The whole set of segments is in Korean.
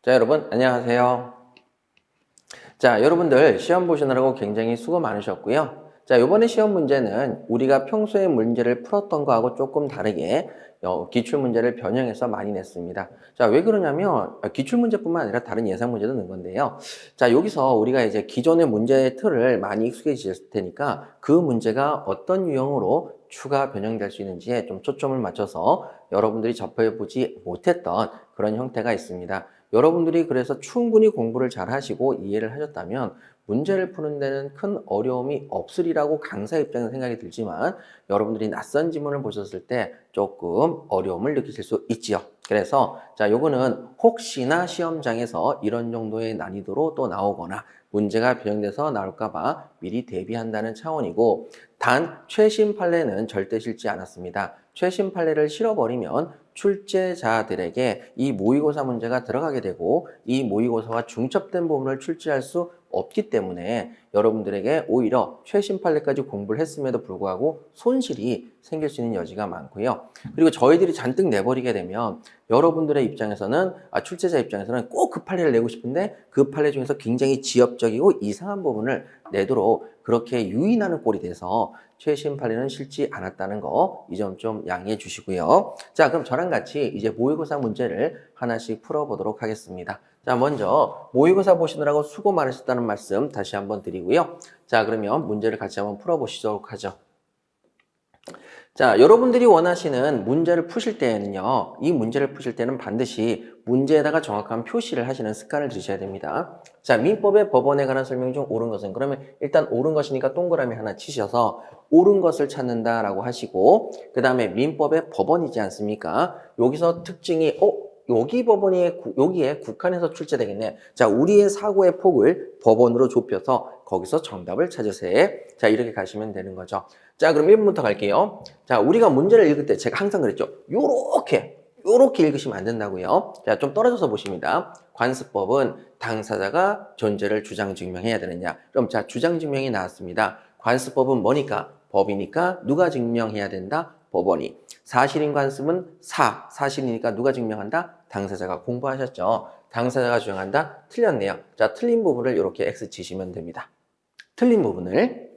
자, 여러분, 안녕하세요. 자, 여러분들 시험 보시느라고 굉장히 수고 많으셨고요. 자, 이번에 시험 문제는 우리가 평소에 문제를 풀었던 거하고 조금 다르게 기출문제를 변형해서 많이 냈습니다. 자, 왜 그러냐면 기출문제뿐만 아니라 다른 예상 문제도 넣은 건데요. 자, 여기서 우리가 이제 기존의 문제의 틀을 많이 익숙해지실 테니까 그 문제가 어떤 유형으로 추가 변형될 수 있는지에 좀 초점을 맞춰서 여러분들이 접해보지 못했던 그런 형태가 있습니다. 여러분들이 그래서 충분히 공부를 잘 하시고 이해를 하셨다면 문제를 푸는 데는 큰 어려움이 없으리라고 강사 입장에서 생각이 들지만 여러분들이 낯선 지문을 보셨을 때 조금 어려움을 느끼실 수 있지요. 그래서 자, 요거는 혹시나 시험장에서 이런 정도의 난이도로 또 나오거나 문제가 변형돼서 나올까 봐 미리 대비한다는 차원이고, 단 최신 판례는 절대 싫지 않았습니다. 최신 판례를 실어버리면 출제자들에게 이 모의고사 문제가 들어가게 되고 이 모의고사와 중첩된 부분을 출제할 수 없기 때문에 여러분들에게 오히려 최신 판례까지 공부를 했음에도 불구하고 손실이 생길 수 있는 여지가 많고요. 그리고 저희들이 잔뜩 내버리게 되면 여러분들의 입장에서는, 출제자 입장에서는 꼭 그 판례를 내고 싶은데 그 판례 중에서 굉장히 지엽적이고 이상한 부분을 내도록 그렇게 유인하는 꼴이 돼서 최신 판례는 싫지 않았다는 거, 이 점 좀 양해해 주시고요. 자, 그럼 저랑 같이 이제 모의고사 문제를 하나씩 풀어보도록 하겠습니다. 자, 먼저 모의고사 보시느라고 수고 많으셨다는 말씀 다시 한번 드리고요. 자, 그러면 문제를 같이 한번 풀어보시도록 하죠. 자, 여러분들이 원하시는 문제를 푸실 때에는요, 이 문제를 푸실 때는 반드시 문제에다가 정확한 표시를 하시는 습관을 들이셔야 됩니다. 자, 민법의 법원에 관한 설명 중 옳은 것은, 그러면 일단 옳은 것이니까 동그라미 하나 치셔서 옳은 것을 찾는다라고 하시고, 그 다음에 민법의 법원이지 않습니까? 여기서 특징이, 여기에 국한해서 출제되겠네. 자, 우리의 사고의 폭을 법원으로 좁혀서 거기서 정답을 찾으세요. 자, 이렇게 가시면 되는 거죠. 자, 그럼 1번부터 갈게요. 자, 우리가 문제를 읽을 때 제가 항상 그랬죠. 요렇게 읽으시면 안 된다고요. 자, 좀 떨어져서 보십니다. 관습법은 당사자가 존재를 주장 증명해야 되느냐. 그럼 자, 주장 증명이 나왔습니다. 관습법은 뭐니까? 법이니까 누가 증명해야 된다? 법원이. 사실인 관습은 사실이니까 누가 증명한다? 당사자가. 공부하셨죠? 당사자가 주장한다? 틀렸네요. 자, 틀린 부분을 이렇게 X 치시면 됩니다. 틀린 부분을.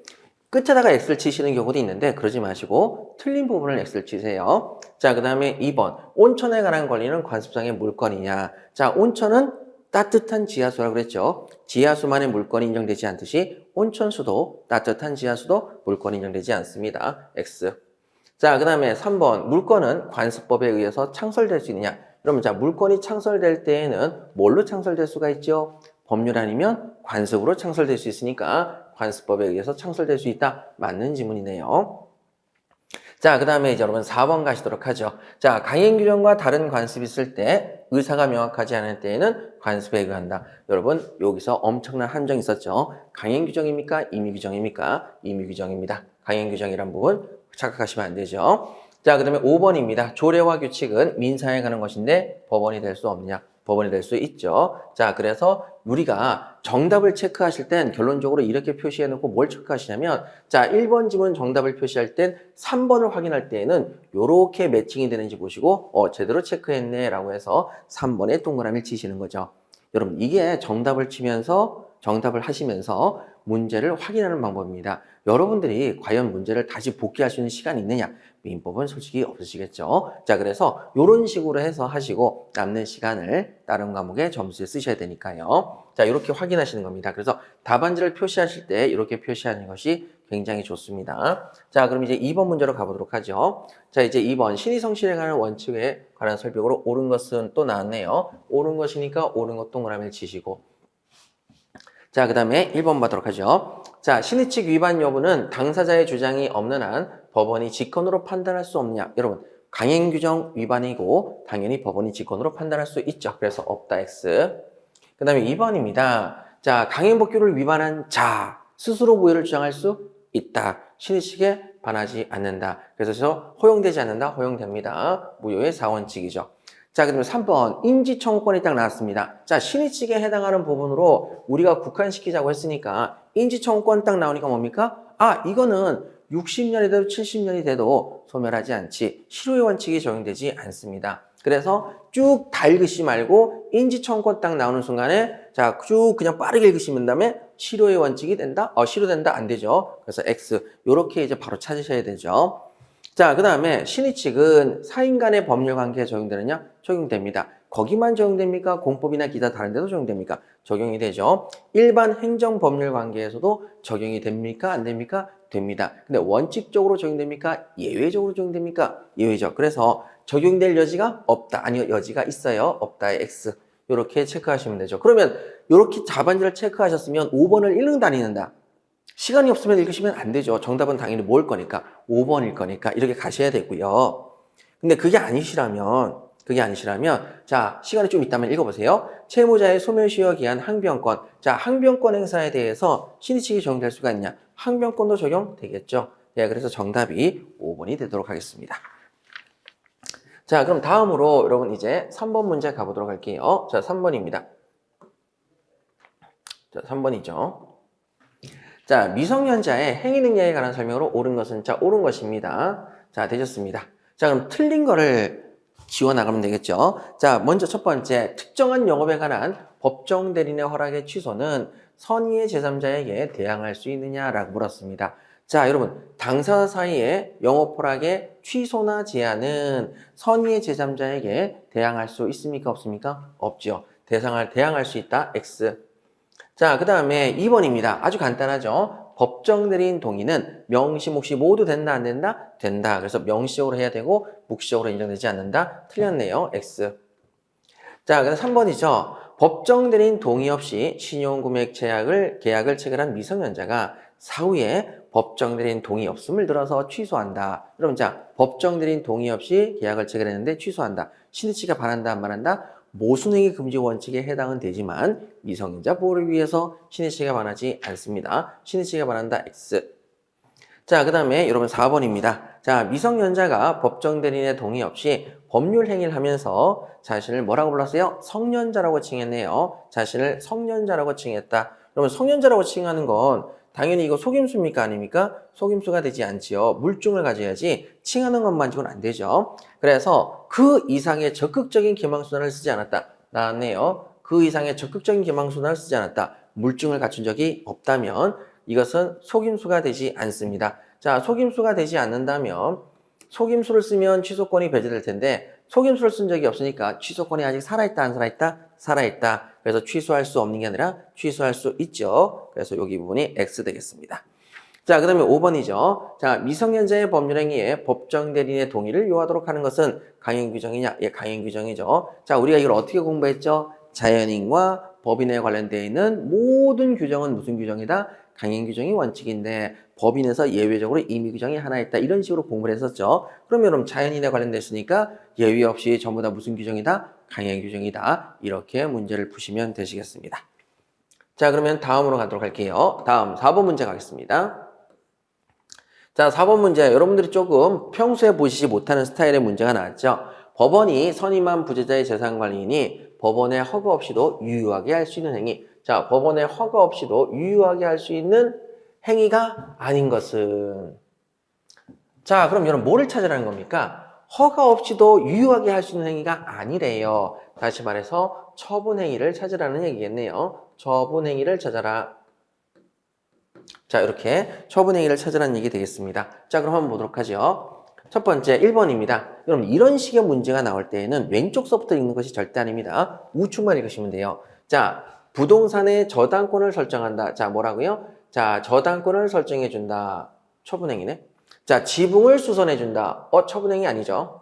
끝에다가 X를 치시는 경우도 있는데 그러지 마시고 틀린 부분을 X를 치세요. 자, 그 다음에 2번. 온천에 관한 권리는 관습상의 물건이냐. 자, 온천은 따뜻한 지하수라고 그랬죠. 지하수만의 물건이 인정되지 않듯이 온천수도 따뜻한 지하수도 물건이 인정되지 않습니다. X. 자, 그 다음에 3번. 물건은 관습법에 의해서 창설될 수 있느냐. 그러면 자, 물건이 창설될 때에는 뭘로 창설될 수가 있죠? 법률 아니면 관습으로 창설될 수 있으니까 관습법에 의해서 창설될 수 있다. 맞는 지문이네요. 자, 그 다음에 이제 여러분 4번 가시도록 하죠. 자, 강행 규정과 다른 관습이 있을 때 의사가 명확하지 않을 때에는 관습에 의한다. 여러분 여기서 엄청난 함정이 있었죠. 강행 규정입니까? 임의 규정입니까? 임의 규정입니다. 강행 규정이란 부분 착각하시면 안 되죠. 자, 그 다음에 5번입니다. 조례와 규칙은 민사에 관한 것인데 법원이 될 수 없느냐? 법원이 될 수 있죠. 자, 그래서 우리가 정답을 체크하실 땐 결론적으로 이렇게 표시해 놓고 뭘 체크하시냐면, 자, 1번 지문 정답을 표시할 땐 3번을 확인할 때에는 이렇게 매칭이 되는지 보시고 제대로 체크했네 라고 해서 3번에 동그라미를 치시는 거죠. 여러분 이게 정답을 하시면서 문제를 확인하는 방법입니다. 여러분들이 과연 문제를 다시 복귀할 수 있는 시간이 있느냐? 민법은 솔직히 없으시겠죠. 자, 그래서 이런 식으로 해서 하시고 남는 시간을 다른 과목에 점수에 쓰셔야 되니까요. 자, 이렇게 확인하시는 겁니다. 그래서 답안지를 표시하실 때 이렇게 표시하는 것이 굉장히 좋습니다. 자, 그럼 이제 2번 문제로 가보도록 하죠. 자, 이제 2번 신의성실에 관한 원칙에 관한 설명으로 옳은 것은 또 나왔네요. 옳은 것이니까 옳은 것 동그라미를 치시고, 자, 그 다음에 1번 보도록 하죠. 자, 신의칙 위반 여부는 당사자의 주장이 없는 한 법원이 직권으로 판단할 수 없느냐. 여러분, 강행규정 위반이고 당연히 법원이 직권으로 판단할 수 있죠. 그래서 없다 X. 그 다음에 2번입니다. 자, 강행법규를 위반한 자, 스스로 무효를 주장할 수 있다. 신의칙에 반하지 않는다. 그래서 허용되지 않는다. 허용됩니다. 무효의 4원칙이죠. 자, 그다음에 3번 인지청구권이 딱 나왔습니다. 자, 신의칙에 해당하는 부분으로 우리가 국한시키자고 했으니까 인지청구권 딱 나오니까 뭡니까? 이거는 60년이 돼도 70년이 돼도 소멸하지 않지 실효의 원칙이 적용되지 않습니다. 그래서 쭉 다 읽으시지 말고 인지청구 딱 나오는 순간에 자, 쭉 그냥 빠르게 읽으시면 다음에 실효의 원칙이 된다? 실효된다? 안 되죠. 그래서 X. 요렇게 이제 바로 찾으셔야 되죠. 자, 그 다음에 신의칙은 사인 간의 법률 관계에 적용되느냐? 적용됩니다. 거기만 적용됩니까? 공법이나 기타 다른 데도 적용됩니까? 적용이 되죠. 일반 행정 법률 관계에서도 적용이 됩니까? 안 됩니까? 됩니다. 근데 원칙적으로 적용됩니까? 예외적으로 적용됩니까? 예외적. 그래서 적용될 여지가 없다. 아니요, 여지가 있어요. 없다의 X. 이렇게 체크하시면 되죠. 그러면 이렇게 답안지를 체크하셨으면 5번을 읽는다, 안 읽는다? 시간이 없으면 읽으시면 안 되죠. 정답은 당연히 뭘 거니까? 5번일 거니까 이렇게 가셔야 되고요. 근데 그게 아니시라면 자, 시간이 좀 있다면 읽어보세요. 채무자의 소멸시효 기한 항변권. 자, 항변권 행사에 대해서 신의칙이 적용될 수가 있냐? 항변권도 적용되겠죠. 예, 그래서 정답이 5번이 되도록 하겠습니다. 자, 그럼 다음으로 여러분 이제 3번 문제 가보도록 할게요. 자, 3번입니다. 자, 3번이죠. 자, 미성년자의 행위 능력에 관한 설명으로 옳은 것은 자, 옳은 것입니다. 자, 되셨습니다. 자, 그럼 틀린 거를 지워나가면 되겠죠. 자, 먼저 첫 번째, 특정한 영업에 관한 법정 대리인의 허락의 취소는 선의의 제3자에게 대항할 수 있느냐라고 물었습니다. 자, 여러분, 당사자 사이에 영업 허락의 취소나 제한은 선의의 제3자에게 대항할 수 있습니까? 없습니까? 없죠. 대항할 수 있다. X. 자, 그 다음에 2번입니다. 아주 간단하죠. 법정 대리인 동의는 명시, 묵시 모두 된다, 안 된다? 된다. 그래서 명시적으로 해야 되고 묵시적으로 인정되지 않는다. 틀렸네요. X. 자, 그다음 3번이죠. 법정 대리인 동의 없이 신용금액 계약을 체결한 미성년자가 사후에 법정 대리인 동의 없음을 들어서 취소한다. 그럼 자, 법정 대리인 동의 없이 계약을 체결했는데 취소한다. 신의치가 반한다, 안 반한다? 모순행위 금지 원칙에 해당은 되지만 미성년자 보호를 위해서 신의치가 반하지 않습니다. 신의치가 반한다. X. 자, 그 다음에 여러분 4번입니다. 자, 미성년자가 법정 대리인의 동의 없이 법률 행위를 하면서 자신을 뭐라고 불렀어요? 성년자라고 칭했네요. 자신을 성년자라고 칭했다. 여러분 성년자라고 칭하는 건 당연히 이거 속임수입니까? 아닙니까? 속임수가 되지 않지요. 물증을 가져야지 칭하는 것만 지고는 안 되죠. 그래서 그 이상의 적극적인 기망수단을 쓰지 않았다. 나왔네요. 그 이상의 적극적인 기망수단을 쓰지 않았다. 물증을 갖춘 적이 없다면 이것은 속임수가 되지 않습니다. 자, 속임수가 되지 않는다면 속임수를 쓰면 취소권이 배제될 텐데 속임수를 쓴 적이 없으니까 취소권이 아직 살아있다, 안 살아있다? 살아있다. 그래서 취소할 수 없는 게 아니라 취소할 수 있죠. 그래서 여기 부분이 X 되겠습니다. 자, 그 다음에 5번이죠. 자, 미성년자의 법률행위에 법정 대리인의 동의를 요하도록 하는 것은 강행 규정이냐? 예, 강행 규정이죠. 자, 우리가 이걸 어떻게 공부했죠? 자연인과 법인에 관련되어 있는 모든 규정은 무슨 규정이다? 강행 규정이 원칙인데 법인에서 예외적으로 임의 규정이 하나 있다. 이런 식으로 공부를 했었죠. 그러면 여러분 자연인에 관련됐으니까 예외 없이 전부 다 무슨 규정이다? 강행 규정이다. 이렇게 문제를 푸시면 되시겠습니다. 자, 그러면 다음으로 가도록 할게요. 다음 4번 문제 가겠습니다. 자, 4번 문제 여러분들이 조금 평소에 보시지 못하는 스타일의 문제가 나왔죠. 법원이 선임한 부재자의 재산관리인이 법원의 허가 없이도 유효하게 할 수 있는 행위. 자, 법원의 허가 없이도 유효하게 할 수 있는 행위가 아닌 것은 자, 그럼 여러분 뭐를 찾으라는 겁니까? 허가 없이도 유효하게 할 수 있는 행위가 아니래요. 다시 말해서 처분행위를 찾으라는 얘기겠네요. 처분행위를 찾아라. 자, 이렇게 처분행위를 찾으라는 얘기 되겠습니다. 자, 그럼 한번 보도록 하죠. 첫 번째 1번입니다. 여러분 이런 식의 문제가 나올 때에는 왼쪽 서부터 읽는 것이 절대 아닙니다. 우측만 읽으시면 돼요. 자, 부동산의 저당권을 설정한다. 자, 뭐라고요? 자, 저당권을 설정해 준다. 처분행위네. 자, 지붕을 수선해 준다. 처분행위 아니죠.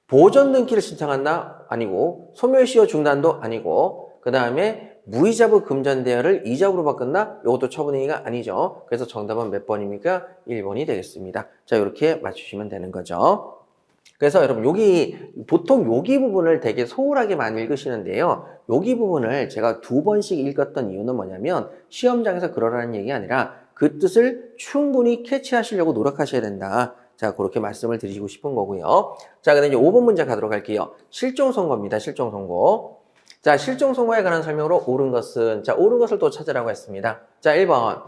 보전 등기를 신청한다. 아니고 소멸시효 중단도 아니고 그 다음에 무이자부 금전 대여를 이자부로 바꾼다. 이것도 처분행위가 아니죠. 그래서 정답은 몇 번입니까? 1번이 되겠습니다. 자, 이렇게 맞추시면 되는 거죠. 그래서 여러분 보통 여기 부분을 되게 소홀하게 많이 읽으시는데요. 여기 부분을 제가 2번씩 읽었던 이유는 뭐냐면 시험장에서 그러라는 얘기 아니라 그 뜻을 충분히 캐치하시려고 노력하셔야 된다. 자, 그렇게 말씀을 드리고 싶은 거고요. 자, 그다음에 이제 5번 문제 가도록 할게요. 실종선고입니다. 실종선고. 자, 실종선고에 관한 설명으로 옳은 것은 자, 옳은 것을 또 찾으라고 했습니다. 자, 1번.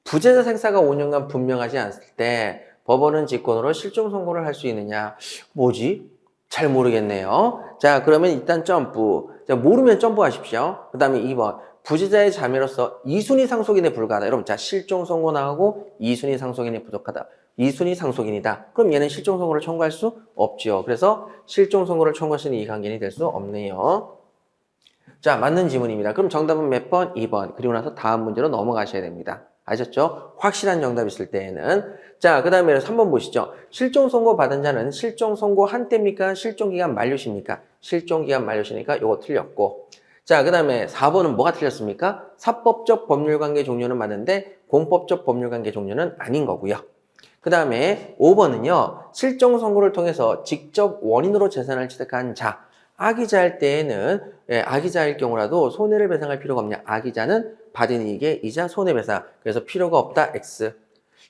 부재자 생사가 5년간 분명하지 않을 때 법원은 직권으로 실종선고를 할 수 있느냐? 뭐지? 잘 모르겠네요. 자, 그러면 일단 점프. 자, 모르면 점프하십시오. 그 다음에 2번. 부재자의 자매로서 2순위 상속인에 불과하다. 여러분, 자, 실종 선고 나오고 2순위 상속인이 부족하다. 2순위 상속인이다. 그럼 얘는 실종 선고를 청구할 수 없죠. 그래서 실종 선고를 청구할 수 있는 이관계인이 될 수 없네요. 자, 맞는 지문입니다. 그럼 정답은 몇 번? 2번. 그리고 나서 다음 문제로 넘어가셔야 됩니다. 아셨죠? 확실한 정답 있을 때에는. 자, 그 다음에 3번 보시죠. 실종 선고 받은 자는 실종 선고 한때입니까? 실종기간 만료시입니까? 실종기간 만료시니까 요거 틀렸고. 자, 그 다음에 4번은 뭐가 틀렸습니까? 사법적 법률관계 종료는 맞는데 공법적 법률관계 종료는 아닌 거고요. 그 다음에 5번은요. 실종 선고를 통해서 직접 원인으로 재산을 취득한 자. 악의자일 때에는 악의자일 경우라도 손해를 배상할 필요가 없냐. 악의자는 받은 이익의 이자 손해배상. 그래서 필요가 없다. X.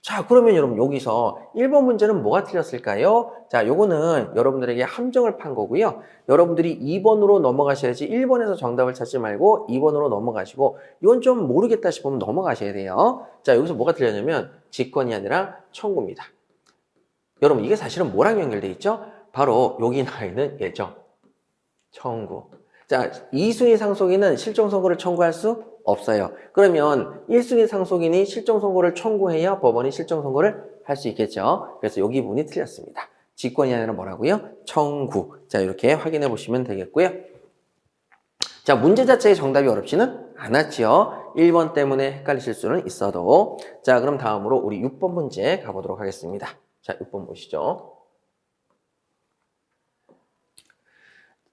자, 그러면 여러분 여기서 1번 문제는 뭐가 틀렸을까요? 자, 요거는 여러분들에게 함정을 판 거고요. 여러분들이 2번으로 넘어가셔야지 1번에서 정답을 찾지 말고 2번으로 넘어가시고 이건 좀 모르겠다 싶으면 넘어가셔야 돼요. 자, 여기서 뭐가 틀렸냐면 직권이 아니라 청구입니다. 여러분 이게 사실은 뭐랑 연결돼 있죠? 바로 여기 나와 있는 예정. 청구. 자, 2순위 상속인은 실종 선고를 청구할 수 없어요. 그러면 1순위 상속인이 실종 선고를 청구해야 법원이 실종 선고를 할 수 있겠죠. 그래서 여기 부분이 틀렸습니다. 직권이 아니라 뭐라고요? 청구. 자, 이렇게 확인해 보시면 되겠고요. 자, 문제 자체의 정답이 어렵지는 않았지요. 1번 때문에 헷갈리실 수는 있어도. 자, 그럼 다음으로 우리 6번 문제 가보도록 하겠습니다. 자, 6번 보시죠.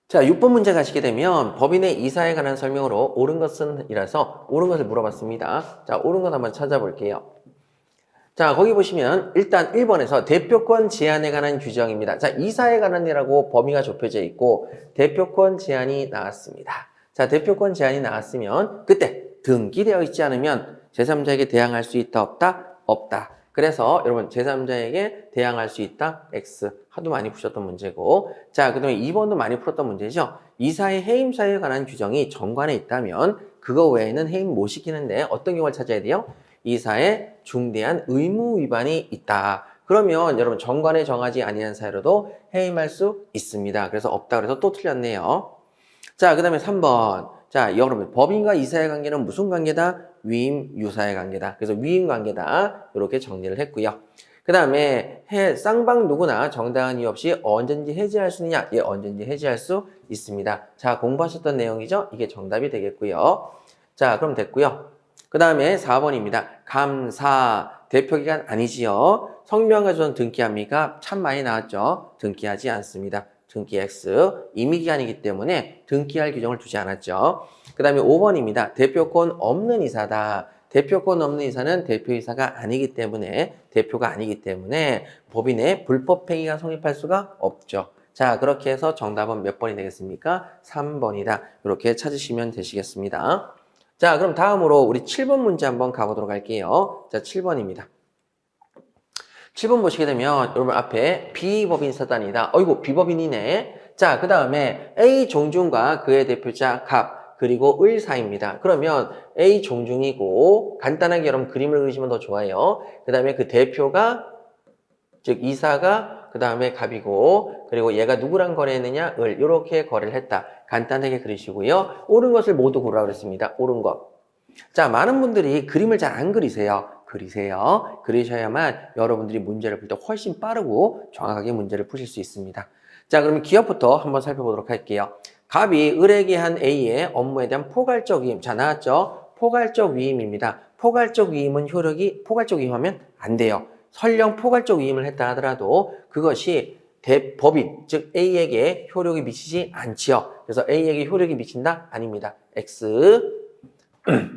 자, 6번 문제 가시게 되면 법인의 이사에 관한 설명으로 옳은 것은 이라서 옳은 것을 물어봤습니다. 자, 옳은 것 한번 찾아볼게요. 자, 거기 보시면 일단 1번에서 대표권 제한에 관한 규정입니다. 자, 이사에 관한이라고 범위가 좁혀져 있고 대표권 제한이 나왔습니다. 자, 대표권 제한이 나왔으면 그때 등기되어 있지 않으면 제3자에게 대항할 수 있다 없다? 없다. 그래서 여러분 제3자에게 대항할 수 있다? X. 하도 많이 푸셨던 문제고. 자, 그 다음에 2번도 많이 풀었던 문제죠. 이사의 해임 사유에 관한 규정이 정관에 있다면 그거 외에는 해임 못 시키는데 어떤 경우를 찾아야 돼요? 이사의 중대한 의무 위반이 있다. 그러면 여러분 정관에 정하지 아니한 사유로도 해임할 수 있습니다. 그래서 없다 그래서 또 틀렸네요. 자, 그 다음에 3번. 자, 여러분 법인과 이사의 관계는 무슨 관계다? 위임 유사의 관계다. 그래서 위임 관계다. 이렇게 정리를 했고요. 그 다음에 쌍방 누구나 정당한 이유 없이 언제든지 해지할 수 있느냐? 예, 언제든지 해지할 수 있습니다. 자, 공부하셨던 내용이죠? 이게 정답이 되겠고요. 자, 그럼 됐고요. 그 다음에 4번입니다. 감사 대표기간 아니지요. 성명과 전 등기합니까? 참 많이 나왔죠. 등기하지 않습니다. 등기 X 임의기간이기 때문에 등기할 규정을 두지 않았죠. 그 다음에 5번입니다. 대표권 없는 이사다. 대표권 없는 이사는 대표이사가 아니기 때문에 대표가 아니기 때문에 법인의 불법행위가 성립할 수가 없죠. 자, 그렇게 해서 정답은 몇 번이 되겠습니까? 3번이다. 이렇게 찾으시면 되시겠습니다. 자, 그럼 다음으로 우리 7번 문제 한번 가보도록 할게요. 자, 7번입니다. 7번 보시게 되면 여러분 앞에 비법인 사단이다. 어이구, 비법인이네. 자, 그 다음에 A 종중과 그의 대표자 갑 그리고 을 사이입니다. 그러면 A 종중이고 간단하게 여러분 그림을 그리시면 더 좋아요. 그 다음에 그 대표가 즉 이사가 그 다음에 갑이고 그리고 얘가 누구랑 거래했느냐? 을. 이렇게 거래를 했다. 간단하게 그리시고요. 옳은 것을 모두 고르라고 그랬습니다. 옳은 것. 자, 많은 분들이 그림을 잘 안 그리세요. 그리셔야만 여러분들이 문제를 풀 때 훨씬 빠르고 정확하게 문제를 푸실 수 있습니다. 자, 그러면 기업부터 한번 살펴보도록 할게요. 갑이 을에게 한 A의 업무에 대한 포괄적 위임. 자, 나왔죠? 포괄적 위임입니다. 포괄적 위임은 포괄적 위임하면 안 돼요. 설령 포괄적 위임을 했다 하더라도 그것이 법인, 즉 A에게 효력이 미치지 않지요. 그래서 A에게 효력이 미친다? 아닙니다. X.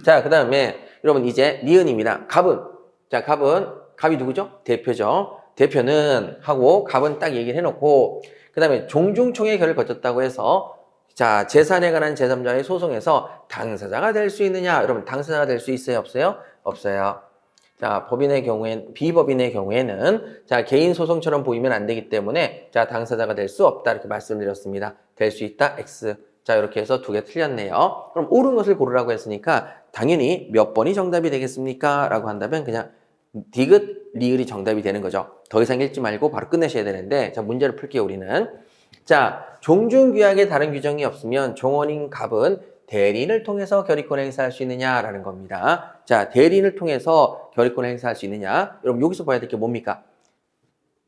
자, 그 다음에 여러분 이제 니은입니다. 갑이 누구죠? 대표죠. 대표는 하고 갑은 딱 얘기를 해놓고 그 다음에 종중총회 결을 거쳤다고 해서 자, 재산에 관한 제3자의 소송에서 당사자가 될 수 있느냐? 여러분 당사자가 될 수 있어요? 없어요? 없어요. 자, 비법인의 경우에는 자, 개인 소송처럼 보이면 안 되기 때문에 자, 당사자가 될 수 없다 이렇게 말씀드렸습니다. 될 수 있다? X. 자, 이렇게 해서 두 개 틀렸네요. 그럼 옳은 것을 고르라고 했으니까 당연히 몇 번이 정답이 되겠습니까? 라고 한다면 그냥 디귿, 리을이 정답이 되는 거죠. 더 이상 읽지 말고 바로 끝내셔야 되는데 자, 문제를 풀게요, 우리는. 자, 종중규약에 다른 규정이 없으면 종원인 갑은 대리인을 통해서 결의권을 행사할 수 있느냐라는 겁니다. 자, 대리인을 통해서 결의권을 행사할 수 있느냐? 여러분 여기서 봐야 될 게 뭡니까?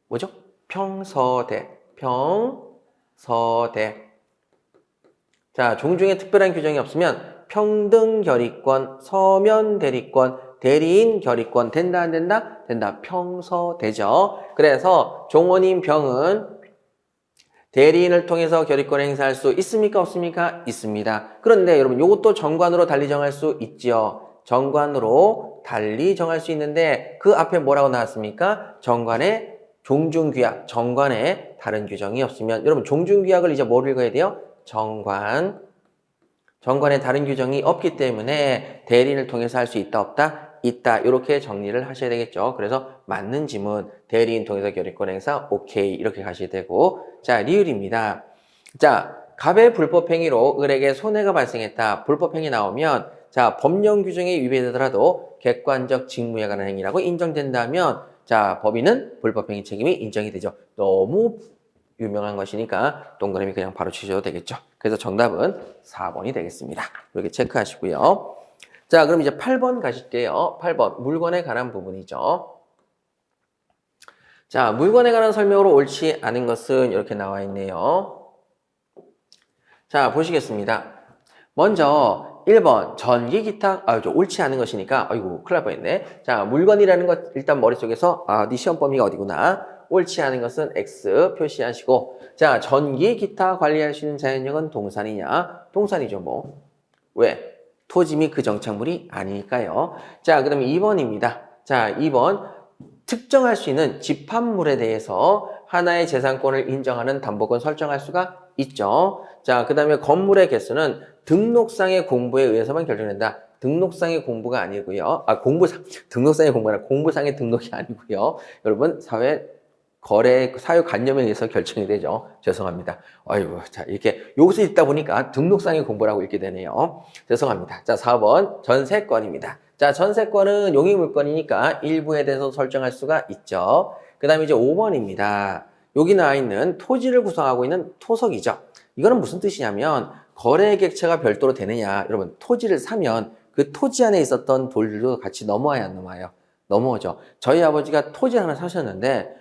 뭐죠? 평서대. 평서대. 자, 종중에 특별한 규정이 없으면 평등 결의권, 서면 대리권, 대리인 결의권 된다 안 된다? 된다. 평서되죠. 그래서 종원인 병은 대리인을 통해서 결의권을 행사할 수 있습니까? 없습니까? 있습니다. 그런데 여러분 이것도 정관으로 달리 정할 수 있죠. 정관으로 달리 정할 수 있는데 그 앞에 뭐라고 나왔습니까? 정관에 종중규약, 정관에 다른 규정이 없으면 여러분 종중규약을 이제 뭘 읽어야 돼요? 정관에 다른 규정이 없기 때문에 대리인을 통해서 할 수 있다 없다? 있다. 이렇게 정리를 하셔야 되겠죠. 그래서 맞는 지문 대리인 통해서 결의권 행사 오케이 이렇게 가셔야 되고 자 리을입니다. 자 갑의 불법행위로 을에게 손해가 발생했다. 불법행위 나오면 자 법령 규정에 위배되더라도 객관적 직무에 관한 행위라고 인정된다면 자 법인은 불법행위 책임이 인정이 되죠. 너무 유명한 것이니까 동그라미 그냥 바로 치셔도 되겠죠. 그래서 정답은 4번이 되겠습니다. 이렇게 체크하시고요. 자, 그럼 이제 8번 가실게요. 8번, 물건에 관한 부분이죠. 자, 물건에 관한 설명으로 옳지 않은 것은 이렇게 나와 있네요. 자, 보시겠습니다. 먼저 1번, 전기 기타, 옳지 않은 것이니까, 아이고, 큰일 날 뻔했네. 자, 물건이라는 것 일단 머릿속에서, 네 시험 범위가 어디구나. 옳지 않은 것은 X 표시하시고, 자, 전기 기타 관리할 수 있는 자연력은 동산이냐? 동산이죠, 뭐. 왜? 토지 및 그 정착물이 아니니까요. 자, 그럼 2번입니다. 자, 2번. 특정할 수 있는 집합물에 대해서 하나의 재산권을 인정하는 담보권 설정할 수가 있죠. 자, 그 다음에 건물의 개수는 등록상의 공부에 의해서만 결정된다. 등록상의 공부가 아니고요. 등록상의 공부가 아니라 공부상의 등록이 아니고요. 여러분, 사유관념에 의해서 결정이 되죠. 죄송합니다. 아이고, 자, 이렇게 여기서 읽다 보니까 등록상의 공부라고 읽게 되네요. 죄송합니다. 자, 4번 전세권입니다. 자, 전세권은 용익물권이니까 일부에 대해서 설정할 수가 있죠. 그 다음에 이제 5번입니다. 여기 나와 있는 토지를 구성하고 있는 토석이죠. 이거는 무슨 뜻이냐면 거래 객체가 별도로 되느냐. 여러분, 토지를 사면 그 토지 안에 있었던 돌들도 같이 넘어와야 안 넘어와요? 넘어오죠. 저희 아버지가 토지 하나 사셨는데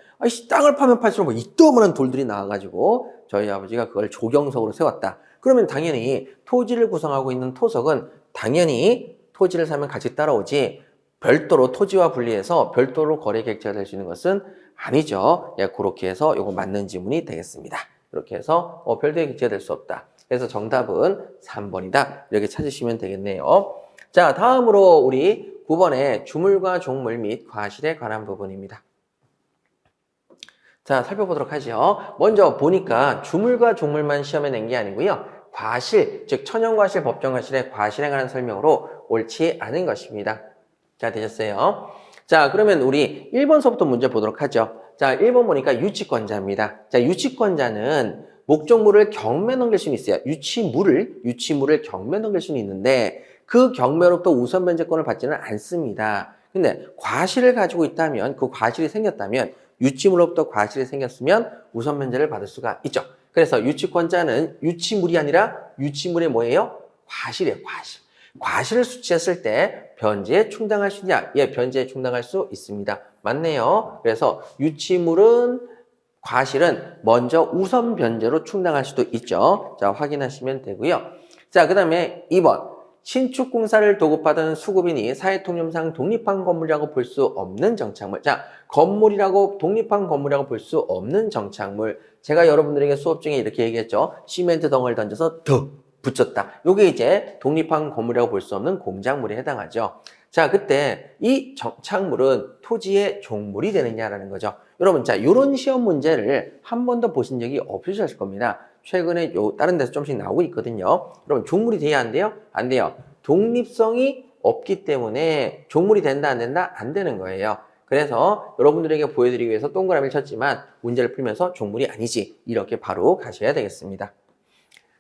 땅을 파면 팔수록 뭐 이따만한 돌들이 나와가지고 저희 아버지가 그걸 조경석으로 세웠다. 그러면 당연히 토지를 구성하고 있는 토석은 당연히 토지를 사면 같이 따라오지 별도로 토지와 분리해서 별도로 거래 객체가 될 수 있는 것은 아니죠. 예, 그렇게 해서 이거 맞는 지문이 되겠습니다. 이렇게 해서 별도의 객체가 될 수 없다. 그래서 정답은 3번이다. 이렇게 찾으시면 되겠네요. 자, 다음으로 우리 9번의 주물과 종물 및 과실에 관한 부분입니다. 자, 살펴보도록 하죠. 먼저 보니까 주물과 종물만 시험에 낸 게 아니고요. 과실, 즉 천연과실, 법정과실의 과실에 관한 설명으로 옳지 않은 것입니다. 자, 되셨어요? 자, 그러면 우리 1번서부터 문제 보도록 하죠. 자, 1번 보니까 유치권자입니다. 자, 유치권자는 목적물을 경매 넘길 수는 있어요. 유치물을 경매 넘길 수는 있는데 그 경매로부터 우선 변제권을 받지는 않습니다. 근데 과실을 가지고 있다면, 그 과실이 생겼다면 유치물로부터 과실이 생겼으면 우선 면제를 받을 수가 있죠. 그래서 유치권자는 유치물이 아니라 유치물의 뭐예요? 과실이에요, 과실. 과실을 수취했을 때 변제에 충당할 수 있냐? 예, 변제에 충당할 수 있습니다. 맞네요. 그래서 과실은 먼저 우선 변제로 충당할 수도 있죠. 자, 확인하시면 되고요. 자, 그 다음에 2번. 신축공사를 도급받은 수급인이 사회통념상 독립한 건물이라고 볼 수 없는 정착물. 자, 독립한 건물이라고 볼 수 없는 정착물. 제가 여러분들에게 수업 중에 이렇게 얘기했죠. 시멘트 덩어리를 던져서 더 붙였다. 요게 이제 독립한 건물이라고 볼 수 없는 공작물에 해당하죠. 자, 그때 이 정착물은 토지의 종물이 되느냐라는 거죠. 여러분, 자, 요런 시험 문제를 한 번도 보신 적이 없으셨을 겁니다. 최근에 다른 데서 좀씩 나오고 있거든요. 여러분, 종물이 돼야 안 돼요? 안 돼요. 독립성이 없기 때문에 종물이 된다, 안 된다? 안 되는 거예요. 그래서 여러분들에게 보여드리기 위해서 동그라미를 쳤지만 문제를 풀면서 종물이 아니지. 이렇게 바로 가셔야 되겠습니다.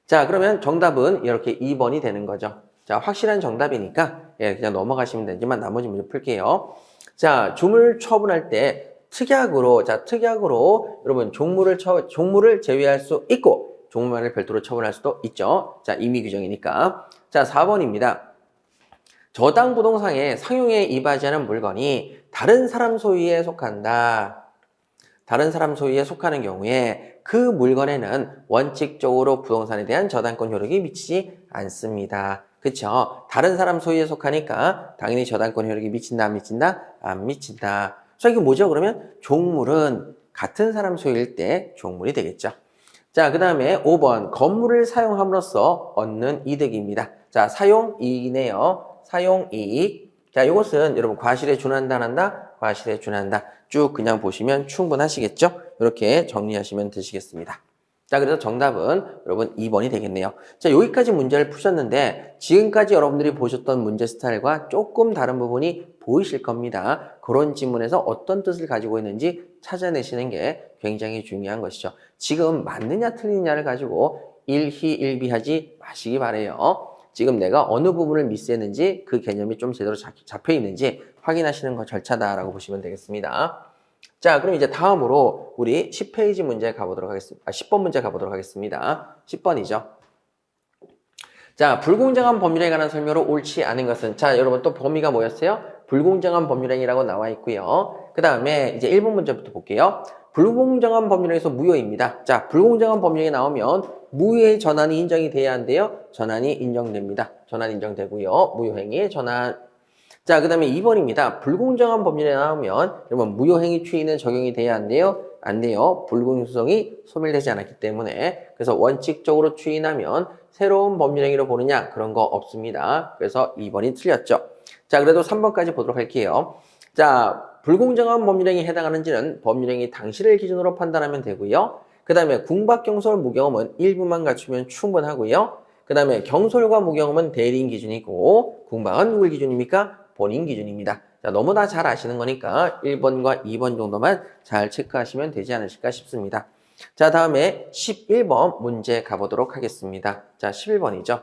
자, 그러면 정답은 이렇게 2번이 되는 거죠. 자, 확실한 정답이니까 예, 그냥 넘어가시면 되지만 나머지 문제 풀게요. 자, 주물 처분할 때 특약으로, 자, 특약으로 여러분 종무를 제외할 수 있고 종무만을 별도로 처분할 수도 있죠. 자, 임의 규정이니까. 자, 4번입니다. 저당 부동산의 상용에 이바지하는 물건이 다른 사람 소유에 속한다. 다른 사람 소유에 속하는 경우에 그 물건에는 원칙적으로 부동산에 대한 저당권 효력이 미치지 않습니다. 그쵸? 다른 사람 소유에 속하니까 당연히 저당권 효력이 미친다, 안 미친다? 안 미친다. 그래서 이게 뭐죠? 그러면 종물은 같은 사람 소유일 때 종물이 되겠죠. 자, 그 다음에 5번 건물을 사용함으로써 얻는 이득입니다. 자, 사용이익이네요. 사용이익. 자, 이것은 여러분 과실에 준한다, 안 한다? 과실에 준한다. 쭉 그냥 보시면 충분하시겠죠? 이렇게 정리하시면 되시겠습니다. 자, 그래서 정답은 여러분 2번이 되겠네요. 자, 여기까지 문제를 푸셨는데 지금까지 여러분들이 보셨던 문제 스타일과 조금 다른 부분이 보이실 겁니다. 그런 지문에서 어떤 뜻을 가지고 있는지 찾아내시는 게 굉장히 중요한 것이죠. 지금 맞느냐 틀리느냐를 가지고 일희일비하지 마시기 바래요. 지금 내가 어느 부분을 미스했는지 그 개념이 좀 제대로 잡혀 있는지 확인하시는 거 절차다라고 보시면 되겠습니다. 자, 그럼 이제 다음으로 우리 10페이지 문제 가보도록 하겠습니다. 10번 문제 가보도록 하겠습니다. 10번이죠. 자, 불공정한 법률에 관한 설명으로 옳지 않은 것은, 자, 여러분 또 범위가 뭐였어요? 불공정한 법률행위라고 나와 있고요. 그 다음에 이제 1번 문제부터 볼게요. 불공정한 법률행위에서 무효입니다. 자, 불공정한 법률행위 나오면 무효의 전환이 인정이 돼야 한대요. 전환이 인정됩니다. 전환 인정되고요. 무효행위의 전환. 자, 그 다음에 2번입니다. 불공정한 법률에 나오면 여러분 무효행위 추이는 적용이 돼야 한대요. 안 돼요. 불공정성이 소멸되지 않았기 때문에. 그래서 원칙적으로 추인하면 새로운 법률행위로 보느냐? 그런 거 없습니다. 그래서 2번이 틀렸죠. 자, 그래도 3번까지 보도록 할게요. 자, 불공정한 법률행위에 해당하는지는 법률행위 당시를 기준으로 판단하면 되고요. 그 다음에 궁박, 경솔, 무경험은 일부만 갖추면 충분하고요. 그 다음에 경솔과 무경험은 대리인 기준이고 궁박은 누굴 기준입니까? 본인 기준입니다. 자, 너무나 잘 아시는 거니까 1번과 2번 정도만 잘 체크하시면 되지 않으실까 싶습니다. 자, 다음에 11번 문제 가보도록 하겠습니다. 자, 11번이죠.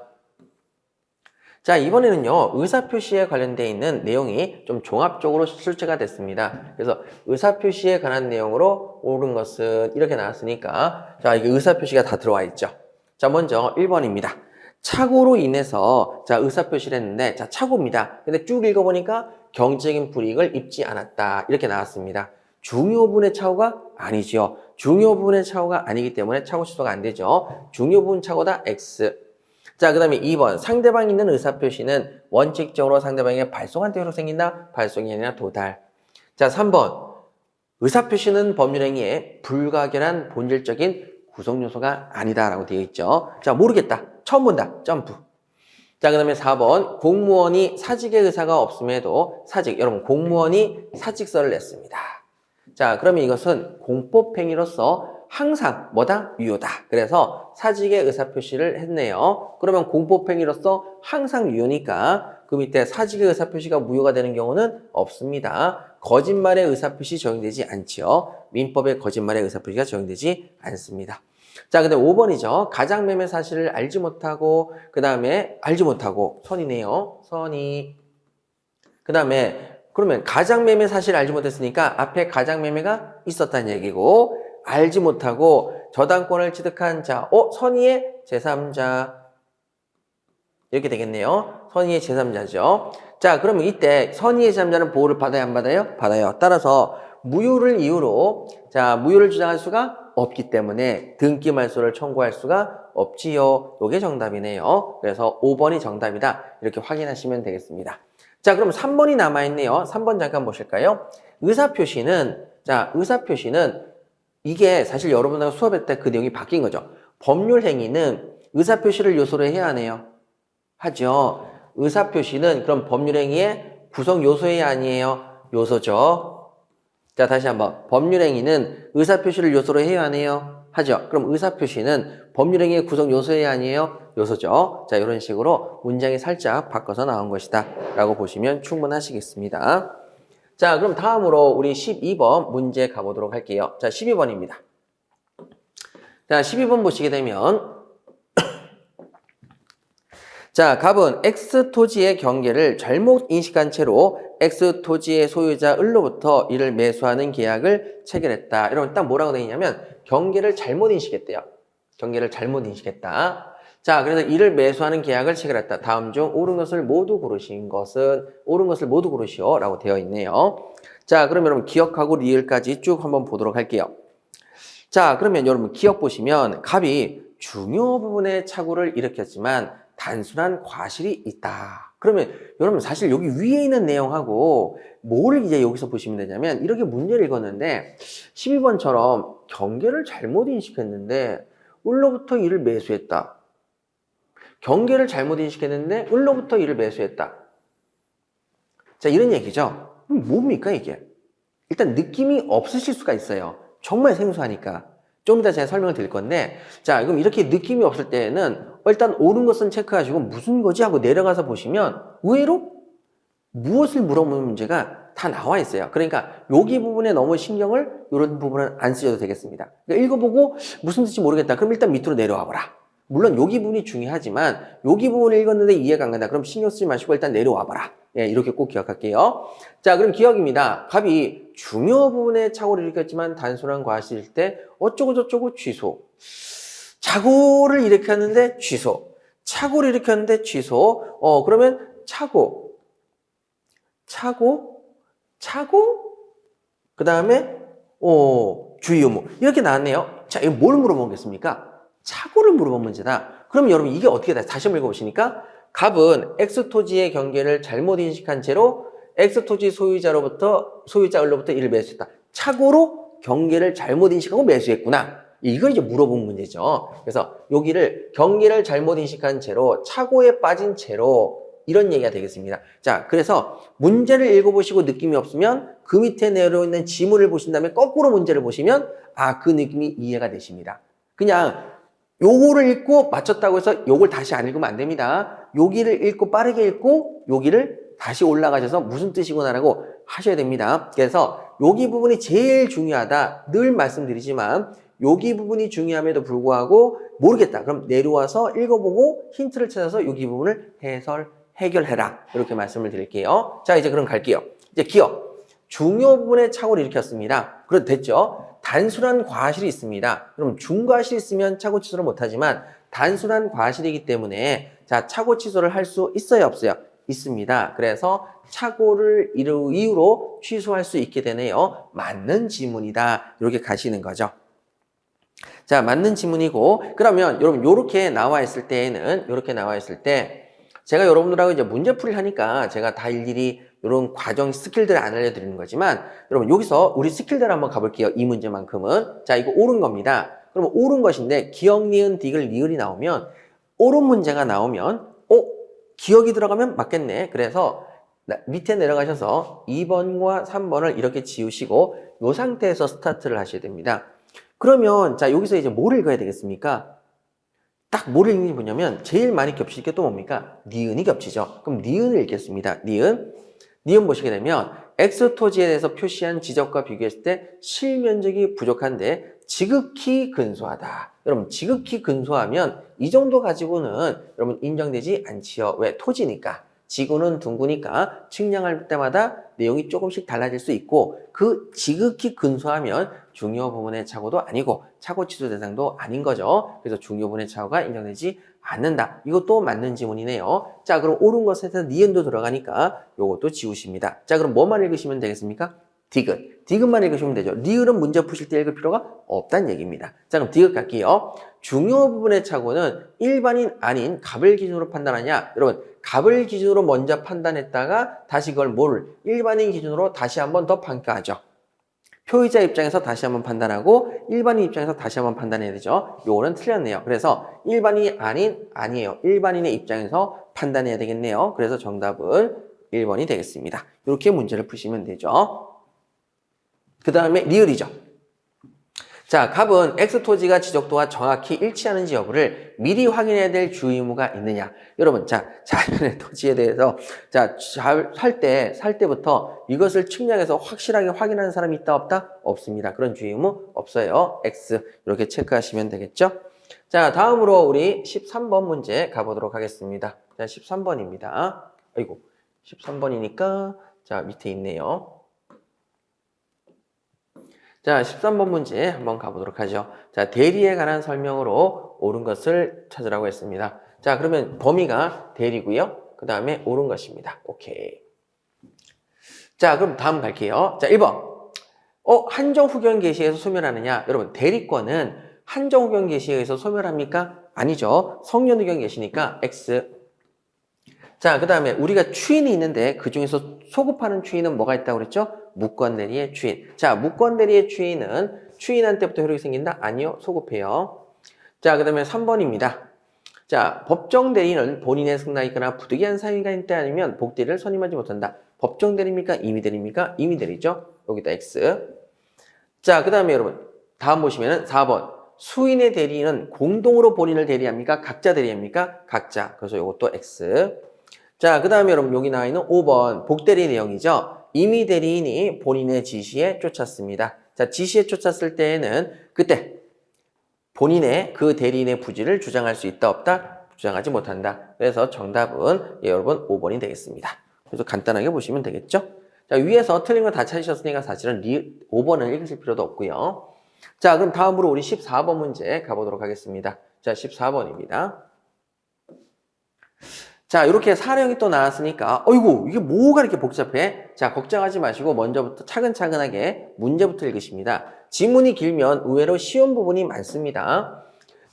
자, 이번에는요, 의사표시에 관련되어 있는 내용이 좀 종합적으로 출제가 됐습니다. 그래서 의사표시에 관한 내용으로 옳은 것은 이렇게 나왔으니까, 자, 이게 의사표시가 다 들어와 있죠. 자, 먼저 1번입니다. 착오로 인해서, 자, 의사표시를 했는데, 자, 착오입니다. 근데 쭉 읽어보니까 경제적인 불이익을 입지 않았다. 이렇게 나왔습니다. 중요부분의 착오가 아니죠. 중요부분의 착오가 아니기 때문에 착오 취소가 안 되죠. 중요부분 착오다 X. 자, 그 다음에 2번. 상대방이 있는 의사표시는 원칙적으로 상대방에게 발송한 효력 생긴다? 발송이 아니라 도달. 자, 3번. 의사표시는 법률행위의 불가결한 본질적인 구성요소가 아니다라고 되어 있죠. 자, 모르겠다. 처음 본다. 점프. 자, 그 다음에 4번. 공무원이 사직의 의사가 없음에도 사직. 여러분, 공무원이 사직서를 냈습니다. 자, 그러면 이것은 공법행위로서 항상 뭐다? 유효다. 그래서 사직의 의사표시를 했네요. 그러면 공법행위로서 항상 유효니까 그 밑에 사직의 의사표시가 무효가 되는 경우는 없습니다. 거짓말의 의사표시 적용되지 않죠. 민법의 거짓말의 의사표시가 적용되지 않습니다. 자, 근데 5번이죠. 가장매매 사실을 알지 못하고 그 다음에 알지 못하고 선이네요. 선이. 그 다음에 그러면 가장매매 사실을 알지 못했으니까 앞에 가장매매가 있었다는 얘기고 알지 못하고 저당권을 취득한 자, 선의의 제3자 이렇게 되겠네요. 선의의 제3자죠. 자, 그러면 이때 선의의 제3자는 보호를 받아야 안 받아요? 받아요. 따라서 무효를 이유로 자, 무효를 주장할 수가 없기 때문에 등기 말소를 청구할 수가 없지요. 이게 정답이네요. 그래서 5번이 정답이다. 이렇게 확인하시면 되겠습니다. 자, 그럼 3번이 남아있네요. 3번 잠깐 보실까요? 의사표시는, 자, 의사표시는 이게 사실 여러분들 수업할 때 그 내용이 바뀐 거죠. 법률 행위는 의사표시를 요소로 해야 하네요. 하죠. 의사표시는 그럼 법률 행위의 구성 요소예요, 아니에요? 요소죠. 자, 다시 한번. 법률 행위는 의사표시를 요소로 해야 하네요. 하죠. 그럼 의사표시는 법률 행위의 구성 요소예요, 아니에요? 요소죠. 자, 이런 식으로 문장이 살짝 바꿔서 나온 것이다 라고 보시면 충분하시겠습니다. 자, 그럼 다음으로 우리 12번 문제 가보도록 할게요. 자, 12번입니다. 자, 12번 보시게 되면 자, 갑은 X 토지의 경계를 잘못 인식한 채로 X 토지의 소유자 을로부터 이를 매수하는 계약을 체결했다. 이러면 딱 뭐라고 되어 있냐면 경계를 잘못 인식했대요. 경계를 잘못 인식했다. 자, 그래서 이를 매수하는 계약을 체결했다. 다음 중 옳은 것을 모두 고르신 것은 옳은 것을 모두 고르시오라고 되어 있네요. 자, 그러면 여러분 기억하고 리을까지 쭉 한번 보도록 할게요. 자, 그러면 여러분 기억 보시면 갑이 중요 부분의 착오를 일으켰지만 단순한 과실이 있다. 그러면 여러분 사실 여기 위에 있는 내용하고 뭘 이제 여기서 보시면 되냐면 이렇게 문제를 읽었는데 12번처럼 경계를 잘못 인식했는데 을로부터 이를 매수했다. 경계를 잘못 인식했는데 을로부터 이를 매수했다. 자, 이런 얘기죠. 뭡니까 이게? 일단 느낌이 없으실 수가 있어요. 정말 생소하니까. 좀 이따 제가 설명을 드릴 건데, 자, 그럼 이렇게 느낌이 없을 때는 일단 옳은 것은 체크하시고 무슨 거지 하고 내려가서 보시면 의외로 무엇을 물어보는 문제가 다 나와 있어요. 그러니까 여기 부분에 너무 신경을 이런 부분은 안 쓰셔도 되겠습니다. 그러니까 읽어보고 무슨 뜻인지 모르겠다. 그럼 일단 밑으로 내려와 보라. 물론 여기 부분이 중요하지만 여기 부분을 읽었는데 이해가 안 간다. 그럼 신경 쓰지 마시고 일단 내려와 봐라. 예, 이렇게 꼭 기억할게요. 자, 그럼 기억입니다. 갑이 중요 부분에 착오를 일으켰지만 단순한 과실일 때 어쩌고 저쩌고 취소. 착오를 일으켰는데 취소. 착오를 일으켰는데 취소. 그러면 착오. 그 다음에 주의 의무. 이렇게 나왔네요. 자, 이거 뭘 물어보겠습니까? 착오를 물어본 문제다. 그럼 여러분 이게 어떻게 돼? 다시 한번 읽어보시니까 갑은 X토지의 경계를 잘못 인식한 채로 X토지 소유자 을로부터 이를 매수했다. 착오로 경계를 잘못 인식하고 매수했구나. 이걸 이제 물어본 문제죠. 그래서 여기를 경계를 잘못 인식한 채로 착오에 빠진 채로 이런 얘기가 되겠습니다. 자, 그래서 문제를 읽어보시고 느낌이 없으면 그 밑에 내려있는 지문을 보신 다음에 거꾸로 문제를 보시면 그 느낌이 이해가 되십니다. 그냥 요거를 읽고 맞췄다고 해서 요걸 다시 안 읽으면 안 됩니다. 여기를 읽고 빠르게 읽고 여기를 다시 올라가셔서 무슨 뜻이구나라고 하셔야 됩니다. 그래서 여기 부분이 제일 중요하다. 늘 말씀드리지만 여기 부분이 중요함에도 불구하고 모르겠다. 그럼 내려와서 읽어보고 힌트를 찾아서 여기 부분을 해결해라. 이렇게 말씀을 드릴게요. 자, 이제 그럼 갈게요. 이제 기억. 중요 부분에 착오를 일으켰습니다. 그래도 됐죠? 단순한 과실이 있습니다. 그럼 중과실이 있으면 착오 취소를 못하지만 단순한 과실이기 때문에 자, 착오 취소를 할 수 있어요, 없어요? 있습니다. 그래서 착오를 이유로 취소할 수 있게 되네요. 맞는 지문이다. 이렇게 가시는 거죠. 자, 맞는 지문이고 그러면 여러분 요렇게 나와 있을 때에는 요렇게 나와 있을 때 제가 여러분들하고 이제 문제풀이를 하니까 제가 다 일일이 이런 과정 스킬들을 안 알려드리는 거지만 여러분 여기서 우리 스킬들 한번 가볼게요. 이 문제만큼은. 자, 이거 옳은 겁니다. 그러면 옳은 것인데 기억, 니은, 디귿, 리을이 나오면 옳은 문제가 나오면 기억이 들어가면 맞겠네. 그래서 밑에 내려가셔서 2번과 3번을 이렇게 지우시고 이 상태에서 스타트를 하셔야 됩니다. 그러면 자 여기서 이제 뭘 읽어야 되겠습니까? 딱 뭘 읽는지 뭐냐면 제일 많이 겹칠 게 또 뭡니까? 니은이 겹치죠. 그럼 니은을 읽겠습니다. 니은 보시게 되면 X 토지에 대해서 표시한 지적과 비교했을 때 실면적이 부족한데 지극히 근소하다. 여러분 지극히 근소하면 이 정도 가지고는 여러분 인정되지 않지요. 왜? 토지니까. 지구는 둥구니까 측량할 때마다 내용이 조금씩 달라질 수 있고 그 지극히 근소하면 중요 부분의 착오도 아니고 착오 취소 대상도 아닌 거죠. 그래서 중요 부분의 착오가 인정되지 않는다. 이것도 맞는 지문이네요. 자, 그럼 옳은 것에서 니은도 들어가니까 이것도 지우십니다. 자, 그럼 뭐만 읽으시면 되겠습니까? 디귿만 읽으시면 되죠. 리을은 문제 푸실 때 읽을 필요가 없다는 얘기입니다. 자, 그럼 디귿 갈게요. 중요 부분의 착오는 일반인 아닌 갑을 기준으로 판단하냐? 여러분, 갑을 기준으로 먼저 판단했다가 다시 그걸 일반인 기준으로 다시 한번 더 평가하죠. 표의자 입장에서 다시 한번 판단하고 일반인 입장에서 다시 한번 판단해야 되죠. 요거는 틀렸네요. 그래서 일반인이 아니에요. 일반인의 입장에서 판단해야 되겠네요. 그래서 정답은 1번이 되겠습니다. 이렇게 문제를 푸시면 되죠. 그 다음에 리을이죠. 자, 갑은 X토지가 지적도와 정확히 일치하는지 여부를 미리 확인해야 될 주의 의무가 있느냐. 여러분, 자, 자연의 토지에 대해서, 자, 살 때부터 이것을 측량해서 확실하게 확인하는 사람이 있다, 없다? 없습니다. 그런 주의 의무 없어요. X. 이렇게 체크하시면 되겠죠? 자, 다음으로 우리 13번 문제 가보도록 하겠습니다. 자, 13번입니다. 아이고, 13번이니까, 자, 밑에 있네요. 자, 13번 문제 한번 가보도록 하죠. 자, 대리에 관한 설명으로 옳은 것을 찾으라고 했습니다. 자, 그러면 범위가 대리고요. 그 다음에 옳은 것입니다. 오케이. 자, 그럼 다음 갈게요. 자, 1번. 한정 후견 개시에서 소멸하느냐? 여러분, 대리권은 한정 후견 개시에 의해서 소멸합니까? 아니죠. 성년 후견 개시니까 X. 자, 그 다음에 우리가 추인이 있는데 그 중에서 소급하는 추인은 뭐가 있다고 그랬죠? 무권대리의 추인. 자, 무권대리의 추인은 추인한 때부터 효력이 생긴다? 아니요. 소급해요. 자, 그 다음에 3번입니다. 자, 법정 대리는 본인의 승낙이 있거나 부득이한 사유가 있다 아니면 복대리를 선임하지 못한다. 법정 대리입니까? 임의 대리입니까? 임의 대리죠. 여기다 X. 자, 그 다음에 여러분 다음 보시면은 4번. 수인의 대리인은 공동으로 본인을 대리합니까? 각자 대리합니까? 각자. 그래서 이것도 X. 자, 그 다음에 여러분 여기 나와 있는 5번 복대리 내용이죠. 임의 대리인이 본인의 지시에 쫓았습니다. 자, 지시에 쫓았을 때에는 그때 본인의 그 대리인의 부지를 주장할 수 있다 없다? 주장하지 못한다. 그래서 정답은 여러분 5번이 되겠습니다. 그래서 간단하게 보시면 되겠죠. 자, 위에서 틀린 거 다 찾으셨으니까 사실은 5번을 읽으실 필요도 없고요. 자, 그럼 다음으로 우리 14번 문제 가보도록 하겠습니다. 자, 14번입니다. 자, 이렇게 사례형이 또 나왔으니까 어이구 이게 뭐가 이렇게 복잡해? 자, 걱정하지 마시고 먼저부터 차근차근하게 문제부터 읽으십니다. 지문이 길면 의외로 쉬운 부분이 많습니다.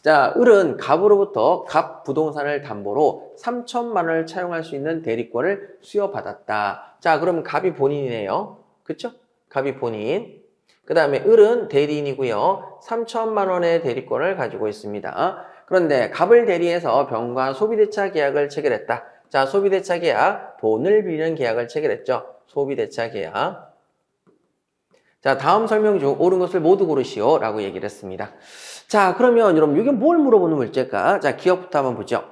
자, 을은 갑으로부터 갑 부동산을 담보로 3천만 원을 차용할 수 있는 대리권을 수여받았다. 자, 그럼 갑이 본인이네요. 그쵸? 갑이 본인. 그 다음에 을은 대리인이고요. 3천만 원의 대리권을 가지고 있습니다. 그런데 갑을 대리해서 병과 소비대차 계약을 체결했다. 자, 소비대차 계약, 돈을 빌리는 계약을 체결했죠. 소비대차 계약. 자, 다음 설명 중 옳은 것을 모두 고르시오 라고 얘기를 했습니다. 자, 그러면 여러분 이게 뭘 물어보는 문제일까? 자, 기억부터 한번 보죠.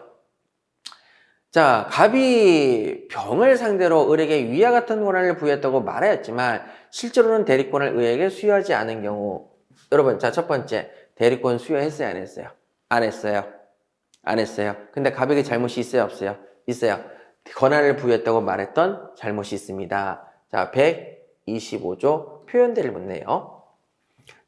자, 갑이 병을 상대로 을에게 위와 같은 권한을 부여했다고 말하였지만 실제로는 대리권을 을에게 수여하지 않은 경우 여러분, 자, 첫 번째 대리권 수여했어요? 안 했어요? 안 했어요. 안 했어요. 근데 갑에게 잘못이 있어요? 없어요? 있어요. 권한을 부여했다고 말했던 잘못이 있습니다. 자, 125조 표현대를 묻네요.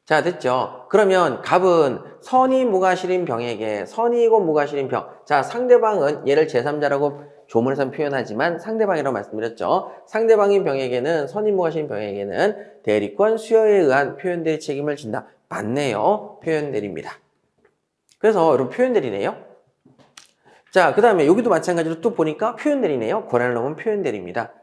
자, 됐죠? 그러면 갑은 선의 무과실인 병에게 선의이고 무과실인 병. 자, 상대방은 얘를 제3자라고 조문에서 표현하지만 상대방이라고 말씀드렸죠. 상대방인 병에게는 선의 무과실인 병에게는 대리권 수여에 의한 표현대리 책임을 진다. 맞네요. 표현대리입니다. 그래서 여러분 표현대리네요. 자, 그 다음에 여기도 마찬가지로 또 보니까 표현대리네요. 권한을 넘은 표현대리입니다.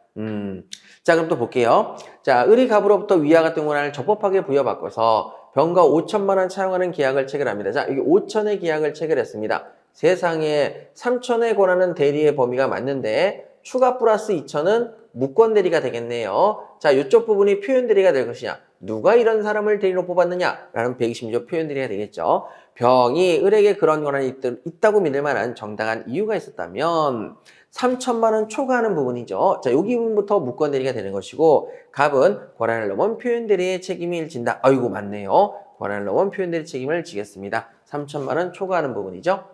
자, 그럼 또 볼게요. 자, 을이 갑으로부터 위와 같은 권한을 적법하게 부여받고서 병과 5천만 원 차용하는 계약을 체결합니다. 자, 여기 5천의 계약을 체결했습니다. 세상에 3천의 권한은 대리의 범위가 맞는데 추가 플러스 2천은 무권 대리가 되겠네요. 자, 이쪽 부분이 표현 대리가 될 것이냐? 누가 이런 사람을 대리로 뽑았느냐? 라는 126조 표현 대리가 되겠죠. 병이 을에게 그런 권한이 있다고 믿을 만한 정당한 이유가 있었다면 3천만 원 초과하는 부분이죠. 자, 여기 부분부터 무권 대리가 되는 것이고 갑은 권한을 넘은 표현 대리의 책임을 진다. 아이고, 맞네요. 권한을 넘은 표현 대리 책임을 지겠습니다. 3천만 원 초과하는 부분이죠.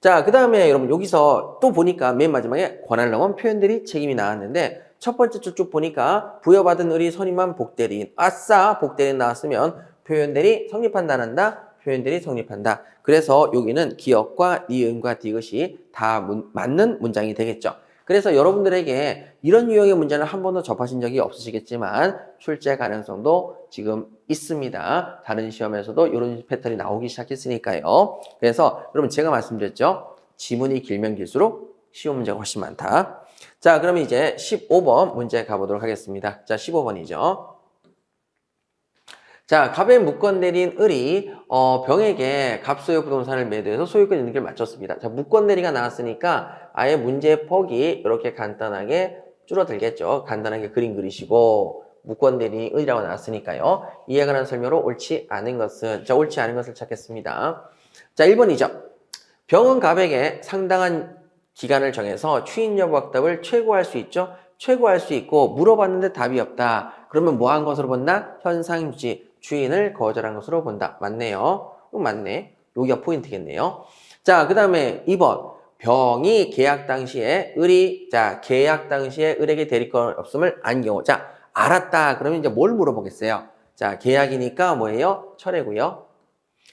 자, 그 다음에 여러분 여기서 또 보니까 맨 마지막에 권한을 넘은 표현들이 책임이 나왔는데 첫 번째 줄 쭉 보니까 부여받은 을이 선임한 복대리인. 아싸! 복대리인 나왔으면 표현들이 성립한다 안 한다? 표현들이 성립한다. 그래서 여기는 기역과 니은과 디귿이 다 맞는 문장이 되겠죠. 그래서 여러분들에게 이런 유형의 문제는 한 번도 접하신 적이 없으시겠지만 출제 가능성도 지금 있습니다. 다른 시험에서도 이런 패턴이 나오기 시작했으니까요. 그래서 여러분 제가 말씀드렸죠. 지문이 길면 길수록 쉬운 문제가 훨씬 많다. 자, 그러면 이제 15번 문제 가보도록 하겠습니다. 자, 15번이죠. 자, 갑의 무권 대리인 을이 병에게 갑소유 부동산을 매도해서 소유권 있는 길 맞췄습니다. 자, 무권 대리가 나왔으니까 아예 문제의 폭이 이렇게 간단하게 줄어들겠죠. 간단하게 그림 그리시고 무권 대리인 을이라고 나왔으니까요. 이에 관한 설명으로 옳지 않은 것은 자, 옳지 않은 것을 찾겠습니다. 자, 1번이죠. 병은 갑에게 상당한 기간을 정해서 추인 여부 확답을 최고할 수 있죠. 최고할 수 있고 물어봤는데 답이 없다. 그러면 뭐 한 것으로 본다? 현상 유지. 추인을 거절한 것으로 본다. 맞네요. 맞네. 여기가 포인트겠네요. 자, 그 다음에 2번. 병이 계약 당시에 계약 당시에 을에게 대리권 없음을 안 경우. 자, 알았다. 그러면 이제 뭘 물어보겠어요? 자, 계약이니까 뭐예요? 철회고요.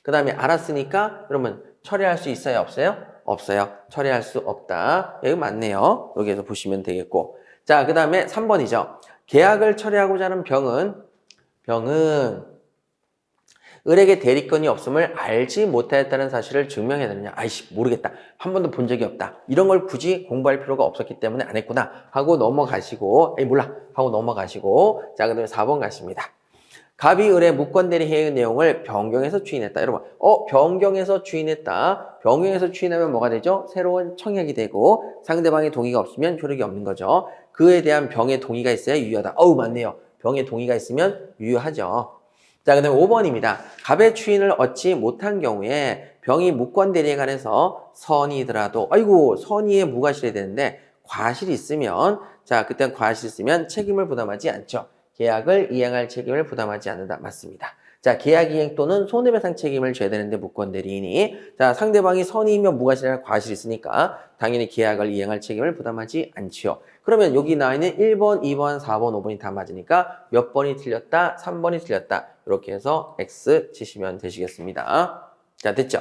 그 다음에 알았으니까 그러면 철회할 수 있어요? 없어요? 없어요. 철회할 수 없다. 여기 맞네요. 여기에서 보시면 되겠고. 자, 그 다음에 3번이죠. 계약을 철회하고자 하는 병은 을에게 대리권이 없음을 알지 못하였다는 사실을 증명해야 되느냐. 아이씨, 모르겠다. 한 번도 본 적이 없다. 이런 걸 굳이 공부할 필요가 없었기 때문에 안 했구나 하고 넘어가시고, 몰라 하고 넘어가시고, 자, 그 다음에 4번 가십니다. 갑이 을의 무권대리 해의 내용을 변경해서 추인했다. 여러분, 변경해서 추인했다. 변경해서 추인하면 뭐가 되죠? 새로운 청약이 되고 상대방의 동의가 없으면 효력이 없는 거죠. 그에 대한 병의 동의가 있어야 유효하다. 맞네요. 병의 동의가 있으면 유효하죠. 자, 그 다음에 5번입니다. 갑의 추인을 얻지 못한 경우에 병이 무권대리에 관해서 선의더라도, 선의에 무과실이 되는데 과실이 있으면, 자, 그때 과실이 있으면 책임을 부담하지 않죠. 계약을 이행할 책임을 부담하지 않는다. 맞습니다. 자, 계약 이행 또는 손해배상 책임을 져야 되는데 무권대리인이, 자, 상대방이 선의이며 무과실이나 과실이 있으니까 당연히 계약을 이행할 책임을 부담하지 않지요. 그러면 여기 나와 있는 1번, 2번, 4번, 5번이 다 맞으니까 몇 번이 틀렸다? 3번이 틀렸다. 이렇게 해서 X 치시면 되시겠습니다. 자, 됐죠?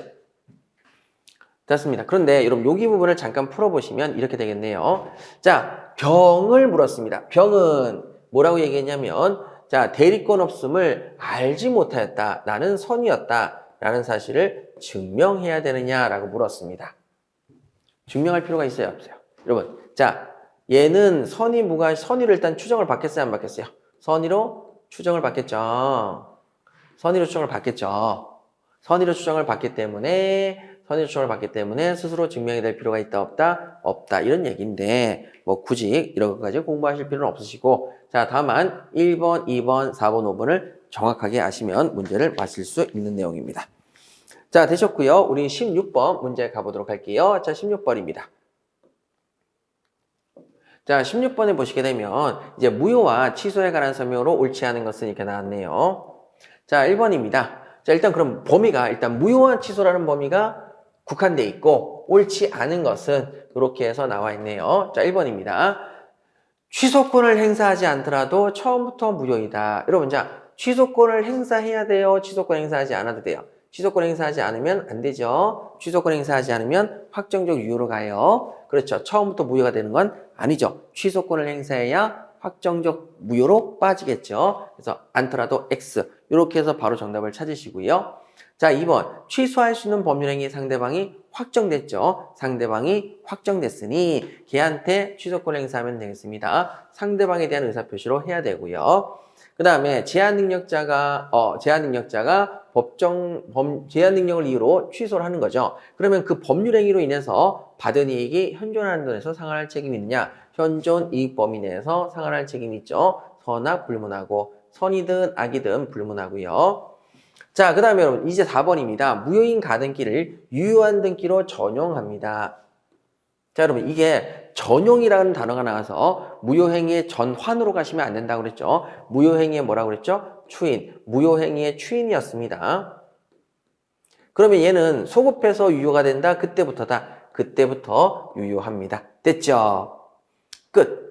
됐습니다. 그런데 여러분 여기 부분을 잠깐 풀어보시면 이렇게 되겠네요. 자, 병을 물었습니다. 병은 뭐라고 얘기했냐면, 자, 대리권 없음을 알지 못하였다. 나는 선이었다. 라는 사실을 증명해야 되느냐라고 물었습니다. 증명할 필요가 있어요? 없어요? 여러분, 자, 얘는 선의를 일단 추정을 받겠어요? 안 받겠어요? 선의로 추정을 받겠죠. 선의로 추정을 받겠죠. 선의로 추정을 받기 때문에 스스로 증명이 될 필요가 있다, 없다? 없다. 이런 얘기인데, 뭐 굳이 이런 것까지 공부하실 필요는 없으시고, 자, 다만 1번, 2번, 4번, 5번을 정확하게 아시면 문제를 마실 수 있는 내용입니다. 자, 되셨고요. 우리 16번 문제 가보도록 할게요. 자, 16번입니다. 자, 16번에 보시게 되면 이제 무효와 취소에 관한 설명으로 옳지 않은 것은 이렇게 나왔네요. 자, 1번입니다. 자, 일단 그럼 범위가 일단 무효와 취소라는 범위가 국한돼 있고 옳지 않은 것은 이렇게 해서 나와 있네요. 자, 1번입니다. 취소권을 행사하지 않더라도 처음부터 무효이다. 여러분, 자, 취소권을 행사해야 돼요? 취소권 행사하지 않아도 돼요? 취소권 행사하지 않으면 안 되죠. 취소권 행사하지 않으면 확정적 유효로 가요. 그렇죠. 처음부터 무효가 되는 건 아니죠. 취소권을 행사해야 확정적 무효로 빠지겠죠. 그래서 않더라도 X. 이렇게 해서 바로 정답을 찾으시고요. 자, 2번. 취소할 수 있는 법률행위 상대방이 확정됐죠. 상대방이 확정됐으니 걔한테 취소권 행사하면 되겠습니다. 상대방에 대한 의사표시로 해야 되고요. 그 다음에 제한 능력자가 제한 능력을 이유로 취소를 하는 거죠. 그러면 그 법률 행위로 인해서 받은 이익이 현존하는 돈에서 상환할 책임이 있느냐? 현존 이익 범위 내에서 상환할 책임이 있죠. 선악 불문하고 선이든 악이든 불문하고요. 자, 그 다음에 여러분 이제 4번입니다. 무효인 가등기를 유효한 등기로 전용합니다. 자, 여러분 이게 전용이라는 단어가 나와서 무효행위의 전환으로 가시면 안 된다고 그랬죠. 무효행위의 뭐라고 그랬죠? 추인. 무효행위의 추인이었습니다. 그러면 얘는 소급해서 유효가 된다. 그때부터다. 그때부터 유효합니다. 됐죠? 끝.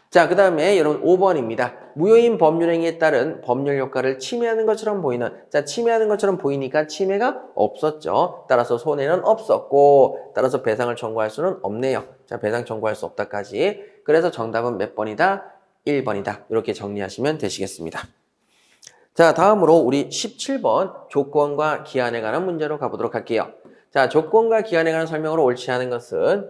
자, 그 다음에 여러분 5번입니다. 무효인 법률행위에 따른 법률 효과를 침해하는 것처럼 보이는, 자, 침해하는 것처럼 보이니까 침해가 없었죠. 따라서 손해는 없었고, 따라서 배상을 청구할 수는 없네요. 자, 배상 청구할 수 없다까지. 그래서 정답은 몇 번이다? 1번이다. 이렇게 정리하시면 되시겠습니다. 자, 다음으로 우리 17번 조건과 기한에 관한 문제로 가보도록 할게요. 자, 조건과 기한에 관한 설명으로 옳지 않은 것은,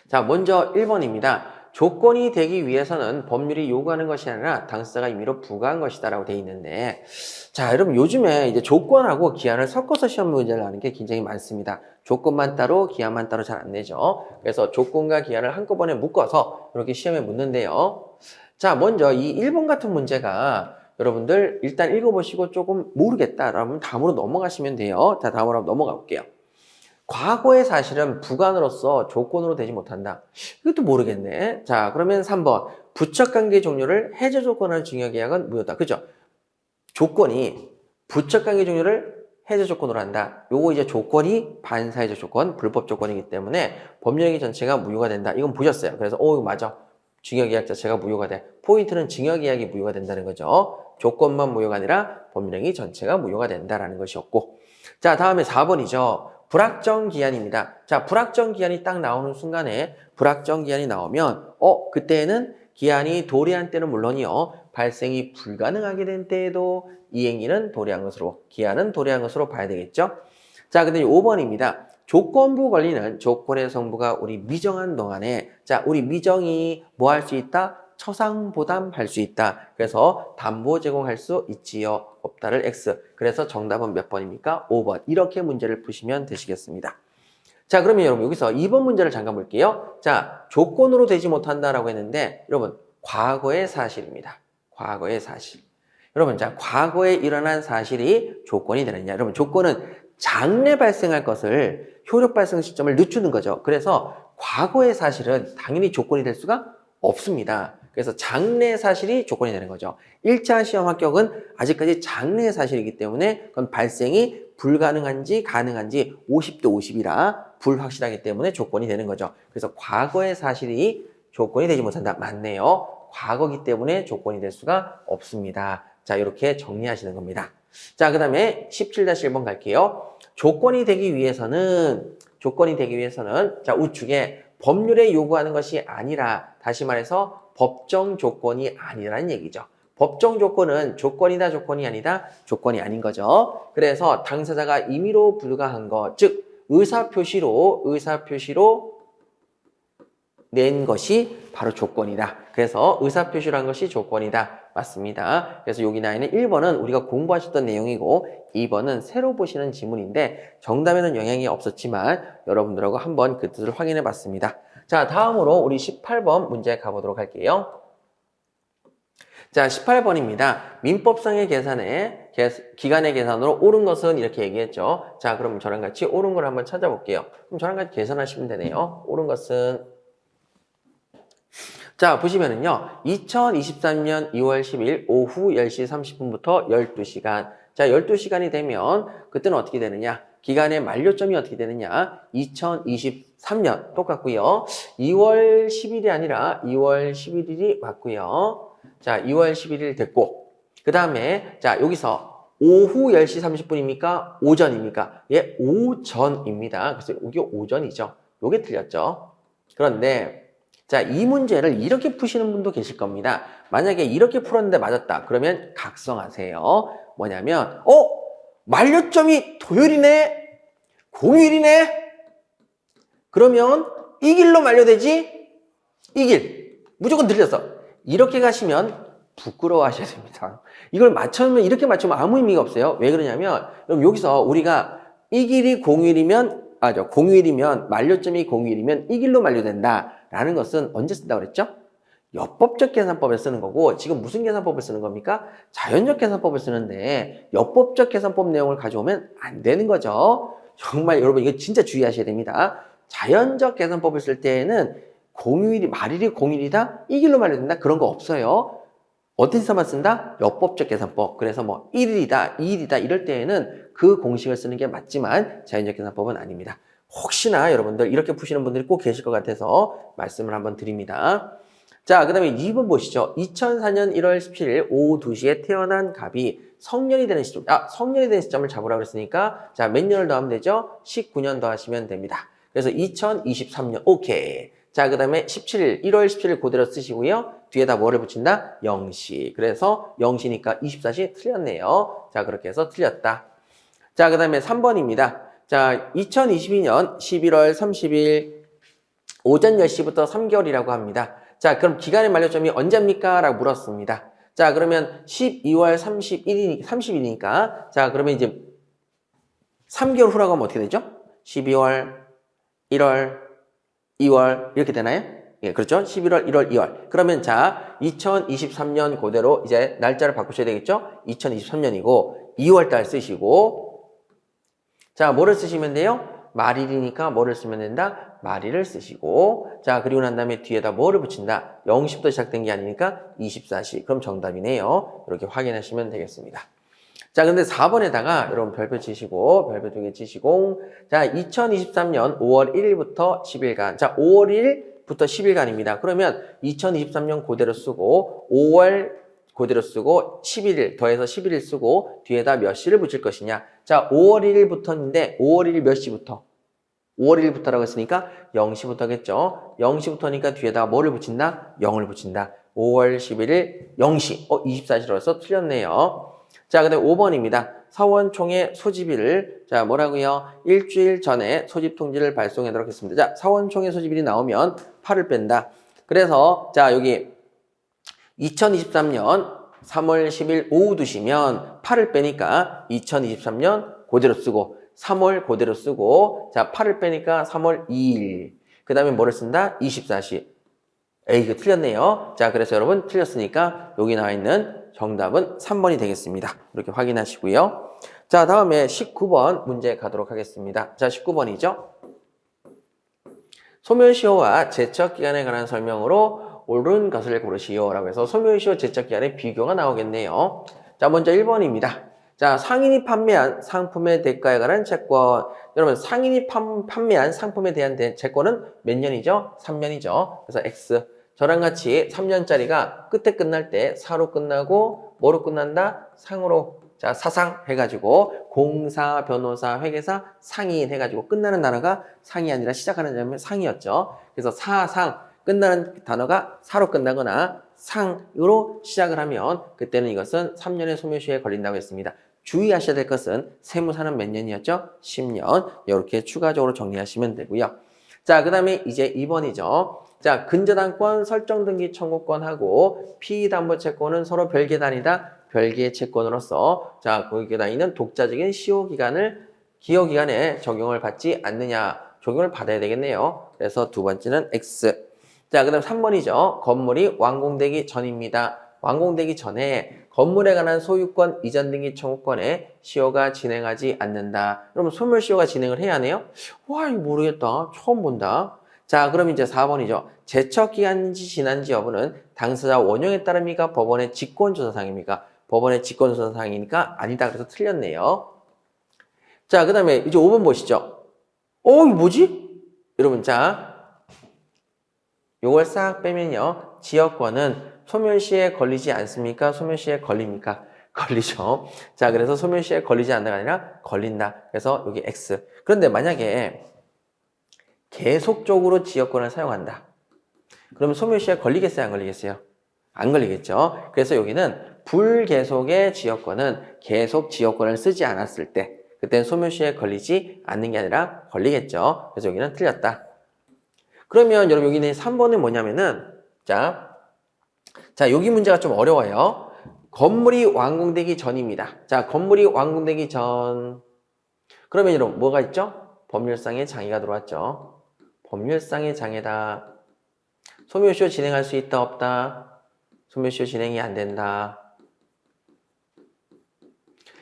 자, 먼저 1번입니다. 조건이 되기 위해서는 법률이 요구하는 것이 아니라 당사자가 임의로 부과한 것이다 라고 되어 있는데, 자, 여러분 요즘에 이제 조건하고 기한을 섞어서 시험 문제를 하는 게 굉장히 많습니다. 조건만 따로 기한만 따로 잘 안 내죠. 그래서 조건과 기한을 한꺼번에 묶어서 이렇게 시험에 묻는데요. 자, 먼저 이 1번 같은 문제가 여러분들 일단 읽어보시고 조금 모르겠다라면 다음으로 넘어가시면 돼요. 자, 다음으로 한번 넘어가 볼게요. 과거의 사실은 부관으로서 조건으로 되지 못한다. 이것도 모르겠네. 자, 그러면 3번. 부척관계 종료를 해제 조건을 증여계약은 무효다. 그죠? 조건이 부척관계 종료를 해제 조건으로 한다. 요거 이제 조건이 반사해제 조건, 불법 조건이기 때문에 법령의 전체가 무효가 된다. 이건 보셨어요. 그래서 이거 맞아. 증여계약 자체가 무효가 돼. 포인트는 증여계약이 무효가 된다는 거죠. 조건만 무효가 아니라 법령이 전체가 무효가 된다라는 것이었고. 자, 다음에 4번이죠. 불확정 기한입니다. 자, 불확정 기한이 딱 나오는 순간에 불확정 기한이 나오면 그때는 기한이 도래한 때는 물론이요. 발생이 불가능하게 된 때에도 이 행위는 도래한 것으로, 기한은 도래한 것으로 봐야 되겠죠. 자, 근데 5번입니다. 조건부 권리는 조건의 성부가 우리 미정한 동안에, 자, 우리 미정이 뭐 할 수 있다? 처상보담할 수 있다. 그래서 담보 제공할 수 있지요. 없다를 X. 그래서 정답은 몇 번입니까? 5번. 이렇게 문제를 푸시면 되시겠습니다. 자, 그러면 여러분 여기서 2번 문제를 잠깐 볼게요. 자, 조건으로 되지 못한다라고 했는데 여러분 과거의 사실입니다. 과거의 사실. 여러분 자, 과거에 일어난 사실이 조건이 되느냐. 여러분 조건은 장래 발생할 것을 효력 발생 시점을 늦추는 거죠. 그래서 과거의 사실은 당연히 조건이 될 수가 없습니다. 그래서 장래 사실이 조건이 되는 거죠. 1차 시험 합격은 아직까지 장래 사실이기 때문에 그건 발생이 불가능한지 가능한지 50대 50이라 불확실하기 때문에 조건이 되는 거죠. 그래서 과거의 사실이 조건이 되지 못한다. 맞네요. 과거기 때문에 조건이 될 수가 없습니다. 자, 이렇게 정리하시는 겁니다. 자, 그 다음에 17-1번 갈게요. 조건이 되기 위해서는 자, 우측에 법률에 요구하는 것이 아니라, 다시 말해서 법정 조건이 아니라는 얘기죠. 법정 조건은 조건이다, 조건이 아니다, 조건이 아닌 거죠. 그래서 당사자가 임의로 불가한 것, 즉 의사표시로 낸 것이 바로 조건이다. 그래서 의사표시로 한 것이 조건이다. 맞습니다. 그래서 여기 나있는 1번은 우리가 공부하셨던 내용이고 2번은 새로 보시는 지문인데 정답에는 영향이 없었지만 여러분들하고 한번 그 뜻을 확인해 봤습니다. 자, 다음으로 우리 18번 문제 가보도록 할게요. 자, 18번입니다. 민법상의 계산에 기간의 계산으로 옳은 것은 이렇게 얘기했죠. 자, 그럼 저랑 같이 옳은 걸 한번 찾아볼게요. 그럼 저랑 같이 계산하시면 되네요. 옳은 것은 자, 보시면은요. 2023년 2월 10일 오후 10시 30분부터 12시간. 자, 12시간이 되면 그때는 어떻게 되느냐? 기간의 만료점이 어떻게 되느냐? 2023년 똑같고요. 2월 10일이 아니라 2월 11일이 맞고요. 자, 2월 11일 됐고. 그 다음에 자, 여기서 오후 10시 30분입니까? 오전입니까? 예, 오전입니다. 그래서 이게 오전이죠. 요게 틀렸죠. 그런데 자, 이 문제를 이렇게 푸시는 분도 계실 겁니다. 만약에 이렇게 풀었는데 맞았다. 그러면 각성하세요. 뭐냐면 만료점이 토요일이네? 공휴일이네? 그러면 이 길로 만료되지? 이 길. 무조건 틀렸어. 이렇게 가시면 부끄러워하셔야 됩니다. 이걸 맞추면 이렇게 맞추면 아무 의미가 없어요. 왜 그러냐면 그럼 여기서 우리가 이 길이 공휴일이면 공휴일이면 만료점이 공휴일이면 이 길로 만료된다. 라는 것은 언제 쓴다고 그랬죠? 엽법적 계산법에 쓰는 거고 지금 무슨 계산법을 쓰는 겁니까? 자연적 계산법을 쓰는데 엽법적 계산법 내용을 가져오면 안 되는 거죠. 정말 여러분 이거 진짜 주의하셔야 됩니다. 자연적 계산법을 쓸 때에는 공휴일이 말일이 공휴일이다? 이 길로 만료된다? 그런 거 없어요. 어디서만 쓴다? 엽법적 계산법. 그래서 뭐 1일이다, 2일이다 이럴 때에는 그 공식을 쓰는 게 맞지만 자연적 계산법은 아닙니다. 혹시나 여러분들 이렇게 푸시는 분들이 꼭 계실 것 같아서 말씀을 한번 드립니다. 자, 그 다음에 2번 보시죠. 2004년 1월 17일 오후 2시에 태어난 갑이 성년이 되는 시점, 성년이 되는 시점을 잡으라고 그랬으니까 자, 몇 년을 더하면 되죠? 19년 더하시면 됩니다. 그래서 2023년, 오케이. 자, 그 다음에 17일, 1월 17일 그대로 쓰시고요. 뒤에다 뭐를 붙인다? 0시. 그래서 0시니까 24시 틀렸네요. 자, 그렇게 해서 틀렸다. 자, 그 다음에 3번입니다. 자, 2022년 11월 30일 오전 10시부터 3개월이라고 합니다. 자, 그럼 기간의 만료점이 언제입니까? 라고 물었습니다. 자, 그러면 12월 30일이니까 자, 그러면 이제 3개월 후라고 하면 어떻게 되죠? 12월, 1월, 2월 이렇게 되나요? 예, 그렇죠. 11월, 1월, 2월. 그러면 자, 2023년 그대로 이제 날짜를 바꾸셔야 되겠죠? 2023년이고 2월 달 쓰시고 자, 뭐를 쓰시면 돼요? 말일이니까 뭐를 쓰면 된다? 말일을 쓰시고 자, 그리고 난 다음에 뒤에다 뭐를 붙인다? 0시부터 시작된 게 아니니까 24시. 그럼 정답이네요. 이렇게 확인하시면 되겠습니다. 자, 근데 4번에다가 여러분 별표 치시고, 별표 2개 치시고, 자, 2023년 5월 1일부터 10일간. 자, 5월 1일부터 10일간입니다. 그러면 2023년 그대로 쓰고, 5월 그대로 쓰고, 11일 더해서 11일 쓰고, 뒤에다 몇 시를 붙일 것이냐. 자, 5월 1일부터인데, 5월 1일 몇 시부터? 5월 1일부터라고 했으니까 0시부터겠죠. 0시부터니까 뒤에다 뭐를 붙인다? 0을 붙인다. 5월 11일 0시. 24시로서 틀렸네요. 자, 그 다음에 5번입니다. 사원총회 소집일을, 자, 뭐라고요? 일주일 전에 소집 통지를 발송하도록 했습니다. 자, 사원총회 소집일이 나오면 8을 뺀다. 그래서, 자, 여기 2023년 3월 10일 오후 2시면 8을 빼니까 2023년 그대로 쓰고, 3월 그대로 쓰고, 자, 8을 빼니까 3월 2일. 그 다음에 뭐를 쓴다? 24시. 에이, 이거 틀렸네요. 자, 그래서 여러분 틀렸으니까 여기 나와 있는 정답은 3번이 되겠습니다. 이렇게 확인하시고요. 자, 다음에 19번 문제 가도록 하겠습니다. 자, 19번이죠. 소멸시효와 제척기간에 관한 설명으로 옳은 것을 고르시오 라고 해서 소멸시효 제척기간의 비교가 나오겠네요. 자, 먼저 1번입니다. 자, 상인이 판매한 상품의 대가에 관한 채권. 여러분, 상인이 판매한 상품에 대한 채권은 몇 년이죠? 3년이죠. 그래서 X. 저랑 같이 3년짜리가 끝에 끝날 때 사로 끝나고 뭐로 끝난다? 상으로. 자, 사상 해가지고 공사, 변호사, 회계사, 상인 해가지고 끝나는 단어가 상이 아니라 시작하는 단어는 상이었죠. 그래서 사상 끝나는 단어가 사로 끝나거나 상으로 시작을 하면 그때는 이것은 3년의 소멸시효에 걸린다고 했습니다. 주의하셔야 될 것은 세무사는 몇 년이었죠? 10년. 이렇게 추가적으로 정리하시면 되고요. 자, 그 다음에 이제 2번이죠. 자, 근저당권, 설정등기 청구권하고 피의담보채권은 서로 별개단이다. 별개의 채권으로서 자, 거기에다 있는 독자적인 시효기간을 기효기간에 적용을 받지 않느냐. 적용을 받아야 되겠네요. 그래서 두 번째는 X. 자, 그 다음 3번이죠. 건물이 완공되기 전입니다. 완공되기 전에 건물에 관한 소유권 이전 등기 청구권에 시효가 진행하지 않는다. 그러면 소멸시효가 진행을 해야 하네요? 와, 이거 모르겠다. 처음 본다. 자, 그럼 이제 4번이죠. 제척기간인지 지난지 여부는 당사자 원형에 따릅니까? 법원의 직권조사상입니까? 법원의 직권조사상이니까 아니다. 그래서 틀렸네요. 자, 그 다음에 이제 5번 보시죠. 이거 뭐지? 여러분, 자, 요걸 싹 빼면요. 지역권은 소멸시에 걸리지 않습니까? 소멸시에 걸립니까? 걸리죠. 자, 그래서 소멸시에 걸리지 않는다가 아니라 걸린다. 그래서 여기 X. 그런데 만약에 계속적으로 지역권을 사용한다. 그러면 소멸시에 걸리겠어요? 안 걸리겠어요? 안 걸리겠죠. 그래서 여기는 불계속의 지역권은 계속 지역권을 쓰지 않았을 때 그때는 소멸시에 걸리지 않는 게 아니라 걸리겠죠. 그래서 여기는 틀렸다. 그러면 여러분 여기는 3번은 뭐냐면은 자, 여기 문제가 좀 어려워요. 건물이 완공되기 전입니다. 자, 건물이 완공되기 전. 그러면 여러분 뭐가 있죠? 법률상의 장애가 들어왔죠. 법률상의 장애다. 소멸시효 진행할 수 있다 없다? 소멸시효 진행이 안 된다.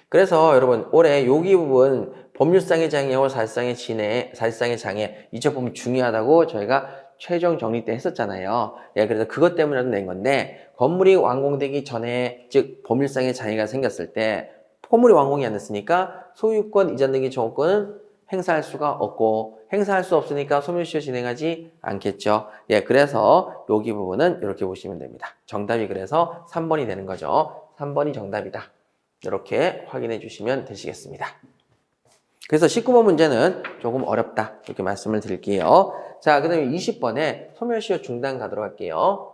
그래서 여러분 올해 여기 부분 법률상의 장애와 사실상의 장애 이쪽 부분 중요하다고 저희가 최종 정리 때 했었잖아요. 예, 그래서 그것 때문에 낸 건데 건물이 완공되기 전에 즉 법률상의 장애가 생겼을 때 건물이 완공이 안 됐으니까 소유권 이전 등기 청구권은 행사할 수가 없고 행사할 수 없으니까 소멸시효 진행하지 않겠죠. 예, 그래서 여기 부분은 이렇게 보시면 됩니다. 정답이 그래서 3번이 되는 거죠. 3번이 정답이다. 이렇게 확인해 주시면 되시겠습니다. 그래서 19번 문제는 조금 어렵다. 이렇게 말씀을 드릴게요. 자, 그 다음에 20번에 소멸시효 중단 가도록 할게요.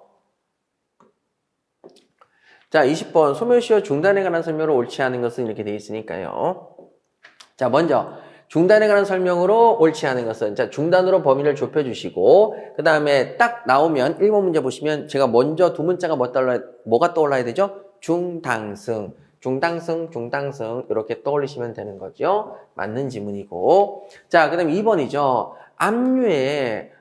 자, 20번 소멸시효 중단에 관한 설명으로 옳지 않은 것은 이렇게 되어 있으니까요. 자, 먼저 중단에 관한 설명으로 옳지 않은 것은 자, 중단으로 범위를 좁혀주시고 그 다음에 딱 나오면 1번 문제 보시면 제가 먼저 두 문자가 뭐가 떠올라야 되죠? 중당승. 중당승 이렇게 떠올리시면 되는 거죠. 맞는 지문이고. 자, 그 다음에 2번이죠.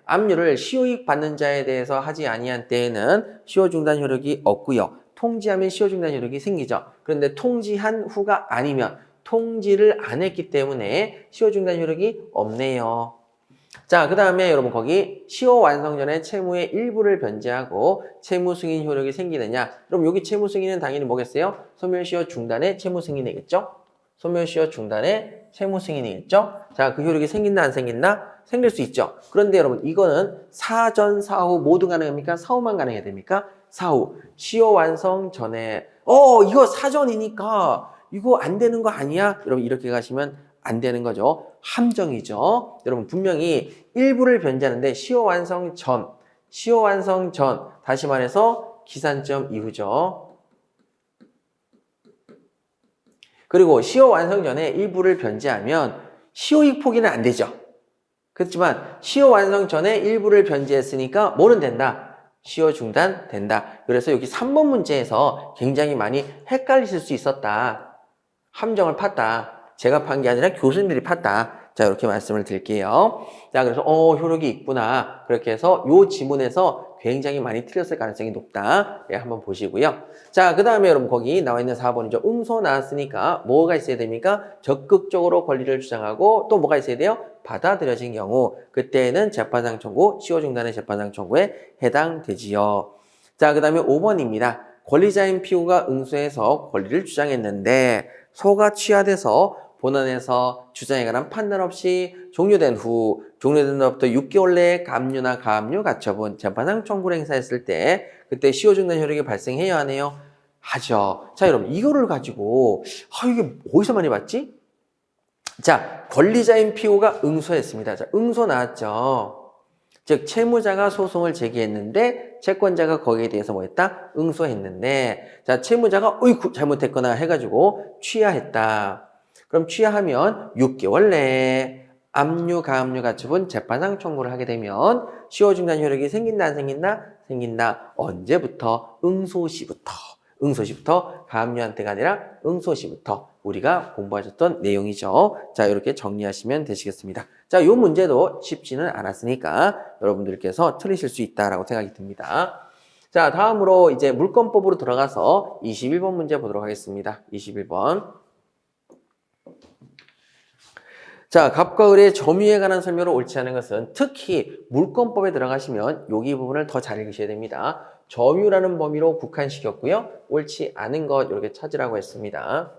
압류를 시효이익 받는 자에 대해서 하지 아니한 때에는 시효 중단 효력이 없고요. 통지하면 시효 중단 효력이 생기죠. 그런데 통지한 후가 아니면 통지를 안 했기 때문에 시효 중단 효력이 없네요. 자, 그 다음에 여러분 거기 시효 완성 전에 채무의 일부를 변제하고 채무 승인 효력이 생기느냐? 그럼 여기 채무 승인은 당연히 뭐겠어요? 소멸시효 중단의 채무 승인이겠죠? 소멸시효 중단의 채무 승인이겠죠? 자, 그 효력이 생긴다 안 생긴다? 생길 수 있죠. 그런데 여러분 이거는 사전, 사후 모두 가능합니까? 사후만 가능해야 됩니까? 사후. 시효 완성 전에 이거 사전이니까 이거 안 되는 거 아니야? 여러분 이렇게 가시면 안 되는 거죠. 함정이죠. 여러분 분명히 일부를 변제하는데 시효 완성 전, 다시 말해서 기산점 이후죠. 그리고 시효 완성 전에 일부를 변제하면 시효익 포기는 안 되죠. 그렇지만 시효 완성 전에 일부를 변제했으니까 뭐는 된다? 시효 중단 된다. 그래서 여기 3번 문제에서 굉장히 많이 헷갈리실 수 있었다. 함정을 팠다. 제가 판 게 아니라 교수님들이 팠다. 자, 이렇게 말씀을 드릴게요. 자, 그래서 효력이 있구나. 그렇게 해서 요 지문에서 굉장히 많이 틀렸을 가능성이 높다. 예, 한번 보시고요. 자, 그 다음에 여러분 거기 나와 있는 4번이죠. 응소 나왔으니까 뭐가 있어야 됩니까? 적극적으로 권리를 주장하고 또 뭐가 있어야 돼요? 받아들여진 경우 그때는 재판상 청구, 시효 중단의 재판상 청구에 해당되지요. 자, 그 다음에 5번입니다. 권리자인 피고가 응소해서 권리를 주장했는데 소가 취하돼서 본원에서 주장에 관한 판단 없이 종료된 후부터 6개월 내에 감류나 가압류, 가처분, 재판상 청구를 행사했을 때 그때 시효 중단 효력이 발생해야 하네요. 하죠. 자, 여러분 이거를 가지고 이게 어디서 많이 봤지? 자, 권리자인 피고가 응소했습니다. 자, 응소 나왔죠. 즉 채무자가 소송을 제기했는데 채권자가 거기에 대해서 뭐 했다? 응소했는데 자, 채무자가 어이구 잘못했거나 해가지고 취하했다. 그럼 취하하면 6개월 내에 압류, 가압류, 가처분, 재판상 청구를 하게 되면 시효 중단 효력이 생긴다 안 생긴다? 생긴다. 언제부터? 응소시부터 가압류한테가 아니라 응소시부터 우리가 공부하셨던 내용이죠. 자, 이렇게 정리하시면 되시겠습니다. 자, 이 문제도 쉽지는 않았으니까 여러분들께서 틀리실 수 있다라고 생각이 듭니다. 자, 다음으로 이제 물권법으로 들어가서 21번 문제 보도록 하겠습니다. 21번. 자, 갑과 을의 점유에 관한 설명으로 옳지 않은 것은 특히 물권법에 들어가시면 여기 부분을 더 잘 읽으셔야 됩니다. 점유라는 범위로 국한시켰고요. 옳지 않은 것 이렇게 찾으라고 했습니다.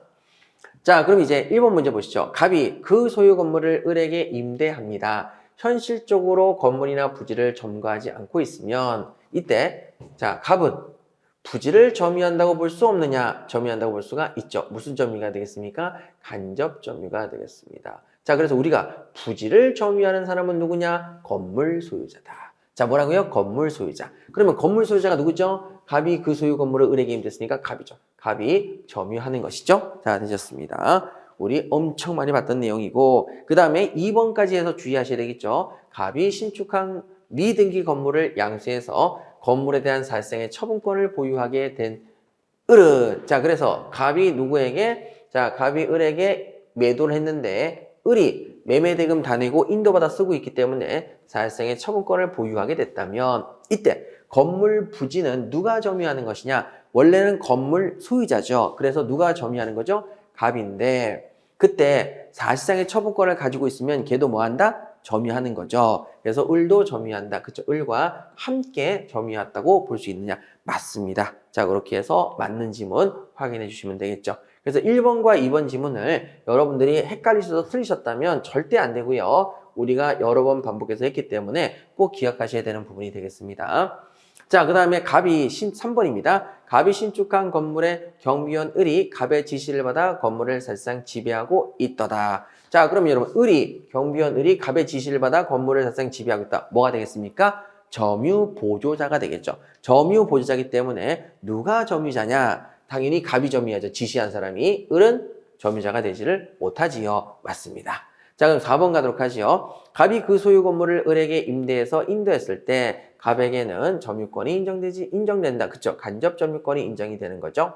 자, 그럼 이제 1번 문제 보시죠. 갑이 그 소유 건물을 을에게 임대합니다. 현실적으로 건물이나 부지를 점거하지 않고 있으면 이때 자, 갑은 부지를 점유한다고 볼 수 없느냐? 점유한다고 볼 수가 있죠. 무슨 점유가 되겠습니까? 간접 점유가 되겠습니다. 자, 그래서 우리가 부지를 점유하는 사람은 누구냐? 건물 소유자다. 자, 뭐라고요? 건물 소유자. 그러면 건물 소유자가 누구죠? 갑이 그 소유 건물을 을에게 임대했으니까 갑이죠. 갑이 점유하는 것이죠. 자, 되셨습니다. 우리 엄청 많이 봤던 내용이고 그 다음에 2번까지 해서 주의하셔야 되겠죠. 갑이 신축한 미등기 건물을 양수해서 건물에 대한 살생의 처분권을 보유하게 된 을은 자, 그래서 갑이 누구에게? 자, 갑이 을에게 매도를 했는데 을이 매매대금 다 내고 인도받아 쓰고 있기 때문에 살생의 처분권을 보유하게 됐다면 이때 건물 부지는 누가 점유하는 것이냐? 원래는 건물 소유자죠. 그래서 누가 점유하는 거죠? 갑인데 그때 사실상의 처분권을 가지고 있으면 걔도 뭐 한다? 점유하는 거죠. 그래서 을도 점유한다. 그쵸? 을과 함께 점유했다고 볼 수 있느냐? 맞습니다. 자, 그렇게 해서 맞는 지문 확인해 주시면 되겠죠. 그래서 1번과 2번 지문을 여러분들이 헷갈리셔서 틀리셨다면 절대 안 되고요. 우리가 여러 번 반복해서 했기 때문에 꼭 기억하셔야 되는 부분이 되겠습니다. 자, 그 다음에 갑이 3번입니다. 갑이 신축한 건물의 경비원 을이 갑의 지시를 받아 건물을 사실상 지배하고 있더다. 자, 그럼 여러분 경비원 을이 갑의 지시를 받아 건물을 사실상 지배하고 있다. 뭐가 되겠습니까? 점유 보조자가 되겠죠. 점유 보조자이기 때문에 누가 점유자냐? 당연히 갑이 점유하죠. 지시한 사람이. 을은 점유자가 되지를 못하지요. 맞습니다. 자, 그럼 4번 가도록 하지요. 갑이 그 소유 건물을 을에게 임대해서 인도했을 때 갑에게는 점유권이 인정된다. 그쵸? 간접 점유권이 인정이 되는 거죠.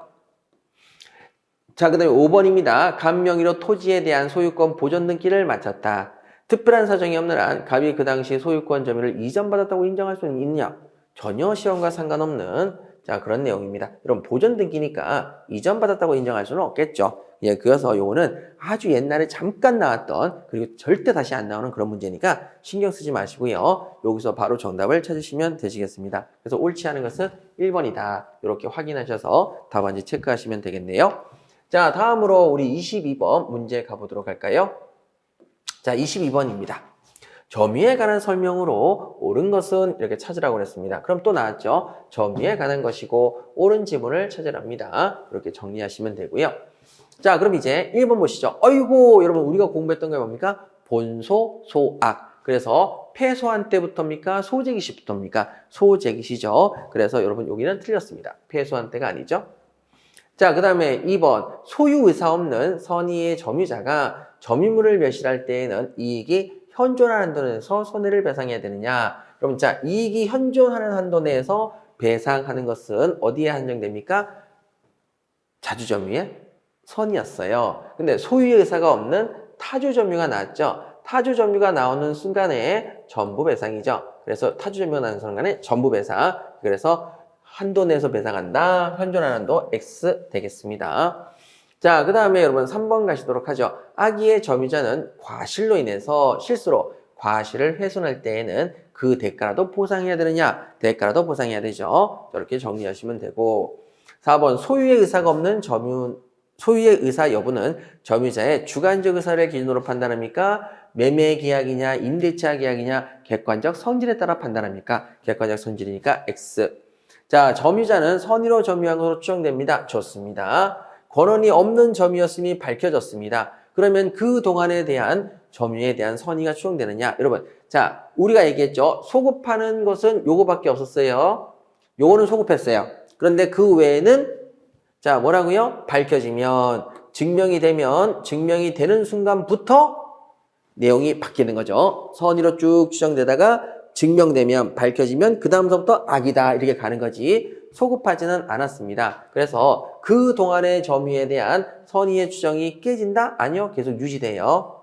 자, 그 다음에 5번입니다. 갑 명의로 토지에 대한 소유권 보존 등기를 마쳤다. 특별한 사정이 없는 한 갑이 그 당시 소유권 점유를 이전받았다고 인정할 수는 있느냐? 전혀 시험과 상관없는 자, 그런 내용입니다. 여러분, 보존 등기니까 이전 받았다고 인정할 수는 없겠죠. 예, 그래서 요거는 아주 옛날에 잠깐 나왔던, 그리고 절대 다시 안 나오는 그런 문제니까 신경 쓰지 마시고요. 여기서 바로 정답을 찾으시면 되시겠습니다. 그래서 옳지 않은 것은 1번이다. 이렇게 확인하셔서 답안지 체크하시면 되겠네요. 자, 다음으로 우리 22번 문제 가보도록 할까요? 자, 22번입니다. 점유에 관한 설명으로 옳은 것은 이렇게 찾으라고 그랬습니다. 그럼 또 나왔죠? 점유에 관한 것이고 옳은 지문을 찾으랍니다. 이렇게 정리하시면 되고요. 자, 그럼 이제 1번 보시죠. 어이구, 여러분 우리가 공부했던 게 뭡니까? 본소, 소악. 그래서 패소한 때부터입니까? 소재기시부터입니까? 소재기시죠. 그래서 여러분 여기는 틀렸습니다. 패소한 때가 아니죠. 자, 그 다음에 2번 소유 의사 없는 선의의 점유자가 점유물을 멸실할 때에는 이익이 현존하는 한도 내에서 손해를 배상해야 되느냐? 여러분, 자, 이익이 현존하는 한도 내에서 배상하는 것은 어디에 한정됩니까? 자주점유의 선이었어요. 근데 소유의 의사가 없는 타주점유가 나왔죠. 타주점유가 나오는 순간에 전부 배상이죠. 그래서 타주점유가 나오는 순간에 전부 배상. 그래서 한도 내에서 배상한다. 현존하는 한도 X 되겠습니다. 자, 그 다음에 여러분 3번 가시도록 하죠. 악의의 점유자는 과실로 인해서 실수로 과실을 훼손할 때에는 그 대가라도 보상해야 되느냐? 대가라도 보상해야 되죠. 이렇게 정리하시면 되고 4번 소유의 의사가 없는 소유의 의사 여부는 점유자의 주관적 의사를 기준으로 판단합니까? 매매 계약이냐, 임대차 계약이냐, 객관적 성질에 따라 판단합니까? 객관적 성질이니까 X. 자, 점유자는 선의로 점유한 것으로 추정됩니다. 좋습니다. 권한이 없는 점유였음이 밝혀졌습니다. 그러면 그 동안에 대한 점유에 대한 선의가 추정되느냐? 여러분, 자, 우리가 얘기했죠. 소급하는 것은 요거밖에 없었어요. 요거는 소급했어요. 그런데 그 외에는 자, 뭐라고요? 밝혀지면, 증명이 되는 순간부터 내용이 바뀌는 거죠. 선의로 쭉 추정되다가 증명되면, 밝혀지면 그 다음서부터 악이다 이렇게 가는 거지. 소급하지는 않았습니다. 그래서 그 동안의 점유에 대한 선의의 추정이 깨진다? 아니요. 계속 유지돼요.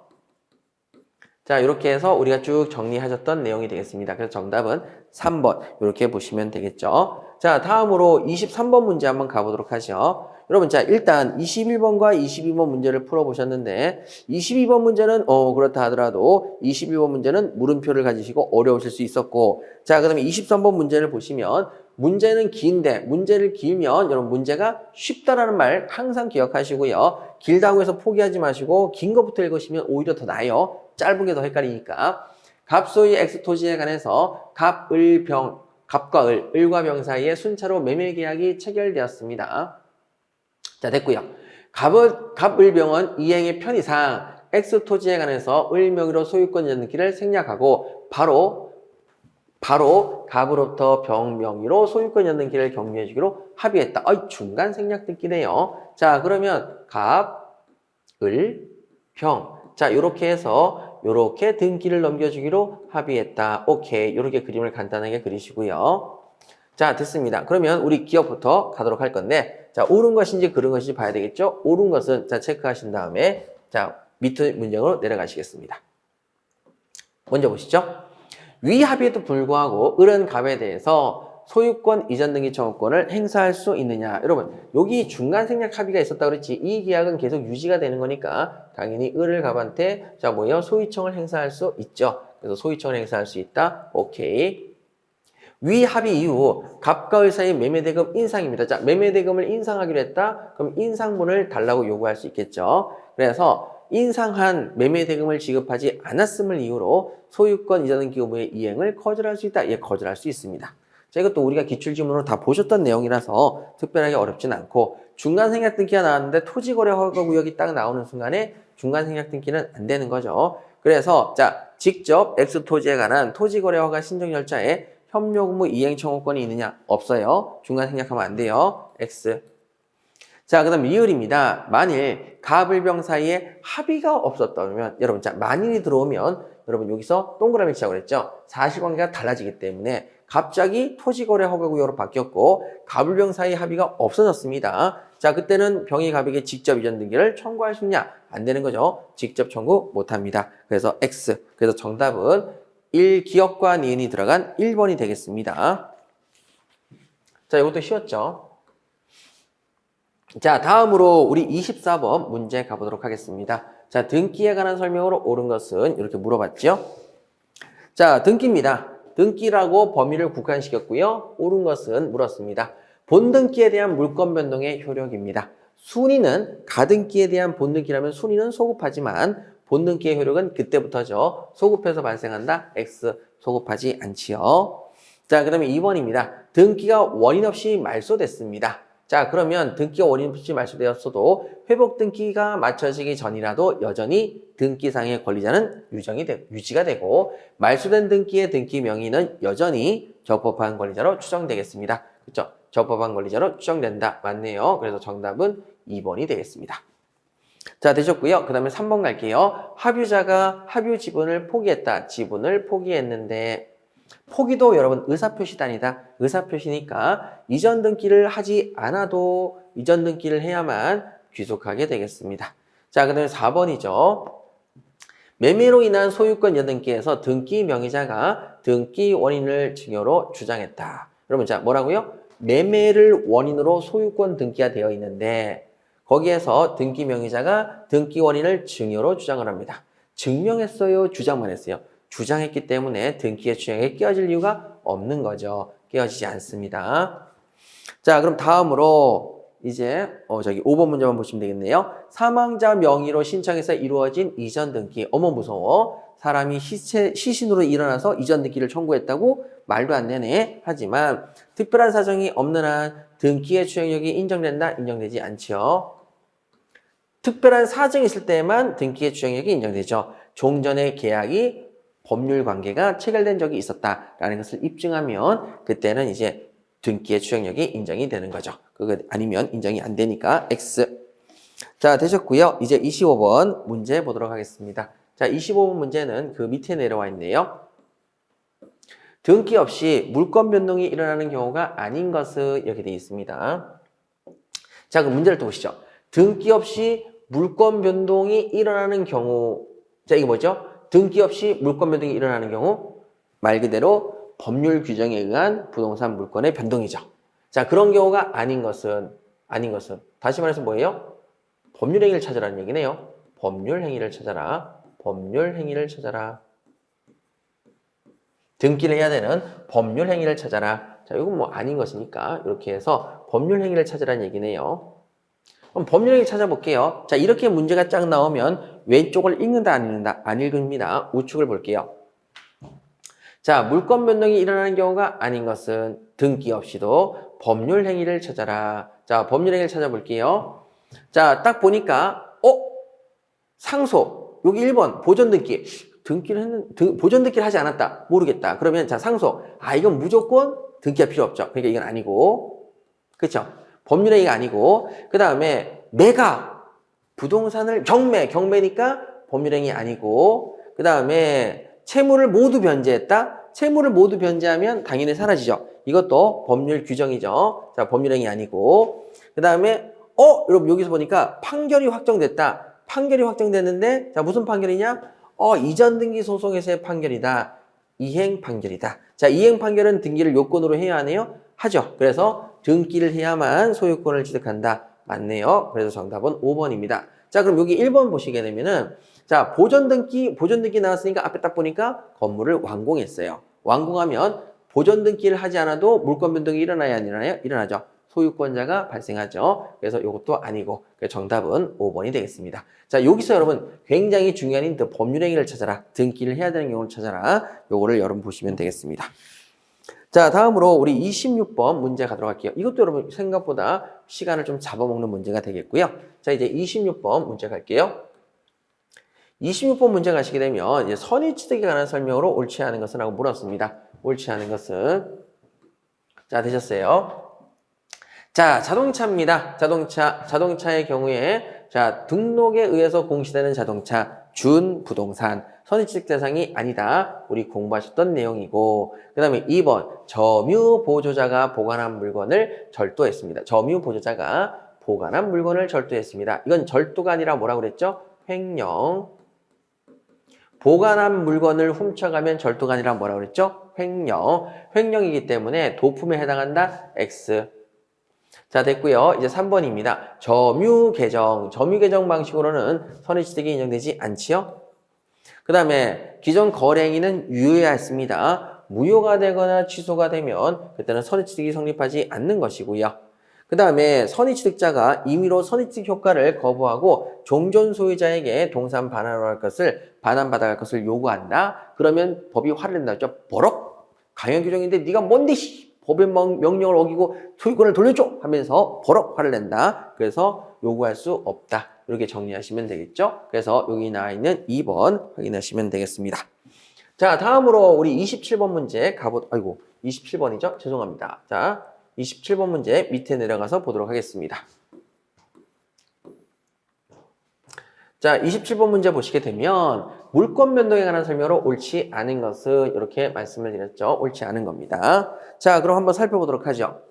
자, 이렇게 해서 우리가 쭉 정리하셨던 내용이 되겠습니다. 그래서 정답은 3번 이렇게 보시면 되겠죠. 자, 다음으로 23번 문제 한번 가보도록 하죠. 여러분, 자, 일단 21번과 22번 문제를 풀어보셨는데 22번 문제는 그렇다 하더라도 22번 문제는 물음표를 가지시고 어려우실 수 있었고 자, 그 다음에 23번 문제를 보시면 문제는 긴데 문제를 길면 여러분 문제가 쉽다라는 말 항상 기억하시고요. 길다고 해서 포기하지 마시고 긴 것부터 읽으시면 오히려 더 나아요. 짧은 게 더 헷갈리니까. 갑소의 엑스토지에 관해서 갑과 을과 병 사이에 순차로 매매 계약이 체결되었습니다. 자, 됐고요. 갑을병은 이행의 편의상 엑스토지에 관해서 을명의로 소유권 연기를 생략하고 바로 갑으로부터 병명의로 소유권 연등기를 격려해 주기로 합의했다. 중간 생략 등기네요. 자, 그러면 갑, 을, 병. 자, 요렇게 해서 요렇게 등기를 넘겨주기로 합의했다. 오케이. 요렇게 그림을 간단하게 그리시고요. 자, 됐습니다. 그러면 우리 기억부터 가도록 할 건데 자, 옳은 것인지 그른 것인지 봐야 되겠죠? 옳은 것은 자, 체크하신 다음에 자, 밑에 문장으로 내려가시겠습니다. 먼저 보시죠. 위 합의에도 불구하고 을은 갑에 대해서 소유권 이전 등기 청구권을 행사할 수 있느냐. 여러분, 여기 중간 생략 합의가 있었다고 그랬지. 이 계약은 계속 유지가 되는 거니까 당연히 을을 갑한테 자, 뭐예요? 소유청을 행사할 수 있죠. 그래서 소유청을 행사할 수 있다. 오케이. 위 합의 이후 갑과 을 사이 매매대금 인상입니다. 자, 매매대금을 인상하기로 했다. 그럼 인상분을 달라고 요구할 수 있겠죠. 그래서 인상한 매매대금을 지급하지 않았음을 이유로 소유권 이전 등기 의무의 이행을 거절할 수 있다. 예, 거절할 수 있습니다. 자, 이것도 우리가 기출지문으로 다 보셨던 내용이라서 특별하게 어렵진 않고 중간 생략 등기가 나왔는데 토지거래 허가 구역이 딱 나오는 순간에 중간 생략 등기는 안 되는 거죠. 그래서 자, 직접 X토지에 관한 토지거래 허가 신청 절차에 협력 의무 이행 청구권이 있느냐? 없어요. 중간 생략하면 안 돼요. X. 자, 그 다음 리을입니다. 만일 갑을병 사이에 합의가 없었다면 여러분, 자, 만일이 들어오면 여러분 여기서 동그라미 치라고 그랬죠. 사실관계가 달라지기 때문에 갑자기 토지거래 허가구역으로 바뀌었고 갑을병 사이 합의가 없어졌습니다. 자, 그때는 병이 갑에게 직접 이전 등기를 청구할 수 있냐? 안 되는 거죠. 직접 청구 못합니다. 그래서 X. 그래서 정답은 1 기업과 니은이 들어간 1번이 되겠습니다. 자, 이것도 쉬웠죠? 자, 다음으로 우리 24번 문제 가보도록 하겠습니다. 자, 등기에 관한 설명으로 옳은 것은 이렇게 물어봤죠? 자, 등기입니다. 등기라고 범위를 국한시켰고요. 옳은 것은 물었습니다. 본등기에 대한 물권 변동의 효력입니다. 순위는 가등기에 대한 본등기라면 순위는 소급하지만 본등기의 효력은 그때부터죠. 소급해서 발생한다. X 소급하지 않지요. 자, 그 다음에 2번입니다. 등기가 원인 없이 말소됐습니다. 자, 그러면 등기가 원인 없이 말소되었어도 회복 등기가 마쳐지기 전이라도 여전히 등기상의 권리자는 유지가 되고 말소된 등기의 등기 명의는 여전히 적법한 권리자로 추정되겠습니다. 그렇죠? 적법한 권리자로 추정된다. 맞네요. 그래서 정답은 2번이 되겠습니다. 자, 되셨고요. 그 다음에 3번 갈게요. 합유자가 합유 지분을 포기했다. 지분을 포기했는데 포기도 여러분 의사표시단이다. 의사표시니까 이전 등기를 하지 않아도 이전 등기를 해야만 귀속하게 되겠습니다. 자, 그 다음에 4번이죠. 매매로 인한 소유권 여등기에서 등기 명의자가 등기 원인을 증여로 주장했다. 여러분, 자, 뭐라고요? 매매를 원인으로 소유권 등기가 되어 있는데 거기에서 등기 명의자가 등기 원인을 증여로 주장을 합니다. 증명했어요? 주장만 했어요? 주장했기 때문에 등기의 추정에 끼어질 이유가 없는 거죠. 끼어지지 않습니다. 자, 그럼 다음으로 이제 5번 문제만 보시면 되겠네요. 사망자 명의로 신청해서 이루어진 이전 등기. 어머 무서워. 사람이 시신으로 일어나서 이전 등기를 청구했다고? 말도 안 되네. 하지만 특별한 사정이 없는 한 등기의 추정력이 인정된다? 인정되지 않죠. 특별한 사정이 있을 때만 등기의 추정력이 인정되죠. 종전의 계약이 법률 관계가 체결된 적이 있었다라는 것을 입증하면 그때는 이제 등기의 추정력이 인정이 되는 거죠. 그거 아니면 인정이 안 되니까 X. 자, 되셨고요. 이제 25번 문제 보도록 하겠습니다. 자, 25번 문제는 그 밑에 내려와 있네요. 등기 없이 물권 변동이 일어나는 경우가 아닌 것은 이렇게 되어 있습니다. 자, 그럼 문제를 또 보시죠. 등기 없이 물권 변동이 일어나는 경우. 자, 이게 뭐죠? 등기 없이 물권 변동이 일어나는 경우 말 그대로 법률 규정에 의한 부동산 물권의 변동이죠. 자, 그런 경우가 아닌 것은 다시 말해서 뭐예요? 법률 행위를 찾으라는 얘기네요. 법률 행위를 찾아라. 법률 행위를 찾아라. 등기를 해야 되는 법률 행위를 찾아라. 자, 이건 뭐 아닌 것이니까 이렇게 해서 법률 행위를 찾으라는 얘기네요. 그럼 법률 행위 찾아볼게요. 자, 이렇게 문제가 쫙 나오면 왼쪽을 읽는다, 안 읽는다? 안 읽습니다. 우측을 볼게요. 자, 물권 변동이 일어나는 경우가 아닌 것은 등기 없이도 법률 행위를 찾아라. 자, 법률 행위를 찾아볼게요. 자, 딱 보니까 상소. 여기 1번 보존 등기. 보존 등기를 하지 않았다. 모르겠다. 그러면 자, 상소. 이건 무조건 등기가 필요 없죠. 그러니까 이건 아니고. 그렇죠? 법률 행위가 아니고. 그다음에 매각. 부동산을 경매니까 법률 행위 아니고. 그다음에 채무를 모두 변제했다. 채무를 모두 변제하면 당연히 사라지죠. 이것도 법률 규정이죠. 자, 법률 행위 아니고. 그다음에 여러분 여기서 보니까 판결이 확정됐다. 판결이 확정됐는데 자, 무슨 판결이냐? 이전 등기 소송에서의 판결이다. 이행 판결이다. 자, 이행 판결은 등기를 요건으로 해야 하네요. 하죠. 그래서 등기를 해야만 소유권을 취득한다. 맞네요. 그래서 정답은 5번입니다. 자, 그럼 여기 1번 보시게 되면은 자, 보존 등기 나왔으니까 앞에 딱 보니까 건물을 완공했어요. 완공하면 보존 등기를 하지 않아도 물권 변동이 일어나야 안 일어나요? 일어나죠. 소유권자가 발생하죠. 그래서 이것도 아니고 정답은 5번이 되겠습니다. 자, 여기서 여러분 굉장히 중요한 힌트 법률 행위를 찾아라. 등기를 해야 되는 경우를 찾아라. 요거를 여러분 보시면 되겠습니다. 자, 다음으로 우리 26번 문제 가도록 할게요. 이것도 여러분 생각보다 시간을 좀 잡아먹는 문제가 되겠고요. 자, 이제 26번 문제 갈게요. 26번 문제 가시게 되면 이제 선의취득에 관한 설명으로 옳지 않은 것은 하고 물었습니다. 옳지 않은 것은 자, 되셨어요. 자, 자동차입니다. 자동차의 경우에 자, 등록에 의해서 공시되는 자동차 준부동산 선의취득 대상이 아니다. 우리 공부하셨던 내용이고 그 다음에 2번 점유보조자가 보관한 물건을 절도했습니다. 점유보조자가 보관한 물건을 절도했습니다. 이건 절도가 아니라 뭐라고 그랬죠? 횡령. 보관한 물건을 훔쳐가면 절도가 아니라 뭐라고 그랬죠? 횡령. 횡령이기 때문에 도품에 해당한다. X. 자, 됐고요. 이제 3번입니다. 점유계정. 점유계정 방식으로는 선의취득이 인정되지 않지요? 그 다음에 기존 거래행위는 유효해야 했습니다. 무효가 되거나 취소가 되면 그때는 선의취득이 성립하지 않는 것이고요. 그 다음에 선의취득자가 임의로 선의취득 효과를 거부하고 종전 소유자에게 동산 반환받아갈 것을 요구한다. 그러면 법이 화를 낸다. 죠 버럭! 강연 규정인데 네가 뭔데 법의 명령을 어기고 소유권을 돌려줘 하면서 버럭 화를 낸다. 그래서 요구할 수 없다. 이렇게 정리하시면 되겠죠. 그래서 여기 나와 있는 2번 확인하시면 되겠습니다. 자, 다음으로 우리 27번 문제 27번이죠? 죄송합니다. 자, 27번 문제 밑에 내려가서 보도록 하겠습니다. 자, 27번 문제 보시게 되면 물권 변동에 관한 설명으로 옳지 않은 것은 이렇게 말씀을 드렸죠. 옳지 않은 겁니다. 자, 그럼 한번 살펴보도록 하죠.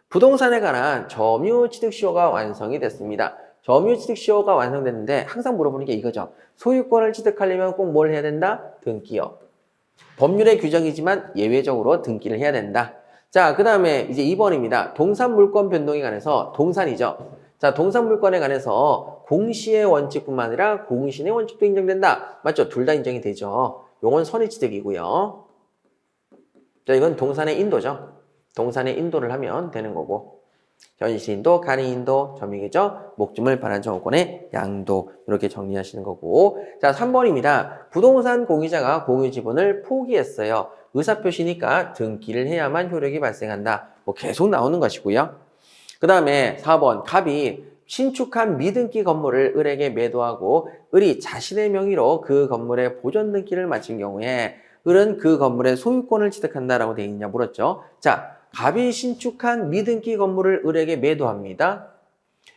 부동산에 관한 점유취득시효가 완성이 됐습니다. 점유취득시효가 완성됐는데 항상 물어보는 게 이거죠. 소유권을 취득하려면 꼭 뭘 해야 된다? 등기요. 법률의 규정이지만 예외적으로 등기를 해야 된다. 자, 그 다음에 이제 2번입니다. 동산물권 변동에 관해서 동산이죠. 자, 동산물권에 관해서 공시의 원칙뿐만 아니라 공신의 원칙도 인정된다. 맞죠? 둘 다 인정이 되죠. 요건 선의취득이고요. 자, 이건 동산의 인도죠. 동산의 인도를 하면 되는 거고. 현실인도, 간이인도, 점유계정, 목주물 반환 정권의 양도 이렇게 정리하시는 거고. 자, 3번입니다. 부동산 공유자가 공유 지분을 포기했어요. 의사표시니까 등기를 해야만 효력이 발생한다. 뭐 계속 나오는 것이고요. 그 다음에 4번 갑이 신축한 미등기 건물을 을에게 매도하고 을이 자신의 명의로 그 건물의 보존 등기를 마친 경우에 을은 그 건물의 소유권을 취득한다라고 되어 있냐 물었죠. 자, 갑이 신축한 미등기 건물을 을에게 매도합니다.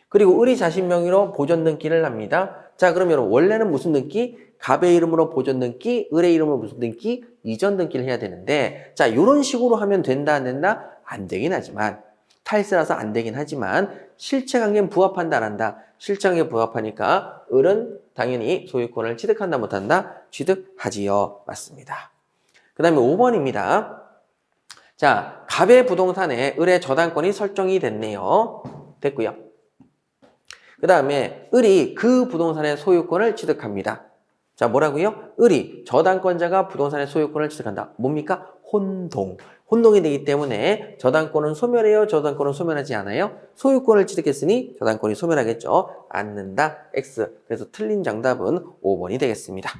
그리고 을이 자신 명의로 보존 등기를 합니다. 자, 그러면 원래는 무슨 등기? 갑의 이름으로 보존 등기, 을의 이름으로 무슨 등기? 이전 등기를 해야 되는데, 자, 이런 식으로 하면 된다, 안 된다? 안 되긴 하지만, 탈세라서 안 되긴 하지만, 실체관계는 부합한다, 안 한다? 실체관계에 부합하니까, 을은 당연히 소유권을 취득한다, 못한다? 취득하지요. 맞습니다. 그 다음에 5번입니다. 자, 갑의 부동산에 을의 저당권이 설정이 됐네요. 됐고요. 그 다음에 을이 그 부동산의 소유권을 취득합니다. 자, 뭐라고요? 을이 저당권자가 부동산의 소유권을 취득한다. 뭡니까? 혼동. 혼동이 되기 때문에 저당권은 소멸해요? 저당권은 소멸하지 않아요? 소유권을 취득했으니 저당권이 소멸하겠죠? 않는다. X. 그래서 틀린 정답은 5번이 되겠습니다.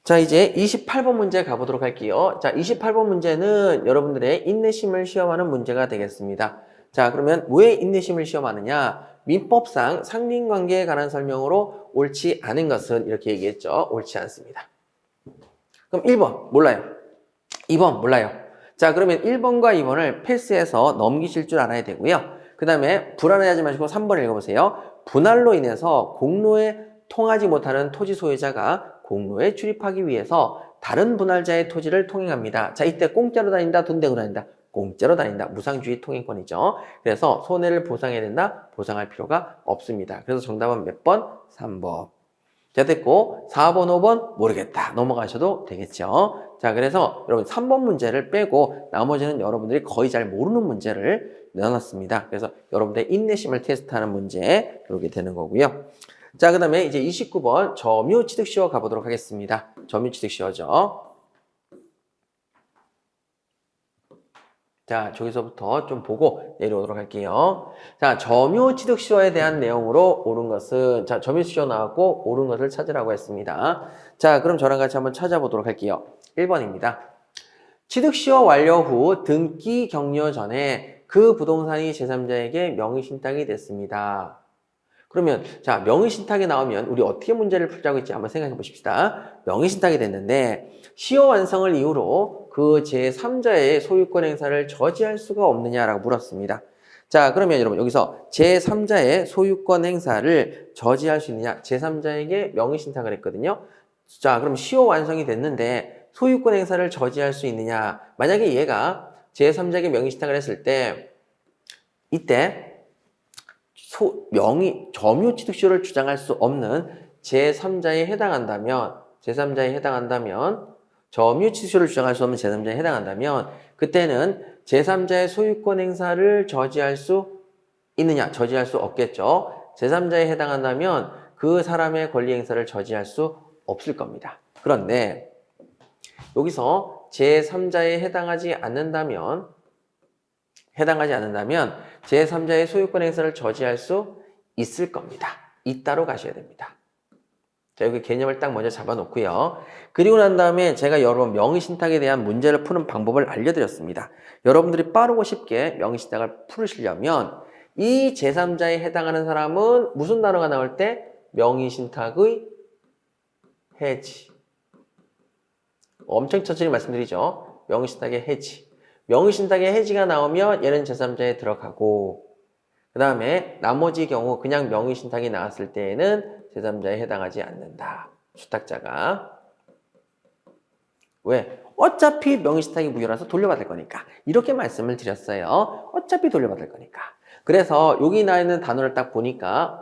자, 이제 28번 문제 가보도록 할게요. 자, 28번 문제는 여러분들의 인내심을 시험하는 문제가 되겠습니다. 자, 그러면 왜 인내심을 시험하느냐? 민법상 상린관계에 관한 설명으로 옳지 않은 것은 이렇게 얘기했죠. 옳지 않습니다. 그럼 1번 몰라요. 2번 몰라요. 자, 그러면 1번과 2번을 패스해서 넘기실 줄 알아야 되고요. 그 다음에 불안해하지 마시고 3번 읽어보세요. 분할로 인해서 공로에 통하지 못하는 토지 소유자가 공로에 출입하기 위해서 다른 분할자의 토지를 통행합니다. 자, 이때 공짜로 다닌다, 돈 내고 다닌다. 공짜로 다닌다. 무상주의 통행권이죠. 그래서 손해를 보상해야 된다. 보상할 필요가 없습니다. 그래서 정답은 몇 번? 3번. 자, 됐고 4번, 5번 모르겠다. 넘어가셔도 되겠죠. 자, 그래서 여러분 3번 문제를 빼고 나머지는 여러분들이 거의 잘 모르는 문제를 넣어놨습니다. 그래서 여러분들의 인내심을 테스트하는 문제 이렇게 되는 거고요. 자, 그 다음에 이제 29번 점유취득시효 가보도록 하겠습니다. 점유취득시효죠. 자, 저기서부터 좀 보고 내려오도록 할게요. 자, 점유취득시효에 대한 내용으로 옳은 것은, 자, 점유취득시효 나왔고 옳은 것을 찾으라고 했습니다. 자, 그럼 저랑 같이 한번 찾아보도록 할게요. 1번입니다. 취득시효 완료 후 등기 격려 전에 그 부동산이 제3자에게 명의신탁이 됐습니다. 그러면 자, 명의신탁이 나오면 우리 어떻게 문제를 풀자고 했지 한번 생각해 보십시다. 명의신탁이 됐는데 시효 완성을 이유로 그 제3자의 소유권 행사를 저지할 수가 없느냐라고 물었습니다. 자, 그러면 여러분 여기서 제3자의 소유권 행사를 저지할 수 있느냐? 제3자에게 명의신탁을 했거든요. 자, 그럼 시효 완성이 됐는데 소유권 행사를 저지할 수 있느냐? 만약에 얘가 제3자에게 명의신탁을 했을 때 이때 점유취득시효를 주장할 수 없는 제3자에 해당한다면 점유취소를 주장할 수 없는 제3자에 해당한다면 그때는 제3자의 소유권 행사를 저지할 수 있느냐? 저지할 수 없겠죠. 제3자에 해당한다면 그 사람의 권리 행사를 저지할 수 없을 겁니다. 그런데 여기서 제3자에 해당하지 않는다면 제3자의 소유권 행사를 저지할 수 있을 겁니다. 있다로 가셔야 됩니다. 자, 여기 개념을 딱 먼저 잡아놓고요. 그리고 난 다음에 제가 여러분 명의신탁에 대한 문제를 푸는 방법을 알려드렸습니다. 여러분들이 빠르고 쉽게 명의신탁을 풀으시려면 이 제3자에 해당하는 사람은 무슨 단어가 나올 때? 명의신탁의 해지. 엄청 천천히 말씀드리죠. 명의신탁의 해지. 명의신탁의 해지가 나오면 얘는 제3자에 들어가고 그 다음에 나머지 경우 그냥 명의신탁이 나왔을 때에는 제3자에 해당하지 않는다. 수탁자가. 왜? 어차피 명의신탁이 무효라서 돌려받을 거니까. 이렇게 말씀을 드렸어요. 어차피 돌려받을 거니까. 그래서 여기 나와 있는 단어를 딱 보니까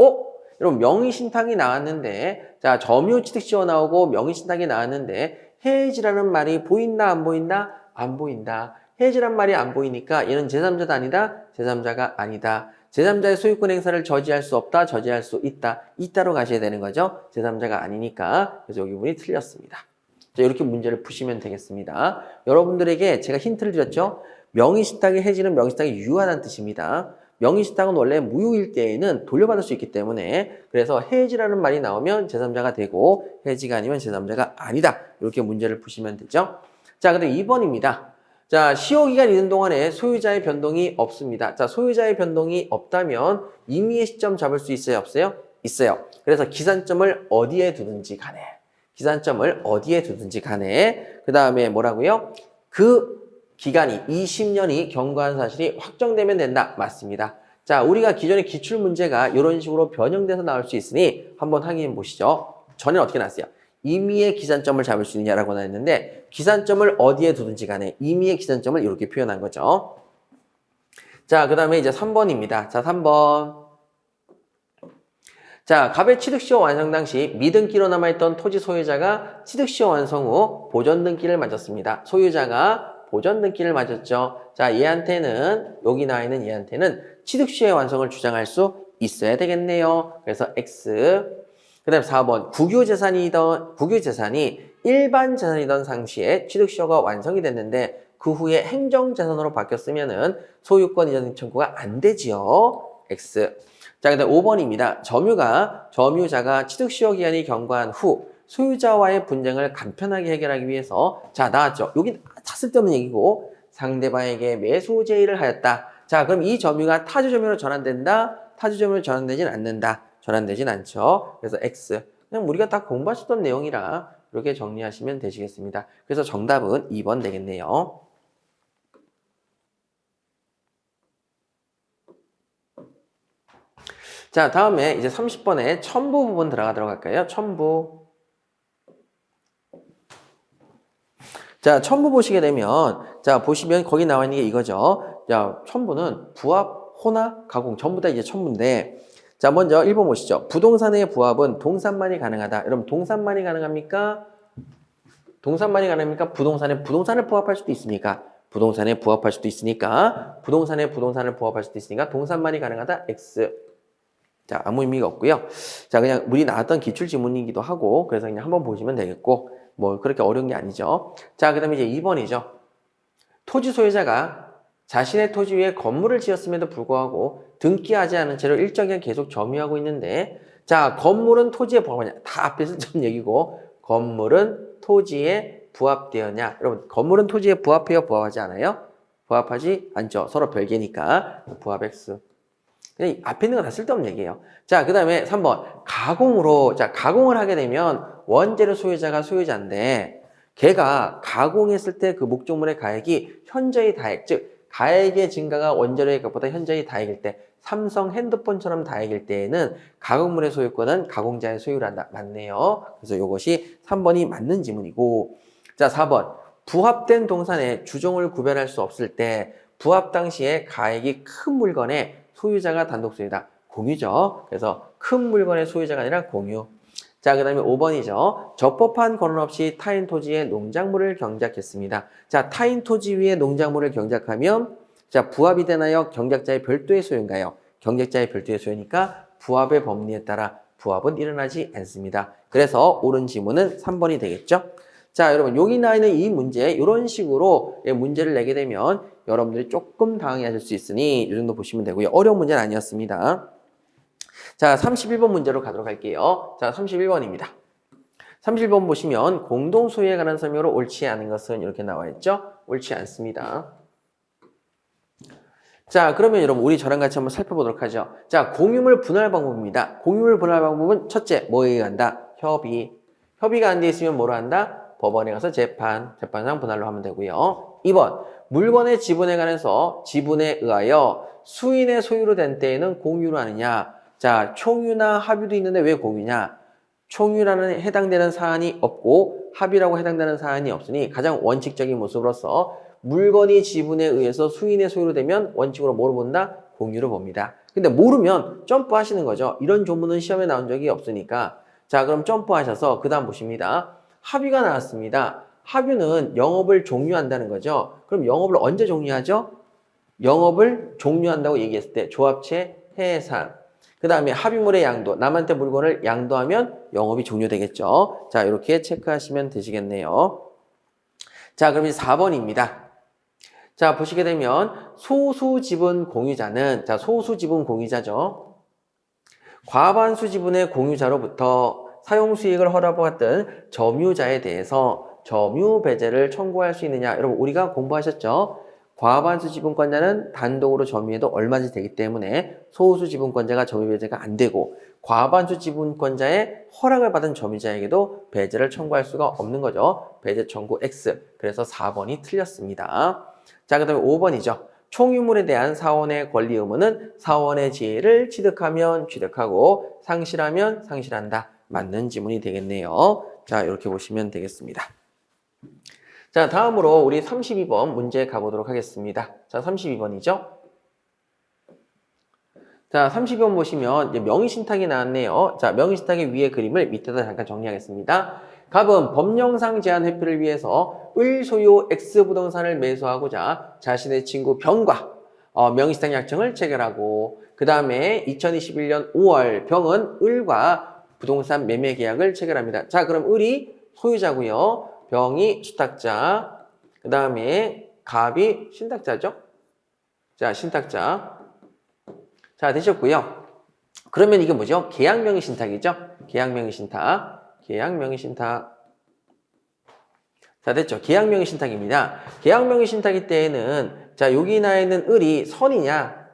여러분 명의신탁이 나왔는데 자 점유취득시효 나오고 명의신탁이 나왔는데 해지라는 말이 보인다 안 보인다? 안 보인다. 해지란 말이 안 보이니까 얘는 제3자도 아니다. 제3자가 아니다. 제3자의 소유권 행사를 저지할 수 없다. 저지할 수 있다. 있다로 가셔야 되는 거죠. 제3자가 아니니까. 그래서 여기 부분이 틀렸습니다. 자, 이렇게 문제를 푸시면 되겠습니다. 여러분들에게 제가 힌트를 드렸죠. 명의신탁의 해지는 명의신탁이 유효하다는 뜻입니다. 명의신탁은 원래 무효일 때에는 돌려받을 수 있기 때문에 그래서 해지라는 말이 나오면 제3자가 되고 해지가 아니면 제3자가 아니다. 이렇게 문제를 푸시면 되죠. 자, 그다음 2번입니다. 자, 시효기간 있는 동안에 소유자의 변동이 없습니다. 자, 소유자의 변동이 없다면 임의의 시점 잡을 수 있어요? 없어요? 있어요. 그래서 기산점을 어디에 두든지 간에 그 다음에 뭐라고요? 그 기간이 20년이 경과한 사실이 확정되면 된다. 맞습니다. 자, 우리가 기존의 기출문제가 이런 식으로 변형돼서 나올 수 있으니 한번 확인해 보시죠. 전에는 어떻게 나왔어요? 임의의 기산점을 잡을 수 있느냐라고 나왔는데 기산점을 어디에 두든지 간에 임의의 기산점을 이렇게 표현한 거죠. 자, 그 다음에 이제 3번입니다. 자, 3번. 자, 갑의 취득시효 완성 당시 미등기로 남아있던 토지 소유자가 취득시효 완성 후 보존등기를 맞았습니다. 소유자가 보존등기를 맞았죠. 자, 얘한테는 여기 나와 있는 얘한테는 취득시효의 완성을 주장할 수 있어야 되겠네요. 그래서 X. 그 다음에 4번. 국유재산이 일반 재산이던 상시에 취득시효가 완성이 됐는데 그 후에 행정재산으로 바뀌었으면은 소유권 이전 청구가 안 되지요. X. 자, 그 다음 5번입니다. 점유자가 취득시효 기한이 경과한 후 소유자와의 분쟁을 간편하게 해결하기 위해서 자, 나왔죠. 여기 다 쓸데없는 얘기고 상대방에게 매수 제의를 하였다. 자, 그럼 이 점유가 타주점유로 전환된다? 타주점유로 전환되진 않는다. 전환되진 않죠. 그래서 X. 그냥 우리가 다 공부하셨던 내용이라 이렇게 정리하시면 되시겠습니다. 그래서 정답은 2번 되겠네요. 자, 다음에 이제 30번에 첨부 부분 들어가도록 할까요? 첨부. 자, 첨부 보시게 되면, 자, 보시면 거기 나와 있는 게 이거죠. 자, 첨부는 부합, 혼합, 가공, 전부 다 이제 첨부인데, 자, 먼저 1번 보시죠. 부동산의 부합은 동산만이 가능하다. 여러분, 동산만이 가능합니까? 동산만이 가능합니까? 부동산을 부합할 수도 있습니까? 부동산에 부합할 수도 있으니까, 부동산을 부합할 수도 있으니까, 동산만이 가능하다. X. 자, 아무 의미가 없고요. 자, 그냥 우리 나왔던 기출지문이기도 하고, 그래서 그냥 한번 보시면 되겠고, 뭐, 그렇게 어려운 게 아니죠. 자, 그 다음에 이제 2번이죠. 토지 소유자가 자신의 토지 위에 건물을 지었음에도 불구하고 등기하지 않은 채로 일정 기간 계속 점유하고 있는데, 자, 건물은 토지에 부합하냐? 다 앞에 쓸데없는 얘기고, 건물은 토지에 부합되었냐? 여러분, 건물은 토지에 부합해요? 부합하지 않아요? 부합하지 않죠. 서로 별개니까. 부합 X. 그냥 앞에 있는 건 다 쓸데없는 얘기예요. 자, 그 다음에 3번. 가공으로, 자, 가공을 하게 되면 원재료 소유자가 소유자인데, 걔가 가공했을 때 그 목적물의 가액이 현저히 다액, 즉, 가액의 증가가 원재료의 값보다 현저히 다액일 때, 삼성 핸드폰처럼 다액일 때에는 가공물의 소유권은 가공자의 소유란다. 맞네요. 그래서 이것이 3번이 맞는 지문이고, 자, 4번. 부합된 동산의 주종을 구별할 수 없을 때, 부합 당시에 가액이 큰 물건에 소유자가 단독 소유다. 공유죠. 그래서 큰 물건의 소유자가 아니라 공유. 자, 그 다음에 5번이죠. 적법한 권한 없이 타인 토지에 농작물을 경작했습니다. 자, 타인 토지 위에 농작물을 경작하면 자, 부합이 되나요? 경작자의 별도의 소유인가요? 경작자의 별도의 소유니까 부합의 법리에 따라 부합은 일어나지 않습니다. 그래서 옳은 지문은 3번이 되겠죠? 자, 여러분 여기 나와 있는 이 문제 이런 식으로 문제를 내게 되면 여러분들이 조금 당황하실 수 있으니 이 정도 보시면 되고요. 어려운 문제는 아니었습니다. 자, 31번 문제로 가도록 할게요. 자, 31번입니다. 31번 보시면 공동 소유에 관한 설명으로 옳지 않은 것은 이렇게 나와 있죠? 옳지 않습니다. 자, 그러면 여러분 우리 저랑 같이 한번 살펴보도록 하죠. 자, 공유물 분할 방법입니다. 공유물 분할 방법은 첫째 뭐에 의한다? 협의. 협의가 안 돼 있으면 뭐로 한다? 법원에 가서 재판상 분할로 하면 되고요. 2번 물건의 지분에 관해서 지분에 의하여 수인의 소유로 된 때에는 공유로 하느냐. 자, 총유나 합의도 있는데 왜 공유냐? 총유라는 해당되는 사안이 없고 합의라고 해당되는 사안이 없으니 가장 원칙적인 모습으로서 물건이 지분에 의해서 수인의 소유로 되면 원칙으로 뭐로 본다? 공유로 봅니다. 근데 모르면 점프하시는 거죠. 이런 조문은 시험에 나온 적이 없으니까. 자, 그럼 점프하셔서 그 다음 보십니다. 합의가 나왔습니다. 합의는 영업을 종료한다는 거죠. 그럼 영업을 언제 종료하죠? 영업을 종료한다고 얘기했을 때 조합체 해산. 그 다음에 합의물의 양도, 남한테 물건을 양도하면 영업이 종료되겠죠. 자, 이렇게 체크하시면 되시겠네요. 자, 그럼 이제 4번입니다. 자, 보시게 되면 소수지분 공유자는, 자, 소수지분 공유자죠. 과반수 지분의 공유자로부터 사용수익을 허락받은 점유자에 대해서 점유 배제를 청구할 수 있느냐. 여러분, 우리가 공부하셨죠? 과반수 지분권자는 단독으로 점유해도 얼마든지 되기 때문에 소수 지분권자가 점유 배제가 안 되고 과반수 지분권자의 허락을 받은 점유자에게도 배제를 청구할 수가 없는 거죠. 배제 청구 X. 그래서 4번이 틀렸습니다. 자, 그 다음에 5번이죠. 총유물에 대한 사원의 권리 의무는 사원의 지혜를 취득하면 취득하고 상실하면 상실한다. 맞는 지문이 되겠네요. 자, 이렇게 보시면 되겠습니다. 자, 다음으로 우리 32번 문제 가보도록 하겠습니다. 자, 32번이죠. 자, 32번 보시면 이제 명의신탁이 나왔네요. 자, 명의신탁의 위에 그림을 밑에다 잠깐 정리하겠습니다. 갑은 법령상 제한 회피를 위해서 을소유 X부동산을 매수하고자 자신의 친구 병과 명의신탁 약정을 체결하고 그 다음에 2021년 5월 병은 을과 부동산 매매 계약을 체결합니다. 자, 그럼 을이 소유자고요. 병이 수탁자, 그 다음에 갑이 신탁자죠. 자, 신탁자. 자, 되셨고요. 그러면 이게 뭐죠? 계약명의 신탁이죠. 계약명의 신탁. 계약명의 신탁. 자, 됐죠. 계약명의 신탁입니다. 계약명의 신탁일 때에는 자, 여기 나와 있는 을이 선이냐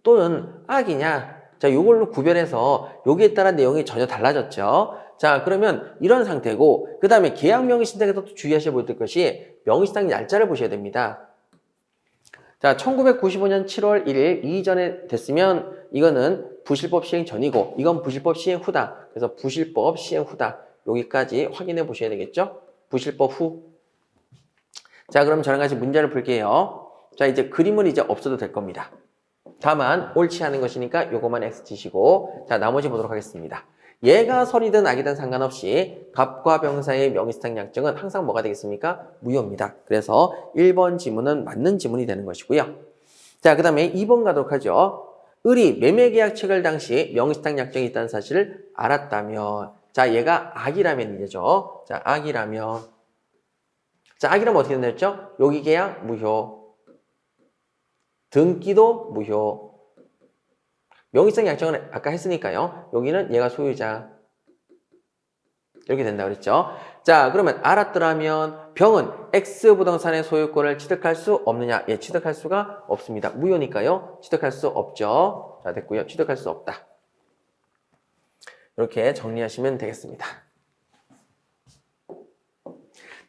또는 악이냐. 자, 요걸로 구별해서 여기에 따라 내용이 전혀 달라졌죠. 자, 그러면 이런 상태고 그 다음에 계약명의 신탁에서 또 주의하셔야 될 것이 명의신탁 날짜를 보셔야 됩니다. 자, 1995년 7월 1일 이전에 됐으면 이거는 부실법 시행 전이고 이건 부실법 시행 후다. 그래서 부실법 시행 후다. 여기까지 확인해 보셔야 되겠죠? 부실법 후. 자, 그럼 저랑 같이 문제를 풀게요. 자, 이제 그림은 이제 없어도 될 겁니다. 다만 옳지 않은 것이니까 요거만 X 치시고 자, 나머지 보도록 하겠습니다. 얘가 설이든 악이든 상관없이 갑과 병 사이의 명의신탁 약정은 항상 뭐가 되겠습니까? 무효입니다. 그래서 1번 지문은 맞는 지문이 되는 것이고요. 자, 그 다음에 2번 가도록 하죠. 을이 매매계약 체결 당시 명의신탁 약정이 있다는 사실을 알았다면 자, 얘가 악이라면 이제죠. 자, 악이라면 자, 악이라면 어떻게 된다 했죠? 여기 계약 무효, 등기도 무효. 명의신탁 약정을 아까 했으니까요. 여기는 얘가 소유자. 이렇게 된다 그랬죠. 자, 그러면 알았더라면 병은 X부동산의 소유권을 취득할 수 없느냐? 예, 취득할 수가 없습니다. 무효니까요. 취득할 수 없죠. 자, 됐고요. 취득할 수 없다. 이렇게 정리하시면 되겠습니다.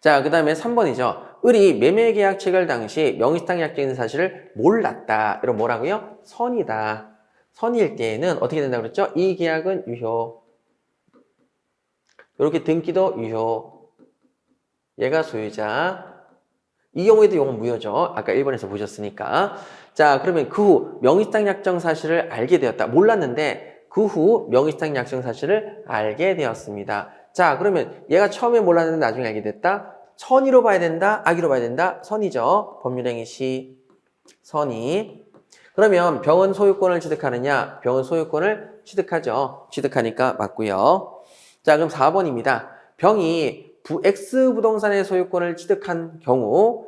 자, 그 다음에 3번이죠. 을이 매매계약 체결 당시 명의신탁 약정인 사실을 몰랐다. 이런 뭐라고요? 선이다. 선일 때에는 어떻게 된다고 그랬죠? 이 계약은 유효. 이렇게 등기도 유효. 얘가 소유자. 이 경우에도 이건 무효죠. 아까 1번에서 보셨으니까. 자, 그러면 그 후 명의신탁 약정 사실을 알게 되었다. 몰랐는데 그 후 명의상 약정 사실을 알게 되었습니다. 자, 그러면 얘가 처음에 몰랐는데 나중에 알게 됐다. 선의로 봐야 된다, 악의로 봐야 된다. 선의죠. 법률행위 시 선의. 그러면 병은 소유권을 취득하느냐? 병은 소유권을 취득하죠. 취득하니까 맞고요. 자, 그럼 4번입니다. 병이 X 부동산의 소유권을 취득한 경우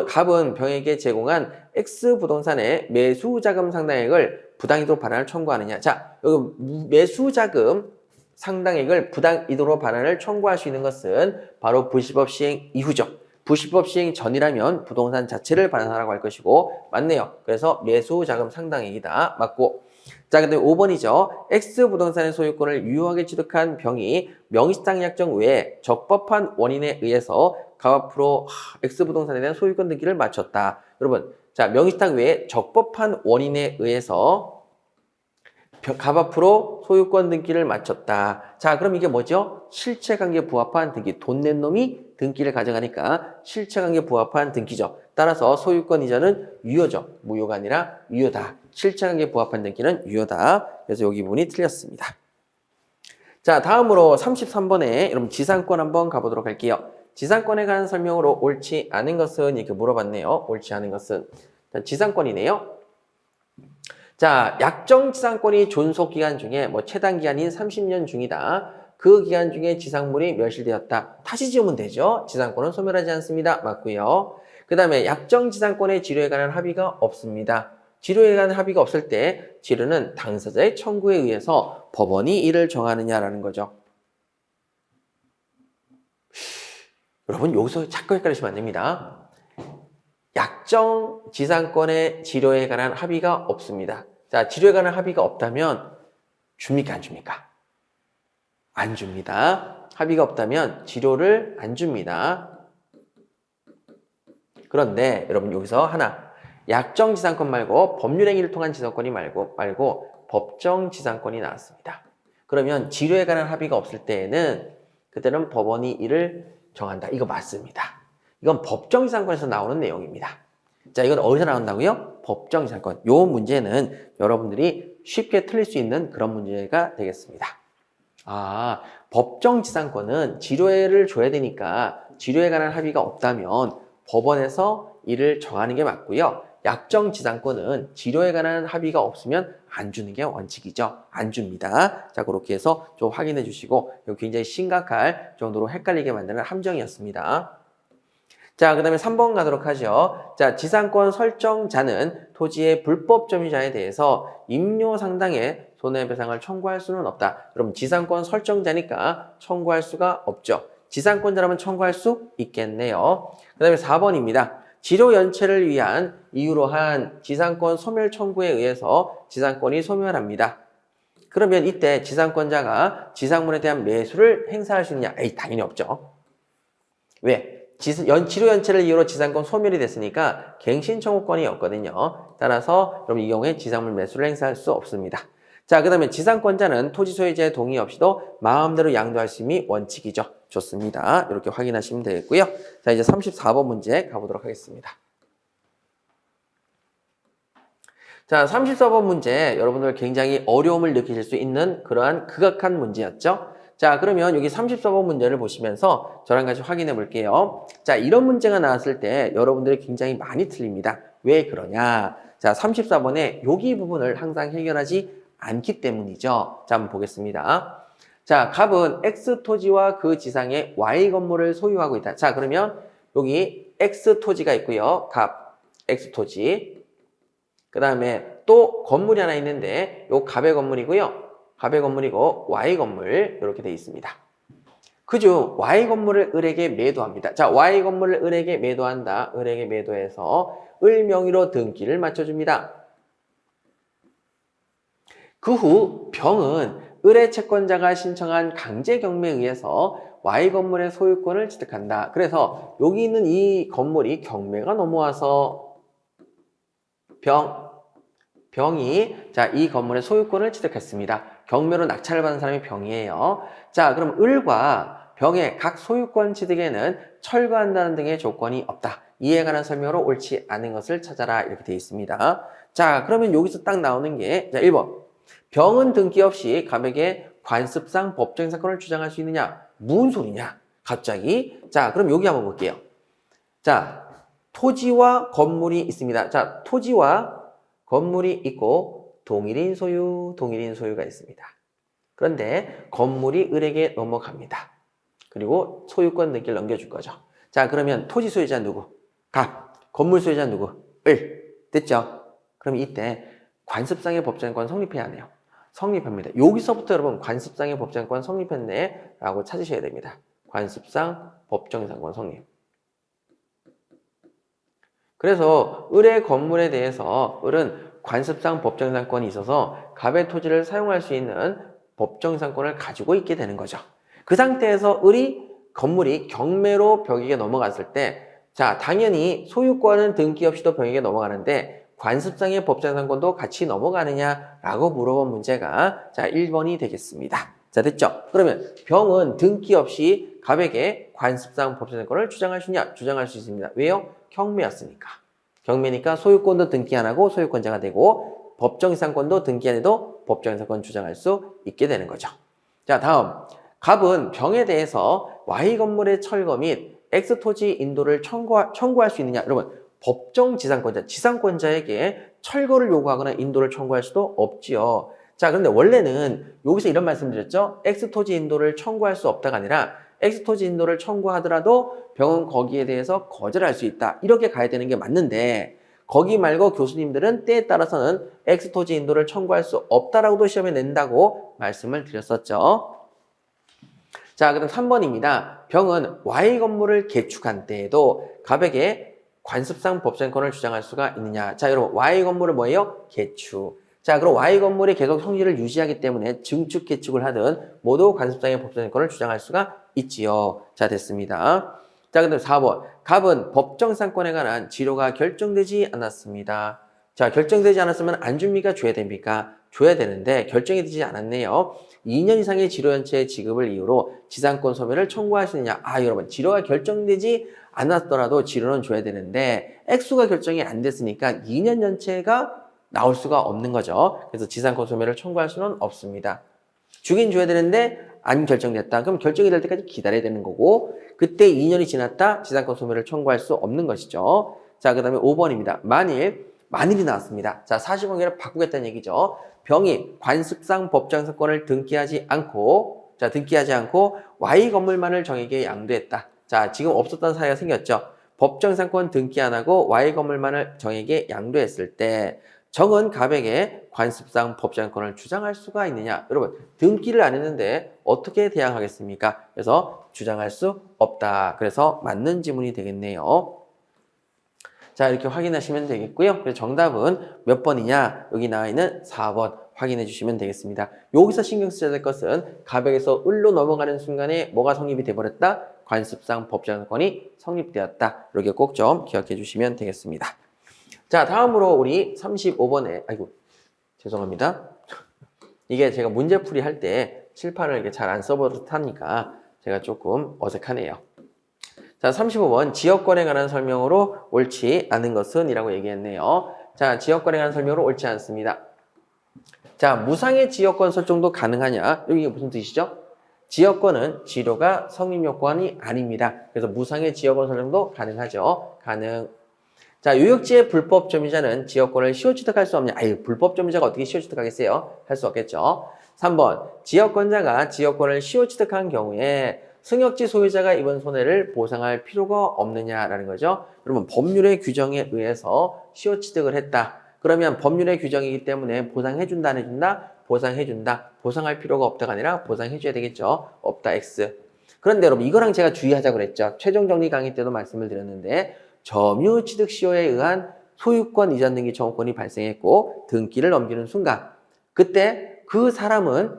갑은 병에게 제공한 X 부동산의 매수자금 상당액을 부당이도로 반환을 청구하느냐. 자, 여기 매수자금 상당액을 부당이도로 반환을 청구할 수 있는 것은 바로 부실법 시행 이후죠. 부실법 시행 전이라면 부동산 자체를 반환하라고 할 것이고 맞네요. 그래서 매수자금 상당액이다. 맞고. 자, 그 다음에 5번이죠. X 부동산의 소유권을 유효하게 취득한 병이 명의상 약정 외에 적법한 원인에 의해서 갑 앞으로 X 부동산에 대한 소유권 등기를 마쳤다. 여러분, 자, 명의상 외에 적법한 원인에 의해서 갑 앞으로 소유권 등기를 마쳤다. 자, 그럼 이게 뭐죠? 실체관계에 부합한 등기. 돈 낸 놈이 등기를 가져가니까 실체관계에 부합한 등기죠. 따라서 소유권 이전은 유효죠. 무효가 아니라 유효다. 실체관계에 부합한 등기는 유효다. 그래서 여기 부분이 틀렸습니다. 자, 다음으로 33번에 여러분 지상권 한번 가보도록 할게요. 지상권에 관한 설명으로 옳지 않은 것은 이렇게 물어봤네요. 옳지 않은 것은 지상권이네요. 자, 약정 지상권이 존속 기간 중에 최단 기간인 30년 중이다. 그 기간 중에 지상물이 멸실되었다. 다시 지으면 되죠. 지상권은 소멸하지 않습니다. 맞고요. 그 다음에 약정 지상권의 지료에 관한 합의가 없습니다. 지료에 관한 합의가 없을 때 지료는 당사자의 청구에 의해서 법원이 이를 정하느냐라는 거죠. 여러분 여기서 자꾸 헷갈리시면 안 됩니다. 약정 지상권의 지료에 관한 합의가 없습니다. 자, 지료에 관한 합의가 없다면 줍니까 안 줍니까? 안 줍니다. 합의가 없다면 지료를 안 줍니다. 그런데 여러분 여기서 하나, 약정 지상권 말고 법률행위를 통한 지상권이 말고 법정 지상권이 나왔습니다. 그러면 지료에 관한 합의가 없을 때에는 그때는 법원이 이를 정한다. 이거 맞습니다. 이건 법정 지상권에서 나오는 내용입니다. 자, 이건 어디서 나온다고요? 법정 지상권. 요 문제는 여러분들이 쉽게 틀릴 수 있는 그런 문제가 되겠습니다. 아, 법정 지상권은 지료를 줘야 되니까 지료에 관한 합의가 없다면 법원에서 이를 정하는 게 맞고요. 약정 지상권은 지료에 관한 합의가 없으면 안 주는 게 원칙이죠. 안 줍니다. 자, 그렇게 해서 좀 확인해 주시고 이거 굉장히 심각할 정도로 헷갈리게 만드는 함정이었습니다. 자, 그 다음에 3번 가도록 하죠. 자, 지상권 설정자는 토지의 불법 점유자에 대해서 임료 상당의 손해배상을 청구할 수는 없다. 그럼 지상권 설정자니까 청구할 수가 없죠. 지상권자라면 청구할 수 있겠네요. 그 다음에 4번입니다. 지료 연체를 위한 이유로 한 지상권 소멸 청구에 의해서 지상권이 소멸합니다. 그러면 이때 지상권자가 지상물에 대한 매수를 행사할 수 있느냐? 에이, 당연히 없죠. 왜? 지료 연체를 이유로 지상권 소멸이 됐으니까 갱신 청구권이 없거든요. 따라서 여러분 이 경우에 지상물 매수를 행사할 수 없습니다. 자, 그 다음에 지상권자는 토지 소유자의 동의 없이도 마음대로 양도할 수 있음이 원칙이죠. 좋습니다. 이렇게 확인하시면 되겠고요. 자, 이제 34번 문제 가보도록 하겠습니다. 자, 34번 문제 여러분들 굉장히 어려움을 느끼실 수 있는 그러한 극악한 문제였죠. 자, 그러면 여기 34번 문제를 보시면서 저랑 같이 확인해 볼게요. 자, 이런 문제가 나왔을 때 여러분들이 굉장히 많이 틀립니다. 왜 그러냐? 자, 34번에 여기 부분을 항상 해결하지 않기 때문이죠. 자, 한번 보겠습니다. 자, 갑은 X 토지와 그 지상에 Y 건물을 소유하고 있다. 자, 그러면 여기 X 토지가 있고요. 갑, X 토지. 그 다음에 또 건물이 하나 있는데 요 갑의 건물이고요. 갑의 건물이고 Y 건물 이렇게 되어 있습니다. 그중 Y 건물을 을에게 매도합니다. 자, Y 건물을 을에게 매도한다. 을에게 매도해서 을 명의로 등기를 맞춰줍니다. 그 후 병은 을의 채권자가 신청한 강제 경매에 의해서 Y 건물의 소유권을 취득한다. 그래서 여기 있는 이 건물이 경매가 넘어와서 병이 자, 이 건물의 소유권을 취득했습니다. 경매로 낙찰을 받은 사람이 병이에요. 자, 그럼 을과 병의 각 소유권 취득에는 철거한다는 등의 조건이 없다. 이에 관한 설명으로 옳지 않은 것을 찾아라. 이렇게 되어 있습니다. 자, 그러면 여기서 딱 나오는 게 자, 1번. 병은 등기 없이 갑에게 관습상 법정 상권을 주장할 수 있느냐? 무슨 소리냐? 갑자기. 자, 그럼 여기 한번 볼게요. 자, 토지와 건물이 있습니다. 자, 토지와 건물이 있고 동일인 소유가 있습니다. 그런데 건물이 을에게 넘어갑니다. 그리고 소유권 등기를 넘겨줄 거죠. 자, 그러면 토지 소유자 누구? 갑. 건물 소유자 누구? 을. 됐죠? 그럼 이때 관습상의 법정권 성립해야 하네요. 성립합니다. 여기서부터 여러분 관습상의 법정권 성립했네 라고 찾으셔야 됩니다. 관습상 법정상권 성립. 그래서 을의 건물에 대해서 을은 관습상 법정상권이 있어서 갑의 토지를 사용할 수 있는 법정상권을 가지고 있게 되는 거죠. 그 상태에서 건물이 경매로 벽에게 넘어갔을 때, 자, 당연히 소유권은 등기 없이도 벽에게 넘어가는데 관습상의 법정상권도 같이 넘어가느냐라고 물어본 문제가 자 1번이 되겠습니다. 자, 됐죠? 그러면 병은 등기 없이 갑에게 관습상 법정상권을 주장할 수 있냐? 주장할 수 있습니다. 왜요? 경매였으니까. 경매니까 소유권도 등기 안 하고 소유권자가 되고 법정상권도 등기 안 해도 법정상권 주장할 수 있게 되는 거죠. 자, 다음. 갑은 병에 대해서 Y 건물의 철거 및 X 토지 인도를 청구할 수 있느냐? 여러분, 법정 지상권자에게 철거를 요구하거나 인도를 청구할 수도 없지요. 자, 그런데 원래는 여기서 이런 말씀 드렸죠? X 토지 인도를 청구할 수 없다가 아니라 X 토지 인도를 청구하더라도 병은 거기에 대해서 거절할 수 있다. 이렇게 가야 되는 게 맞는데 거기 말고 교수님들은 때에 따라서는 X 토지 인도를 청구할 수 없다라고도 시험에 낸다고 말씀을 드렸었죠. 자, 그럼 3번입니다. 병은 Y 건물을 개축한 때에도 갑에게 관습상 법정권을 주장할 수가 있느냐. 자, 여러분 Y 건물은 뭐예요? 개축. 자, 그럼 Y 건물이 계속 성질을 유지하기 때문에 증축 개축을 하든 모두 관습상의 법정권을 주장할 수가 있지요. 자, 됐습니다. 자, 그다음 4번. 갑은 법정상권에 관한 지료가 결정되지 않았습니다. 자, 결정되지 않았으면 안 줍니까? 줘야 됩니까? 줘야 되는데 결정이 되지 않았네요. 2년 이상의 지료연체의 지급을 이유로 지상권 소멸을 청구하시느냐. 아, 여러분 지료가 결정되지 않았더라도 지료는 줘야 되는데 액수가 결정이 안 됐으니까 2년 연체가 나올 수가 없는 거죠. 그래서 지상권 소멸을 청구할 수는 없습니다. 주긴 줘야 되는데 안 결정됐다. 그럼 결정이 될 때까지 기다려야 되는 거고 그때 2년이 지났다. 지상권 소멸을 청구할 수 없는 것이죠. 자, 그 다음에 5번입니다. 만일이 나왔습니다. 자, 사실관계를 바꾸겠다는 얘기죠. 병이 관습상 법정상권을 등기하지 않고 Y 건물만을 정에게 양도했다. 자, 지금 없었던 사례가 생겼죠. 법정상권 등기 안 하고 Y 건물만을 정에게 양도했을 때 정은 갑에게 관습상 법정상권을 주장할 수가 있느냐? 여러분, 등기를 안 했는데 어떻게 대항하겠습니까? 그래서 주장할 수 없다. 그래서 맞는 지문이 되겠네요. 자, 이렇게 확인하시면 되겠고요. 그래서 정답은 몇 번이냐? 여기 나와 있는 4번 확인해 주시면 되겠습니다. 여기서 신경 쓰셔야 될 것은 갑에게서 을로 넘어가는 순간에 뭐가 성립이 돼버렸다? 관습상 법정상권이 성립되었다. 이렇게 꼭 좀 기억해 주시면 되겠습니다. 자, 다음으로 우리 35번에 죄송합니다. 이게 제가 문제풀이 할 때 칠판을 이렇게 잘 안 써버릇하니까 제가 조금 어색하네요. 자, 35번 지역권에 관한 설명으로 옳지 않은 것은 이라고 얘기했네요. 자, 지역권에 관한 설명으로 옳지 않습니다. 자, 무상의 지역권 설정도 가능하냐? 여기 무슨 뜻이죠? 지역권은 지료가 성립 요건이 아닙니다. 그래서 무상의 지역권 설정도 가능하죠. 가능. 자, 유역지의 불법 점유자는 지역권을 시효 취득할 수 없냐? 아유, 불법 점유자가 어떻게 시효 취득하겠어요? 할 수 없겠죠. 3번 지역권자가 지역권을 시효 취득한 경우에 승역지 소유자가 입은 손해를 보상할 필요가 없느냐라는 거죠. 여러분, 법률의 규정에 의해서 시효 취득을 했다. 그러면 법률의 규정이기 때문에 보상해준다, 안 해준다? 보상해준다. 보상할 필요가 없다가 아니라 보상해줘야 되겠죠. 없다, X. 그런데 여러분, 이거랑 제가 주의하자고 그랬죠. 최종 정리 강의 때도 말씀을 드렸는데 점유 취득 시효에 의한 소유권 이전 등기 청구권이 발생했고 등기를 넘기는 순간 그때 그 사람은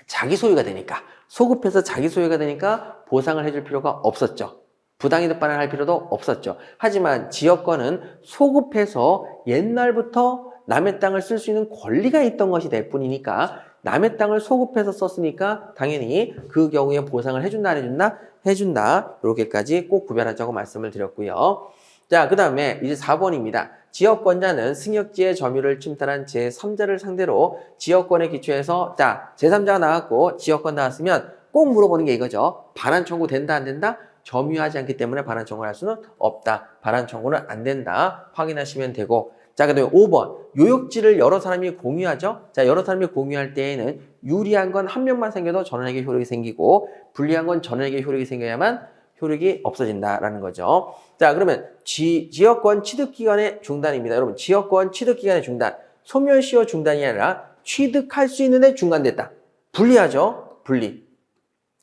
자기 소유가 되니까 소급해서 자기 소유가 되니까 보상을 해줄 필요가 없었죠. 부당이득 반환할 필요도 없었죠. 하지만 지역권은 소급해서 옛날부터 남의 땅을 쓸 수 있는 권리가 있던 것이 될 뿐이니까 남의 땅을 소급해서 썼으니까 당연히 그 경우에 보상을 해준다 안 해준다? 해준다. 이렇게까지 꼭 구별하자고 말씀을 드렸고요. 자, 그 다음에 이제 4번입니다. 지역권자는 승역지의 점유를 침탈한 제3자를 상대로 지역권에 기초해서 자, 제3자가 나왔고 지역권 나왔으면 꼭 물어보는 게 이거죠. 반환 청구 된다 안 된다? 점유하지 않기 때문에 반환 청구를 할 수는 없다. 반환 청구는 안 된다. 확인하시면 되고 자, 그 다음에 5번. 요역지를 여러 사람이 공유하죠? 자, 여러 사람이 공유할 때에는 유리한 건 한 명만 생겨도 전원에게 효력이 생기고 불리한 건 전원에게 효력이 생겨야만 효력이 없어진다라는 거죠. 자, 그러면 지역권 취득기간의 중단입니다. 여러분, 지역권 취득기간의 중단. 소멸시효 중단이 아니라 취득할 수 있는데 중단됐다. 불리하죠? 분리.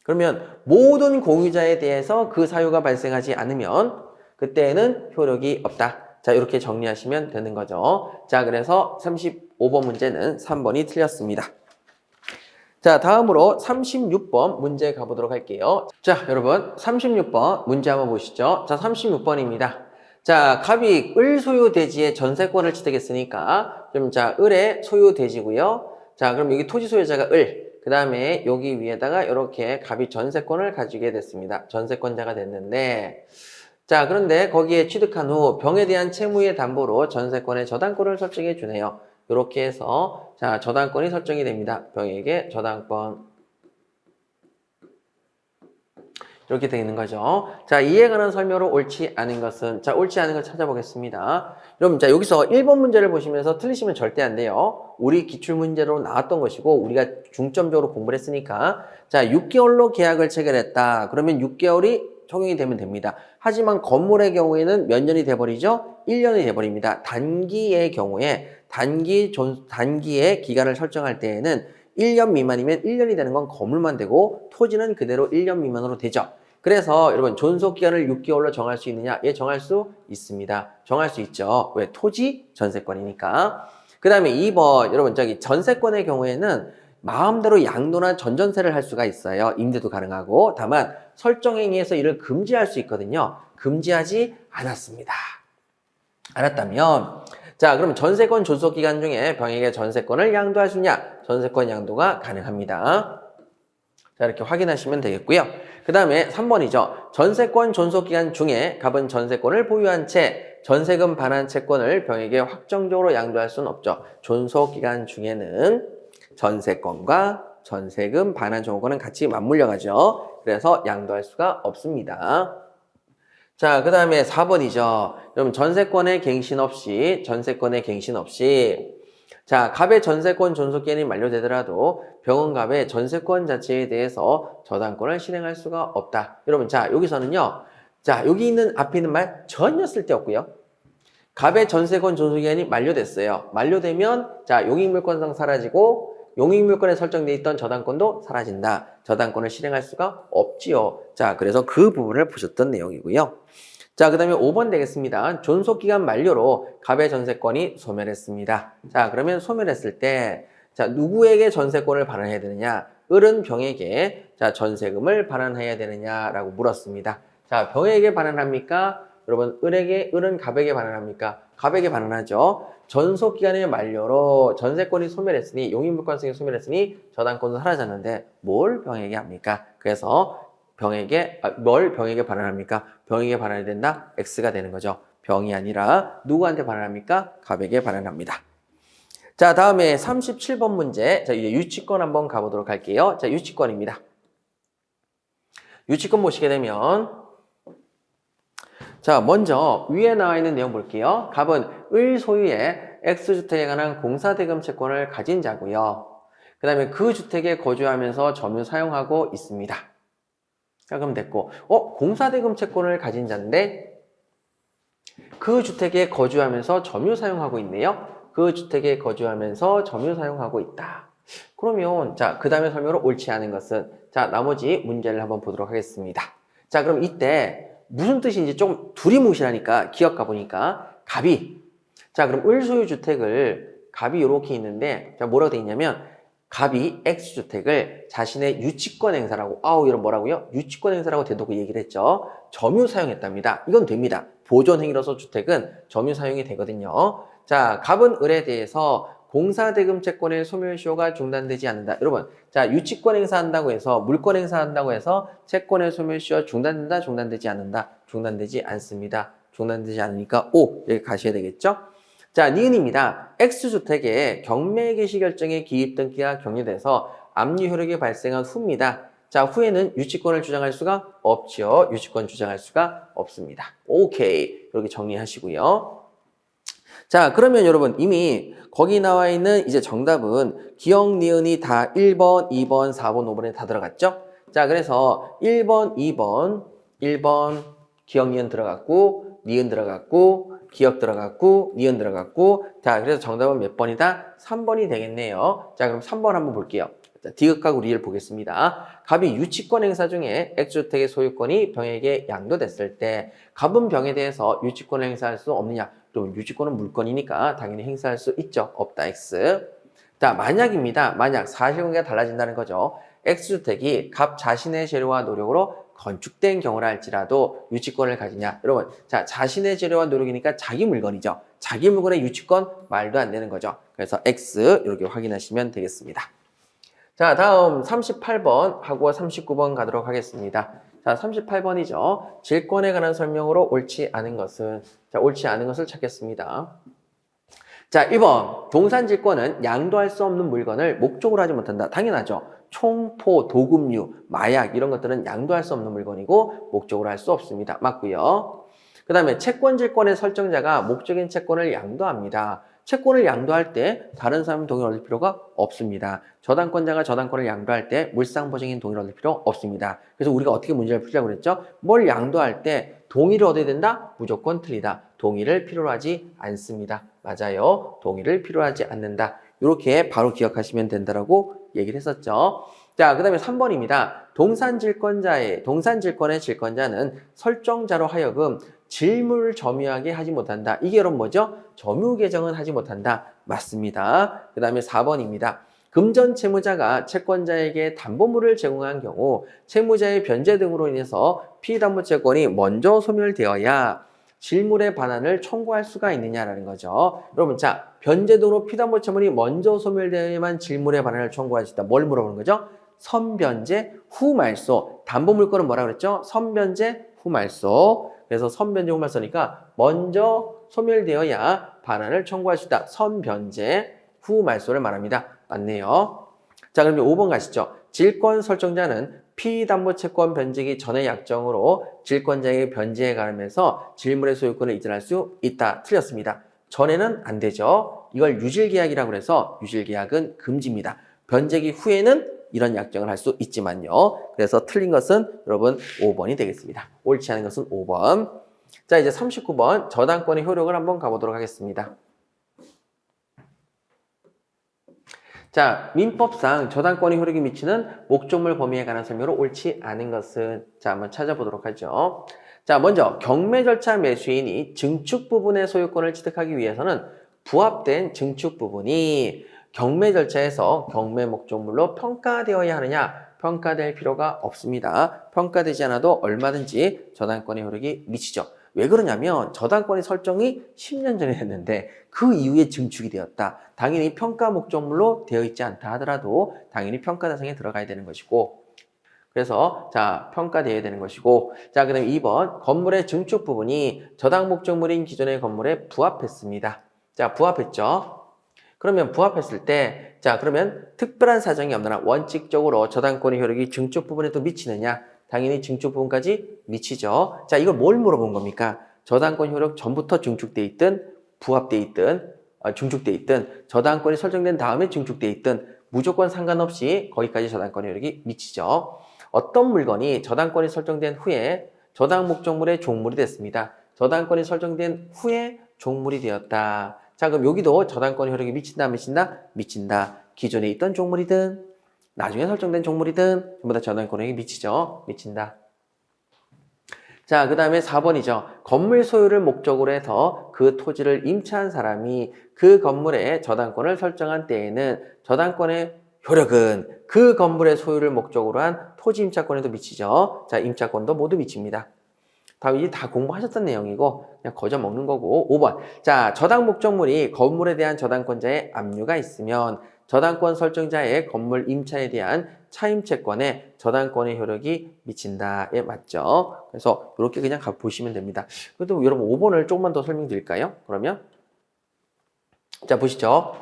그러면 모든 공유자에 대해서 그 사유가 발생하지 않으면 그때는 효력이 없다. 자, 이렇게 정리하시면 되는 거죠. 자, 그래서 35번 문제는 3번이 틀렸습니다. 자, 다음으로 36번 문제 가보도록 할게요. 자, 여러분 36번 문제 한번 보시죠. 자, 36번입니다. 자, 갑이 을 소유 대지의 전세권을 취득했으니까 자, 을의 소유 대지고요. 자, 그럼 여기 토지 소유자가 을. 그 다음에 여기 위에다가 이렇게 갑이 전세권을 가지게 됐습니다. 전세권자가 됐는데 자, 그런데 거기에 취득한 후 병에 대한 채무의 담보로 전세권의 저당권을 설정해 주네요. 이렇게 해서 자, 저당권이 설정이 됩니다. 병에게 저당권 이렇게 되어 있는 거죠. 자, 이에 관한 설명으로 옳지 않은 것은 자, 옳지 않은 걸 찾아보겠습니다. 여러분, 자, 여기서 1번 문제를 보시면서 틀리시면 절대 안 돼요. 우리 기출문제로 나왔던 것이고 우리가 중점적으로 공부를 했으니까 자, 6개월로 계약을 체결했다. 그러면 6개월이 적용이 되면 됩니다. 하지만 건물의 경우에는 몇 년이 돼버리죠? 1년이 돼버립니다. 단기의 경우에 단기의 기간을 설정할 때에는 1년 미만이면 1년이 되는 건 건물만 되고 토지는 그대로 1년 미만으로 되죠. 그래서 여러분 존속기간을 6개월로 정할 수 있느냐? 예, 정할 수 있습니다. 정할 수 있죠. 왜? 토지 전세권이니까. 그 다음에 2번 여러분 저기 전세권의 경우에는 마음대로 양도나 전전세를 할 수가 있어요. 임대도 가능하고. 다만 설정행위에서 이를 금지할 수 있거든요. 금지하지 않았습니다. 알았다면 자, 그럼 전세권 존속기간 중에 병에게 전세권을 양도할 수 있냐? 전세권 양도가 가능합니다. 자, 이렇게 확인하시면 되겠고요. 그 다음에 3번이죠. 전세권 존속기간 중에 갑은 전세권을 보유한 채 전세금 반환 채권을 병에게 확정적으로 양도할 수는 없죠. 존속기간 중에는 전세권과 전세금 반환 청구권은 같이 맞물려 가죠. 그래서 양도할 수가 없습니다. 자, 그 다음에 4번이죠. 여러분 전세권의 갱신 없이 자, 갑의 전세권 존속기간이 만료되더라도 병원갑의 전세권 자체에 대해서 저당권을 실행할 수가 없다. 여러분 자, 여기서는요. 자, 여기 있는 앞에 있는 말 전혀 쓸데없고요. 갑의 전세권 존속기간이 만료됐어요. 만료되면 자, 용익물권상 사라지고 용익물권에 설정되어 있던 저당권도 사라진다. 저당권을 실행할 수가 없지요. 자, 그래서 그 부분을 보셨던 내용이고요. 자, 그 다음에 5번 되겠습니다. 존속기간 만료로 갑의 전세권이 소멸했습니다. 자, 그러면 소멸했을 때, 자, 누구에게 전세권을 반환해야 되느냐? 을은 병에게, 자, 전세금을 반환해야 되느냐라고 물었습니다. 자, 병에게 반환합니까? 여러분, 을은 갑에게 반환합니까? 갑에게 반환하죠. 전속기간의 만료로 전세권이 소멸했으니, 용익물권성이 소멸했으니, 저당권도 사라졌는데, 뭘 병에게 합니까? 그래서, 뭘 병에게 반환합니까? 병에게 반환이 된다? X가 되는 거죠. 병이 아니라 누구한테 반환합니까? 갑에게 반환합니다. 자, 다음에 37번 문제. 자, 이제 유치권 한번 가보도록 할게요. 자, 유치권입니다. 유치권 보시게 되면 자, 먼저 위에 나와 있는 내용 볼게요. 갑은 을 소유의 X주택에 관한 공사대금 채권을 가진 자고요. 그 다음에 그 주택에 거주하면서 점유 사용하고 있습니다. 자, 그럼 됐고, 공사대금 채권을 가진 자인데 그 주택에 거주하면서 점유 사용하고 있네요. 그 주택에 거주하면서 점유 사용하고 있다. 그러면 자, 그 다음에 설명으로 옳지 않은 것은 자, 나머지 문제를 한번 보도록 하겠습니다. 자, 그럼 이때 무슨 뜻인지 좀 두리뭉실하니까 기억 가보니까 갑이 자, 그럼 을 소유 주택을 갑이 이렇게 있는데 자, 뭐라고 돼 있냐면 갑이 X주택을 자신의 유치권 행사라고 이런 뭐라고요? 유치권 행사라고 대놓고 얘기를 했죠. 점유 사용했답니다. 이건 됩니다. 보존행위로서 주택은 점유 사용이 되거든요. 자, 갑은 을에 대해서 공사대금 채권의 소멸시효가 중단되지 않는다. 여러분, 자, 유치권 행사한다고 해서 물권 행사한다고 해서 채권의 소멸시효 중단된다, 중단되지 않는다. 중단되지 않습니다. 중단되지 않으니까 O 여기 가셔야 되겠죠? 자, 니은입니다. X주택에 경매 개시 결정에 기입 등기가 격리돼서 압류 효력이 발생한 후입니다. 자, 후에는 유치권을 주장할 수가 없죠. 유치권 주장할 수가 없습니다. 오케이. 이렇게 정리하시고요. 자, 그러면 여러분 이미 거기 나와 있는 이제 정답은 기억, 니은이 다 1번, 2번, 4번, 5번에 다 들어갔죠? 자, 그래서 1번, 1번 기억, 니은 들어갔고, 니은 들어갔고, 기억 들어갔고, 니은 들어갔고. 자, 그래서 정답은 몇 번이다? 3번이 되겠네요. 자, 그럼 3번 한번 볼게요. 자, 디귿하고 리을 보겠습니다. 갑이 유치권 행사 중에 X주택의 소유권이 병에게 양도됐을 때 갑은 병에 대해서 유치권을 행사할 수 없느냐? 그럼 유치권은 물건이니까 당연히 행사할 수 있죠. 없다 X. 자, 만약입니다. 만약 사실관계가 달라진다는 거죠. X주택이 갑 자신의 재료와 노력으로 건축된 경우라 할지라도 유치권을 가지냐? 여러분, 자, 자신의 재료와 노력이니까 자기 물건이죠. 자기 물건의 유치권 말도 안 되는 거죠. 그래서 X 이렇게 확인하시면 되겠습니다. 자, 다음 38번 하고 39번 가도록 하겠습니다. 자, 38번이죠. 질권에 관한 설명으로 옳지 않은 것은, 자, 옳지 않은 것을 찾겠습니다. 자, 1번. 동산질권은 양도할 수 없는 물건을 목적으로 하지 못한다. 당연하죠. 총포, 도금류, 마약 이런 것들은 양도할 수 없는 물건이고 목적으로 할 수 없습니다. 맞고요. 그 다음에 채권질권의 설정자가 목적인 채권을 양도합니다. 채권을 양도할 때 다른 사람 동의를 얻을 필요가 없습니다. 저당권자가 저당권을 양도할 때 물상보증인 동의를 얻을 필요 없습니다. 그래서 우리가 어떻게 문제를 풀자고 그랬죠? 뭘 양도할 때 동의를 얻어야 된다? 무조건 틀리다. 동의를 필요로 하지 않습니다. 맞아요. 동의를 필요로 하지 않는다. 이렇게 바로 기억하시면 된다라고 얘기를 했었죠. 자, 그 다음에 3번입니다. 동산질권의 질권자는 설정자로 하여금 질물 점유하게 하지 못한다. 이게 여러분 뭐죠? 점유 개정은 하지 못한다. 맞습니다. 그 다음에 4번입니다. 금전 채무자가 채권자에게 담보물을 제공한 경우 채무자의 변제 등으로 인해서 피담보채권이 먼저 소멸되어야 질물의 반환을 청구할 수가 있느냐라는 거죠. 여러분, 자, 변제 등으로 피담보채권이 먼저 소멸되어야만 질물의 반환을 청구할 수 있다. 뭘 물어보는 거죠? 선변제 후 말소. 담보물권은 뭐라고 그랬죠? 선변제 후 말소. 그래서 선변제 후 말소니까 먼저 소멸되어야 반환을 청구할 수 있다. 선변제 후 말소를 말합니다. 맞네요. 자, 그럼 5번 가시죠. 질권 설정자는 피담보채권 변제기 전의 약정으로 질권자에게 변제에 가름해서 질물의 소유권을 이전할 수 있다. 틀렸습니다. 전에는 안 되죠. 이걸 유질계약이라고 해서 유질계약은 금지입니다. 변제기 후에는 이런 약정을 할 수 있지만요. 그래서 틀린 것은 여러분 5번이 되겠습니다. 옳지 않은 것은 5번. 자, 이제 39번 저당권의 효력을 한번 가보도록 하겠습니다. 자, 민법상 저당권의 효력이 미치는 목적물 범위에 관한 설명으로 옳지 않은 것은, 자, 한번 찾아보도록 하죠. 자, 먼저 경매 절차 매수인이 증축 부분의 소유권을 취득하기 위해서는 부합된 증축 부분이 경매 절차에서 경매 목적물로 평가되어야 하느냐? 평가될 필요가 없습니다. 평가되지 않아도 얼마든지 저당권의 효력이 미치죠. 왜 그러냐면 저당권의 설정이 10년 전에 됐는데 그 이후에 증축이 되었다. 당연히 평가 목적물로 되어 있지 않다 하더라도 당연히 평가 대상에 들어가야 되는 것이고, 그래서 자, 평가되어야 되는 것이고, 자, 그다음에 2번 건물의 증축 부분이 저당 목적물인 기존의 건물에 부합했습니다. 자, 부합했죠. 그러면 부합했을 때, 자, 그러면 특별한 사정이 없는 한 원칙적으로 저당권의 효력이 증축 부분에도 미치느냐? 당연히 증축 부분까지 미치죠. 자, 이걸 뭘 물어본 겁니까? 저당권 효력 전부터 증축돼 있든 부합돼 있든 증축돼 있든 저당권이 설정된 다음에 증축돼 있든 무조건 상관없이 거기까지 저당권의 효력이 미치죠. 어떤 물건이 저당권이 설정된 후에 저당 목적물의 종물이 됐습니다. 저당권이 설정된 후에 종물이 되었다. 자, 그럼 여기도 저당권의 효력이 미친다, 미친다? 미친다. 기존에 있던 종물이든 나중에 설정된 종물이든 전부 다 저당권의 효력이 미치죠. 미친다. 자, 그 다음에 4번이죠. 건물 소유를 목적으로 해서 그 토지를 임차한 사람이 그 건물의 저당권을 설정한 때에는 저당권의 효력은 그 건물의 소유를 목적으로 한 토지 임차권에도 미치죠. 자, 임차권도 모두 미칩니다. 다음 이제 다 공부하셨던 내용이고 그냥 거저 먹는 거고. 5번. 자, 저당 목적물이 건물에 대한 저당권자의 압류가 있으면 저당권 설정자의 건물 임차에 대한 차임채권에 저당권의 효력이 미친다에 맞죠. 그래서 이렇게 그냥 보시면 됩니다. 그래도 여러분 5번을 조금만 더 설명드릴까요? 그러면 자 보시죠.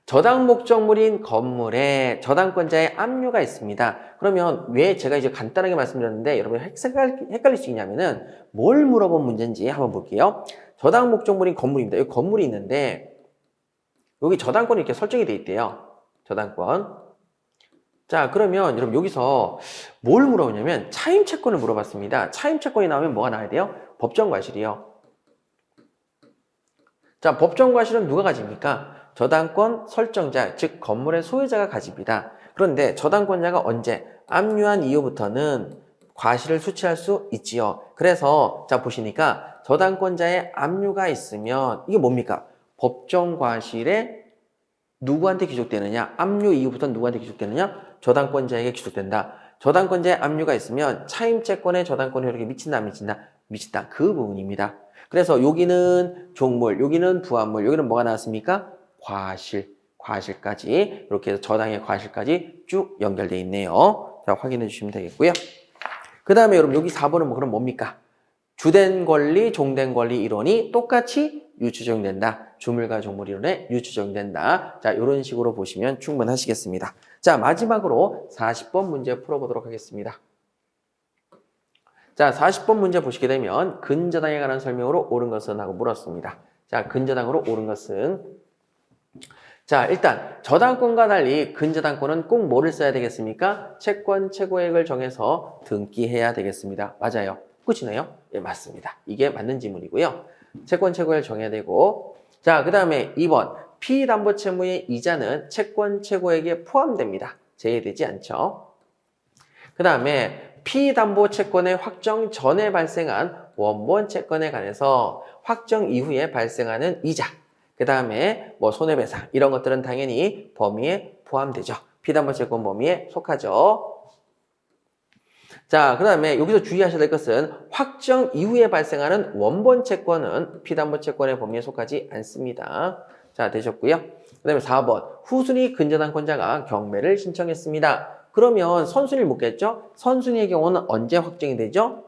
저당 목적물인 건물에 저당권자의 압류가 있습니다. 그러면 왜 제가 이제 간단하게 말씀드렸는데 여러분 헷갈릴 수 있냐면은 뭘 물어본 문제인지 한번 볼게요. 저당 목적물인 건물입니다. 여기 건물이 있는데 여기 저당권이 이렇게 설정이 돼 있대요. 저당권. 자 그러면 여러분 여기서 뭘 물어보냐면 차임채권을 물어봤습니다. 차임채권이 나오면 뭐가 나와야 돼요? 법정과실이요. 자 법정과실은 누가 가집니까? 저당권 설정자, 즉 건물의 소유자가 가집니다. 그런데 저당권자가 언제? 압류한 이후부터는 과실을 수취할 수 있지요. 그래서 자 보시니까 저당권자의 압류가 있으면 이게 뭡니까? 법정과실에 누구한테 기속되느냐? 압류 이후부터는 누구한테 기속되느냐? 저당권자에게 기속된다. 저당권자의 압류가 있으면 차임채권의 저당권 효력이 미친다, 안 미친다? 미친다. 그 부분입니다. 그래서 여기는 종물, 여기는 부합물, 여기는 뭐가 나왔습니까? 과실까지 이렇게 해서 저당의 과실까지 쭉 연결되어 있네요. 자, 확인해 주시면 되겠고요. 그 다음에 여러분 여기 4번은 그럼 뭡니까? 주된 권리, 종된 권리 이론이 똑같이 유추적용된다. 주물과 종물 이론에 유추적용된다. 자, 이런 식으로 보시면 충분하시겠습니다. 자, 마지막으로 40번 문제 풀어보도록 하겠습니다. 자, 40번 문제 보시게 되면 근저당에 관한 설명으로 옳은 것은 하고 물었습니다. 자, 근저당으로 옳은 것은 자, 일단 저당권과 달리 근저당권은 꼭 뭐를 써야 되겠습니까? 채권 최고액을 정해서 등기해야 되겠습니다. 맞아요. 끝이네요. 예, 맞습니다. 이게 맞는 지문이고요. 채권 최고액을 정해야 되고 자, 그 다음에 2번 피담보채무의 이자는 채권 최고액에 포함됩니다. 제외되지 않죠. 그 다음에 피담보채권의 확정 전에 발생한 원본 채권에 관해서 확정 이후에 발생하는 이자 그 다음에 뭐 손해배상 이런 것들은 당연히 범위에 포함되죠. 피담보채권 범위에 속하죠. 자, 그 다음에 여기서 주의하셔야 될 것은 확정 이후에 발생하는 원본 채권은 피담보채권의 범위에 속하지 않습니다. 자, 되셨고요. 그 다음에 4번 후순위 근저당권자가 경매를 신청했습니다. 그러면 선순위를 묻겠죠? 선순위의 경우는 언제 확정이 되죠?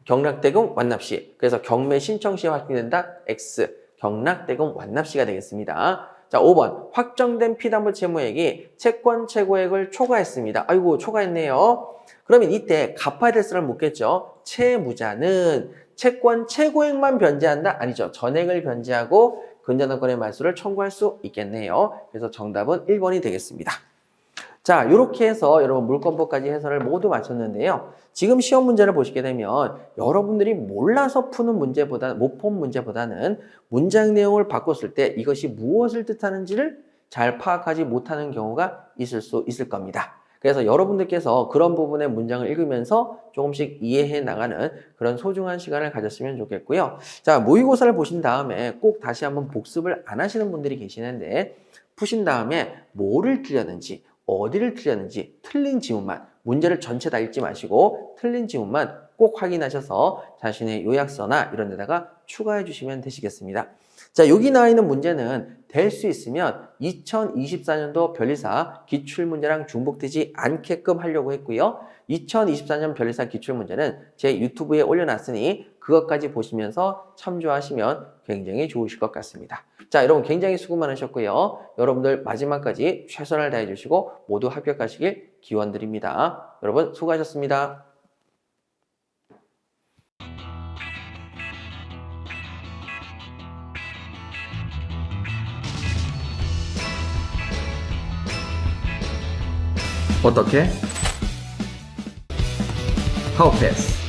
경락대금 완납시. 그래서 경매 신청 시에 확정된다. X. 경락대금 완납시가 되겠습니다. 자, 5번 확정된 피담보채무액이 채권 최고액을 초과했습니다. 아이고 초과했네요. 그러면 이때 갚아야 될 사람을 묻겠죠. 채무자는 채권 최고액만 변제한다? 아니죠. 전액을 변제하고 근저당권의 말소를 청구할 수 있겠네요. 그래서 정답은 1번이 되겠습니다. 자, 이렇게 해서 여러분 물권법까지 해설을 모두 마쳤는데요. 지금 시험 문제를 보시게 되면 여러분들이 몰라서 푸는 문제보다 못 푼 문제보다는 문장 내용을 바꿨을 때 이것이 무엇을 뜻하는지를 잘 파악하지 못하는 경우가 있을 수 있을 겁니다. 그래서 여러분들께서 그런 부분의 문장을 읽으면서 조금씩 이해해 나가는 그런 소중한 시간을 가졌으면 좋겠고요. 자, 모의고사를 보신 다음에 꼭 다시 한번 복습을 안 하시는 분들이 계시는데 푸신 다음에 뭐를 틀렸는지 어디를 틀렸는지 틀린 지문만 문제를 전체 다 읽지 마시고 틀린 지문만 꼭 확인하셔서 자신의 요약서나 이런 데다가 추가해 주시면 되시겠습니다. 자, 여기 나와 있는 문제는 될 수 있으면 2024년도 변리사 기출문제랑 중복되지 않게끔 하려고 했고요. 2024년 변리사 기출문제는 제 유튜브에 올려놨으니 그것까지 보시면서 참조하시면 굉장히 좋으실 것 같습니다. 자, 여러분 굉장히 수고 많으셨고요. 여러분들 마지막까지 최선을 다해 주시고 모두 합격하시길 기원드립니다. 여러분 수고하셨습니다. 어떻게? How fast?